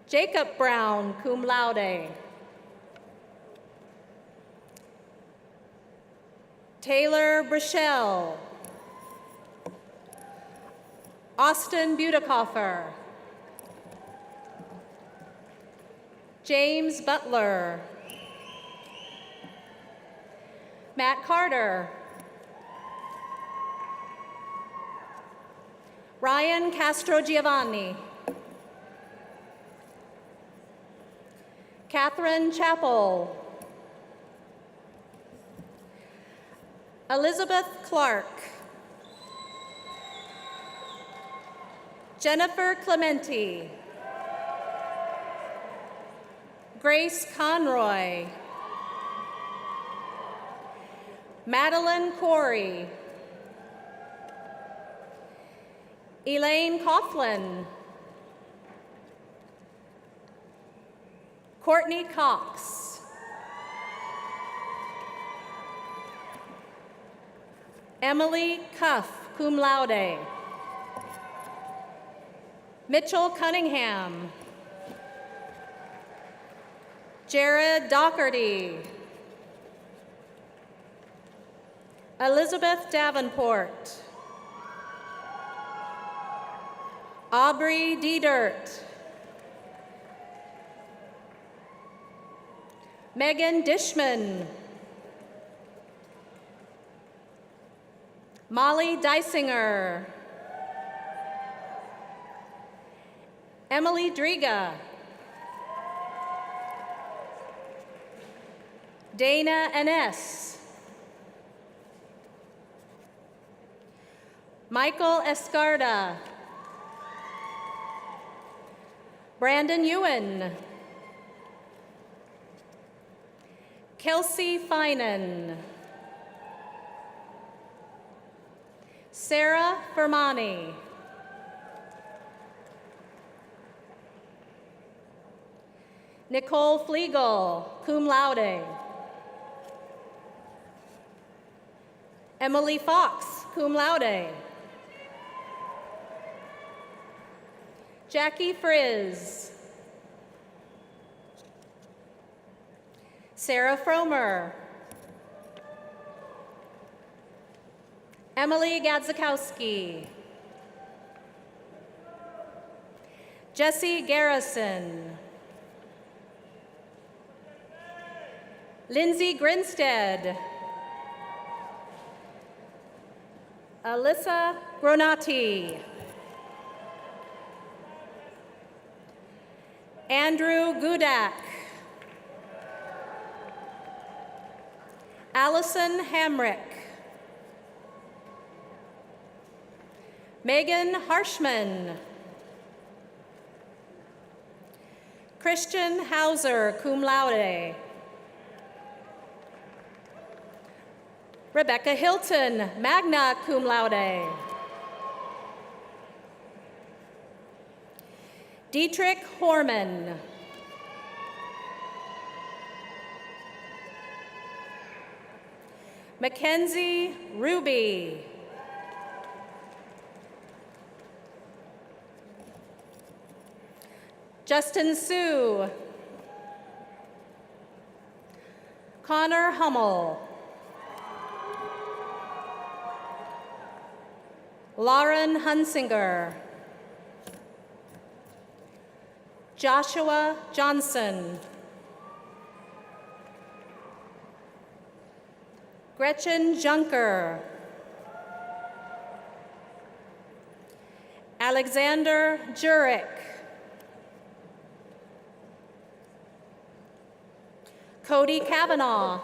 Jacob Brown, cum laude. Taylor Brichelle. Austin Butekoffer. James Butler. Matt Carter. Ryan Castro Giovanni. Catherine Chappell. Elizabeth Clark. Jennifer Clementi. Grace Conroy. Madeline Corey. Elaine Coughlin. Courtney Cox. Emily Cuff, cum laude. Mitchell Cunningham. Jared Doherty. Elizabeth Davenport. Aubrey Diedert. Megan Dishman. Molly Deisinger. Emily Driga. Dana Ines. Michael Escarda. Brandon Ewan. Kelsey Finan. Sarah Fermani. Nicole Flegel, cum laude. Emily Fox, cum laude. Jackie Frizz. Sarah Fromer. Emily Gadzikowski. Jesse Garrison. Lindsay Grinstead. Alyssa Gronati. Andrew Gudak. Allison Hamrick. Megan Harshman. Christian Hauser, cum laude. Rebecca Hilton, magna cum laude. Dietrich Horman. Mackenzie Ruby. Justin Sue. Connor Hummel. Lauren Hunsinger. Joshua Johnson. Gretchen Junker. Alexander Jurek. Cody Kavanaugh.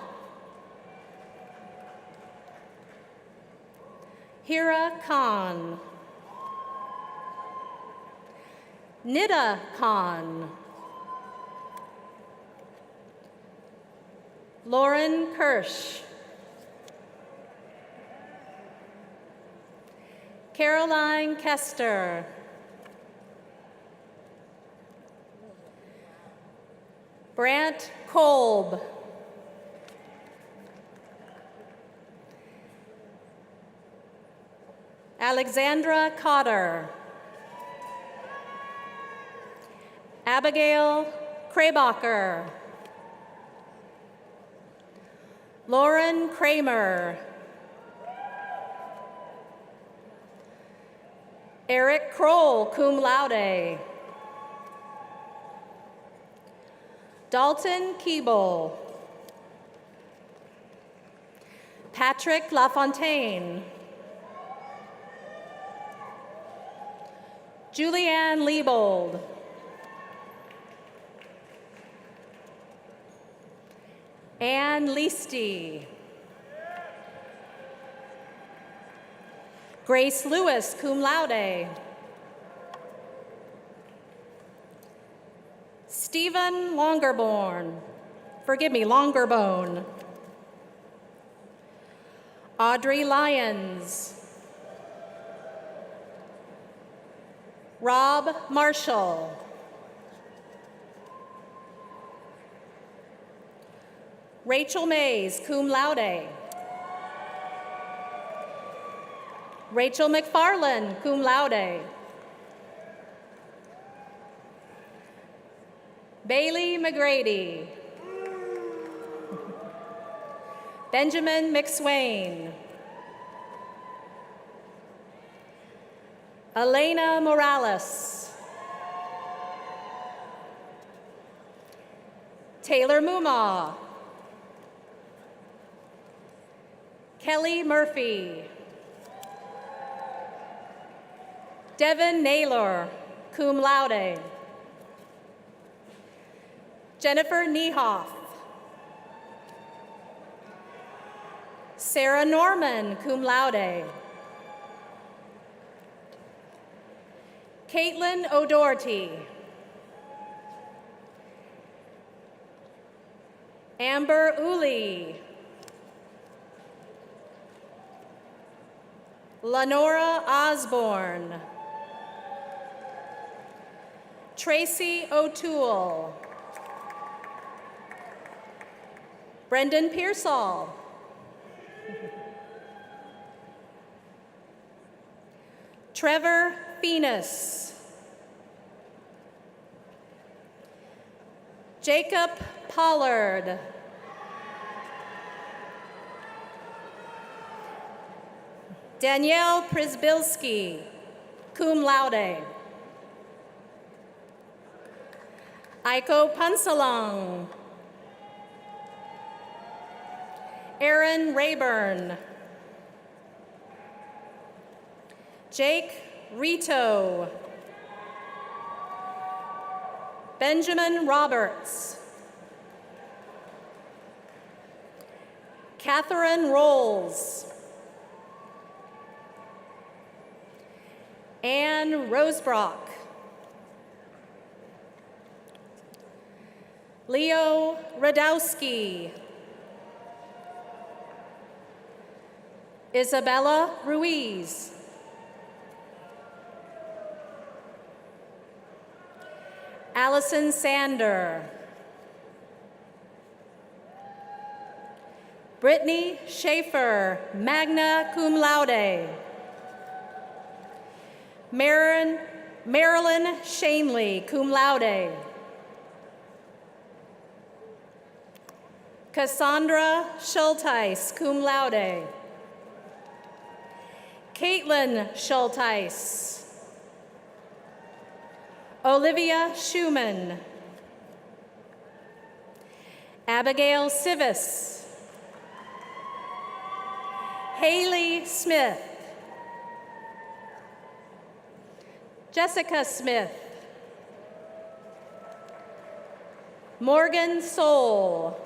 Hira Khan. Nida Khan. Lauren Kirsch. Caroline Kester. Brant Kolb. Alexandra Cotter. Abigail Krabacher. Lauren Kramer. Eric Kroll, cum laude. Dalton Keeble. Patrick LaFontaine. Julianne Liebold. Ann Leasty. Grace Lewis, cum laude. Stephen Longerbone. Audrey Lyons. Rob Marshall. Rachel Mays, cum laude. Rachel McFarland, cum laude. Bailey McGrady. Benjamin McSwain. Elena Morales. Taylor Mumma. Kelly Murphy. Devin Naylor, cum laude. Jennifer Niehoff. Sarah Norman, cum laude. Caitlin O'Doherty. Amber Uli. Lenora Osborne. Tracy O'Toole. Brendan Pearsall. Trevor Phoenix. Jacob Pollard. Danielle Przbilski, cum laude. Aiko Pansalang. Aaron Rayburn. Jake Rito. Benjamin Roberts. Catherine Rolls. Anne Rosebrock. Leo Radowski. Isabella Ruiz. Allison Sander. Brittany Schaefer, magna cum laude. Marilyn Shanley, cum laude. Cassandra Schulteis, cum laude. Caitlin Schulteis. Olivia Schumann. Abigail Sivis. Haley Smith. Jessica Smith. Morgan Soul.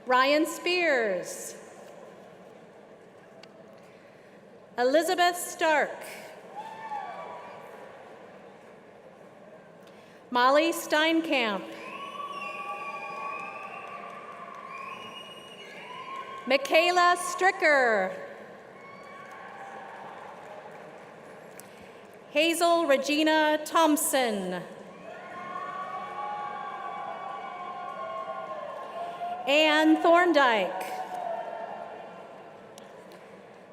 Ryan Spears. Elizabeth Stark. Molly Steinkamp. Michaela Stricker. Hazel Regina Thompson. Ann Thorndike.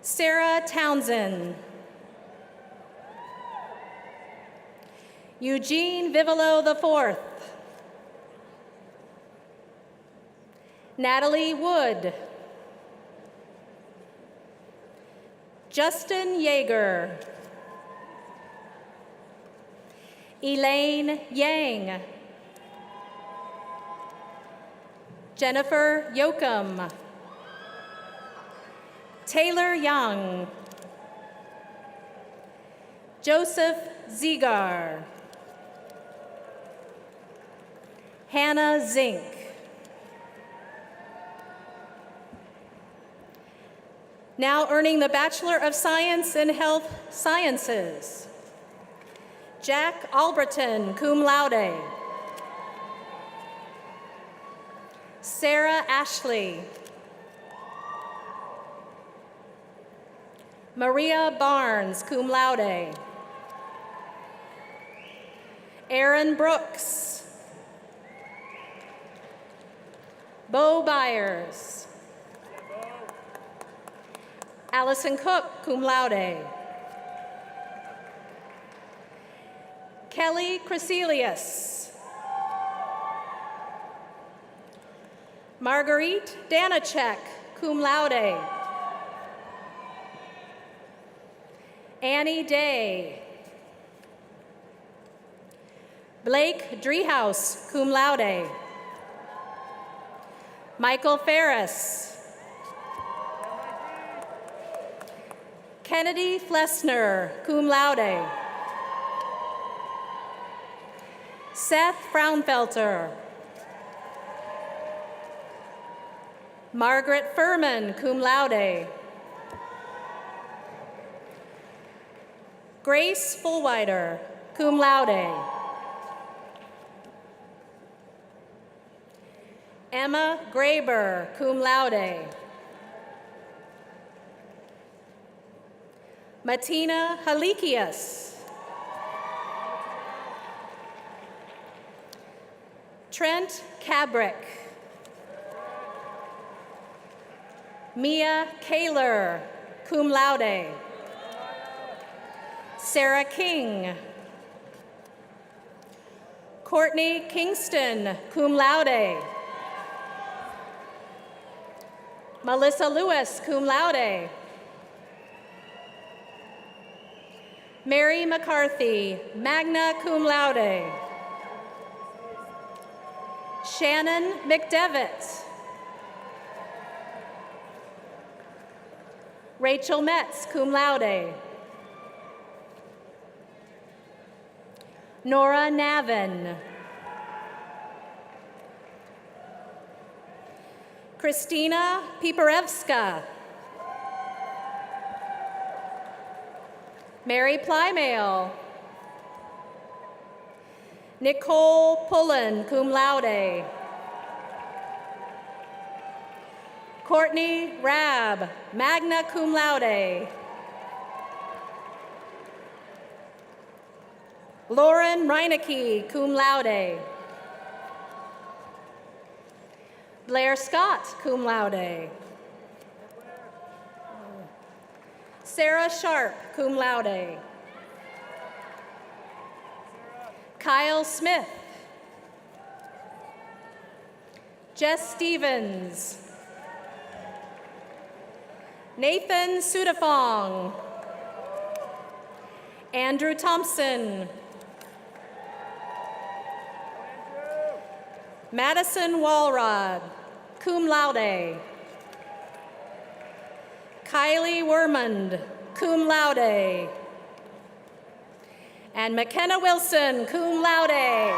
Sarah Townsend. Eugene Vivolo IV. Natalie Wood. Justin Yeager. Elaine Yang. Jennifer Yoakum. Taylor Young. Joseph Zegar. Hannah Zink. Now earning the Bachelor of Science in Health Sciences, Jack Albritton, cum laude. Sarah Ashley. Maria Barnes, cum laude. Aaron Brooks. Bo Byers. Allison Cook, cum laude. Kelly Crecelius. Marguerite Danachek, cum laude. Annie Day. Blake Driehaus, cum laude. Michael Ferris. Kennedy Flessner, cum laude. Seth Fraunfelter. Margaret Furman, cum laude. Grace Fullwider, cum laude. Emma Graber, cum laude. Matina Halikias. Trent Kabrick. Mia Kaler, cum laude. Sarah King. Courtney Kingston, cum laude. Melissa Lewis, cum laude. Mary McCarthy, magna cum laude. Shannon McDevitt. Rachel Metz, cum laude. Nora Navin. Christina Piperevska. Mary Plymale. Nicole Pullen, cum laude. Courtney Rabb, magna cum laude. Lauren Reinecke, cum laude. Blair Scott, cum laude. Sarah Sharp, cum laude. Kyle Smith. Jess Stevens. Nathan Sudafong. Andrew Thompson. Madison Walrod, cum laude. Kylie Wermund, cum laude. And McKenna Wilson, cum laude.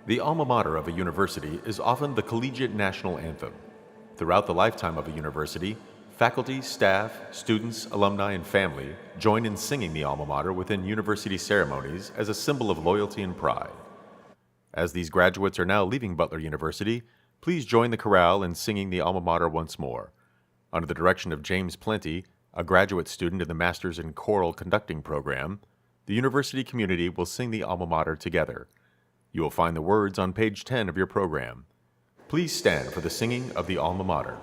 The alma mater of a university is often the collegiate national anthem. Throughout the lifetime of a university, faculty, staff, students, alumni, and family join in singing the alma mater within university ceremonies as a symbol of loyalty and pride. As these graduates are now leaving Butler University, please join the chorale in singing the alma mater once more. Under the direction of James Plenty, a graduate student in the Masters in Choral Conducting program, the university community will sing the alma mater together. You will find the words on page 10 of your program. Please stand for the singing of the alma mater.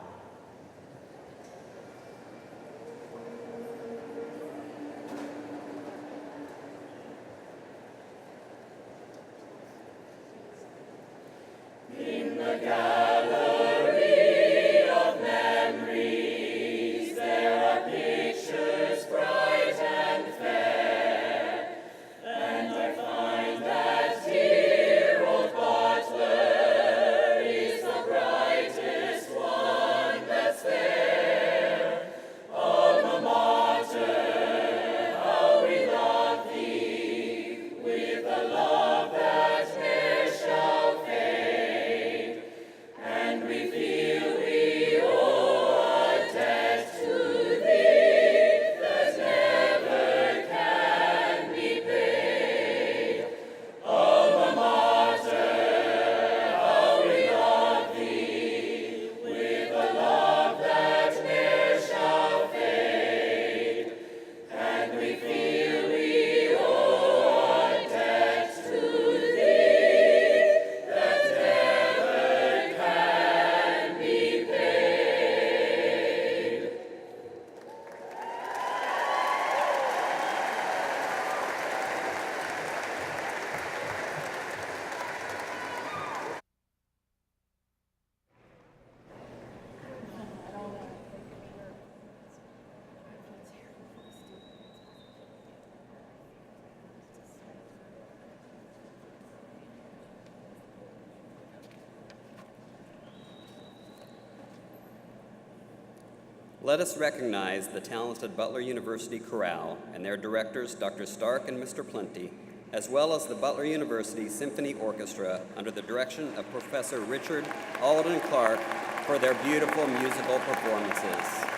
Let us recognize the talented Butler University Chorale and their directors, Dr. Stark and Mr. Plenty, as well as the Butler University Symphony Orchestra under the direction of Professor Richard Alden Clark for their beautiful musical performances.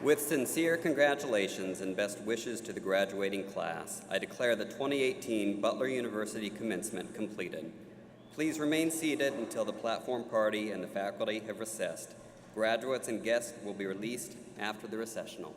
With sincere congratulations and best wishes to the graduating class, I declare the 2018 Butler University Commencement completed. Please remain seated until the platform party and the faculty have recessed. Graduates and guests will be released after the recessional.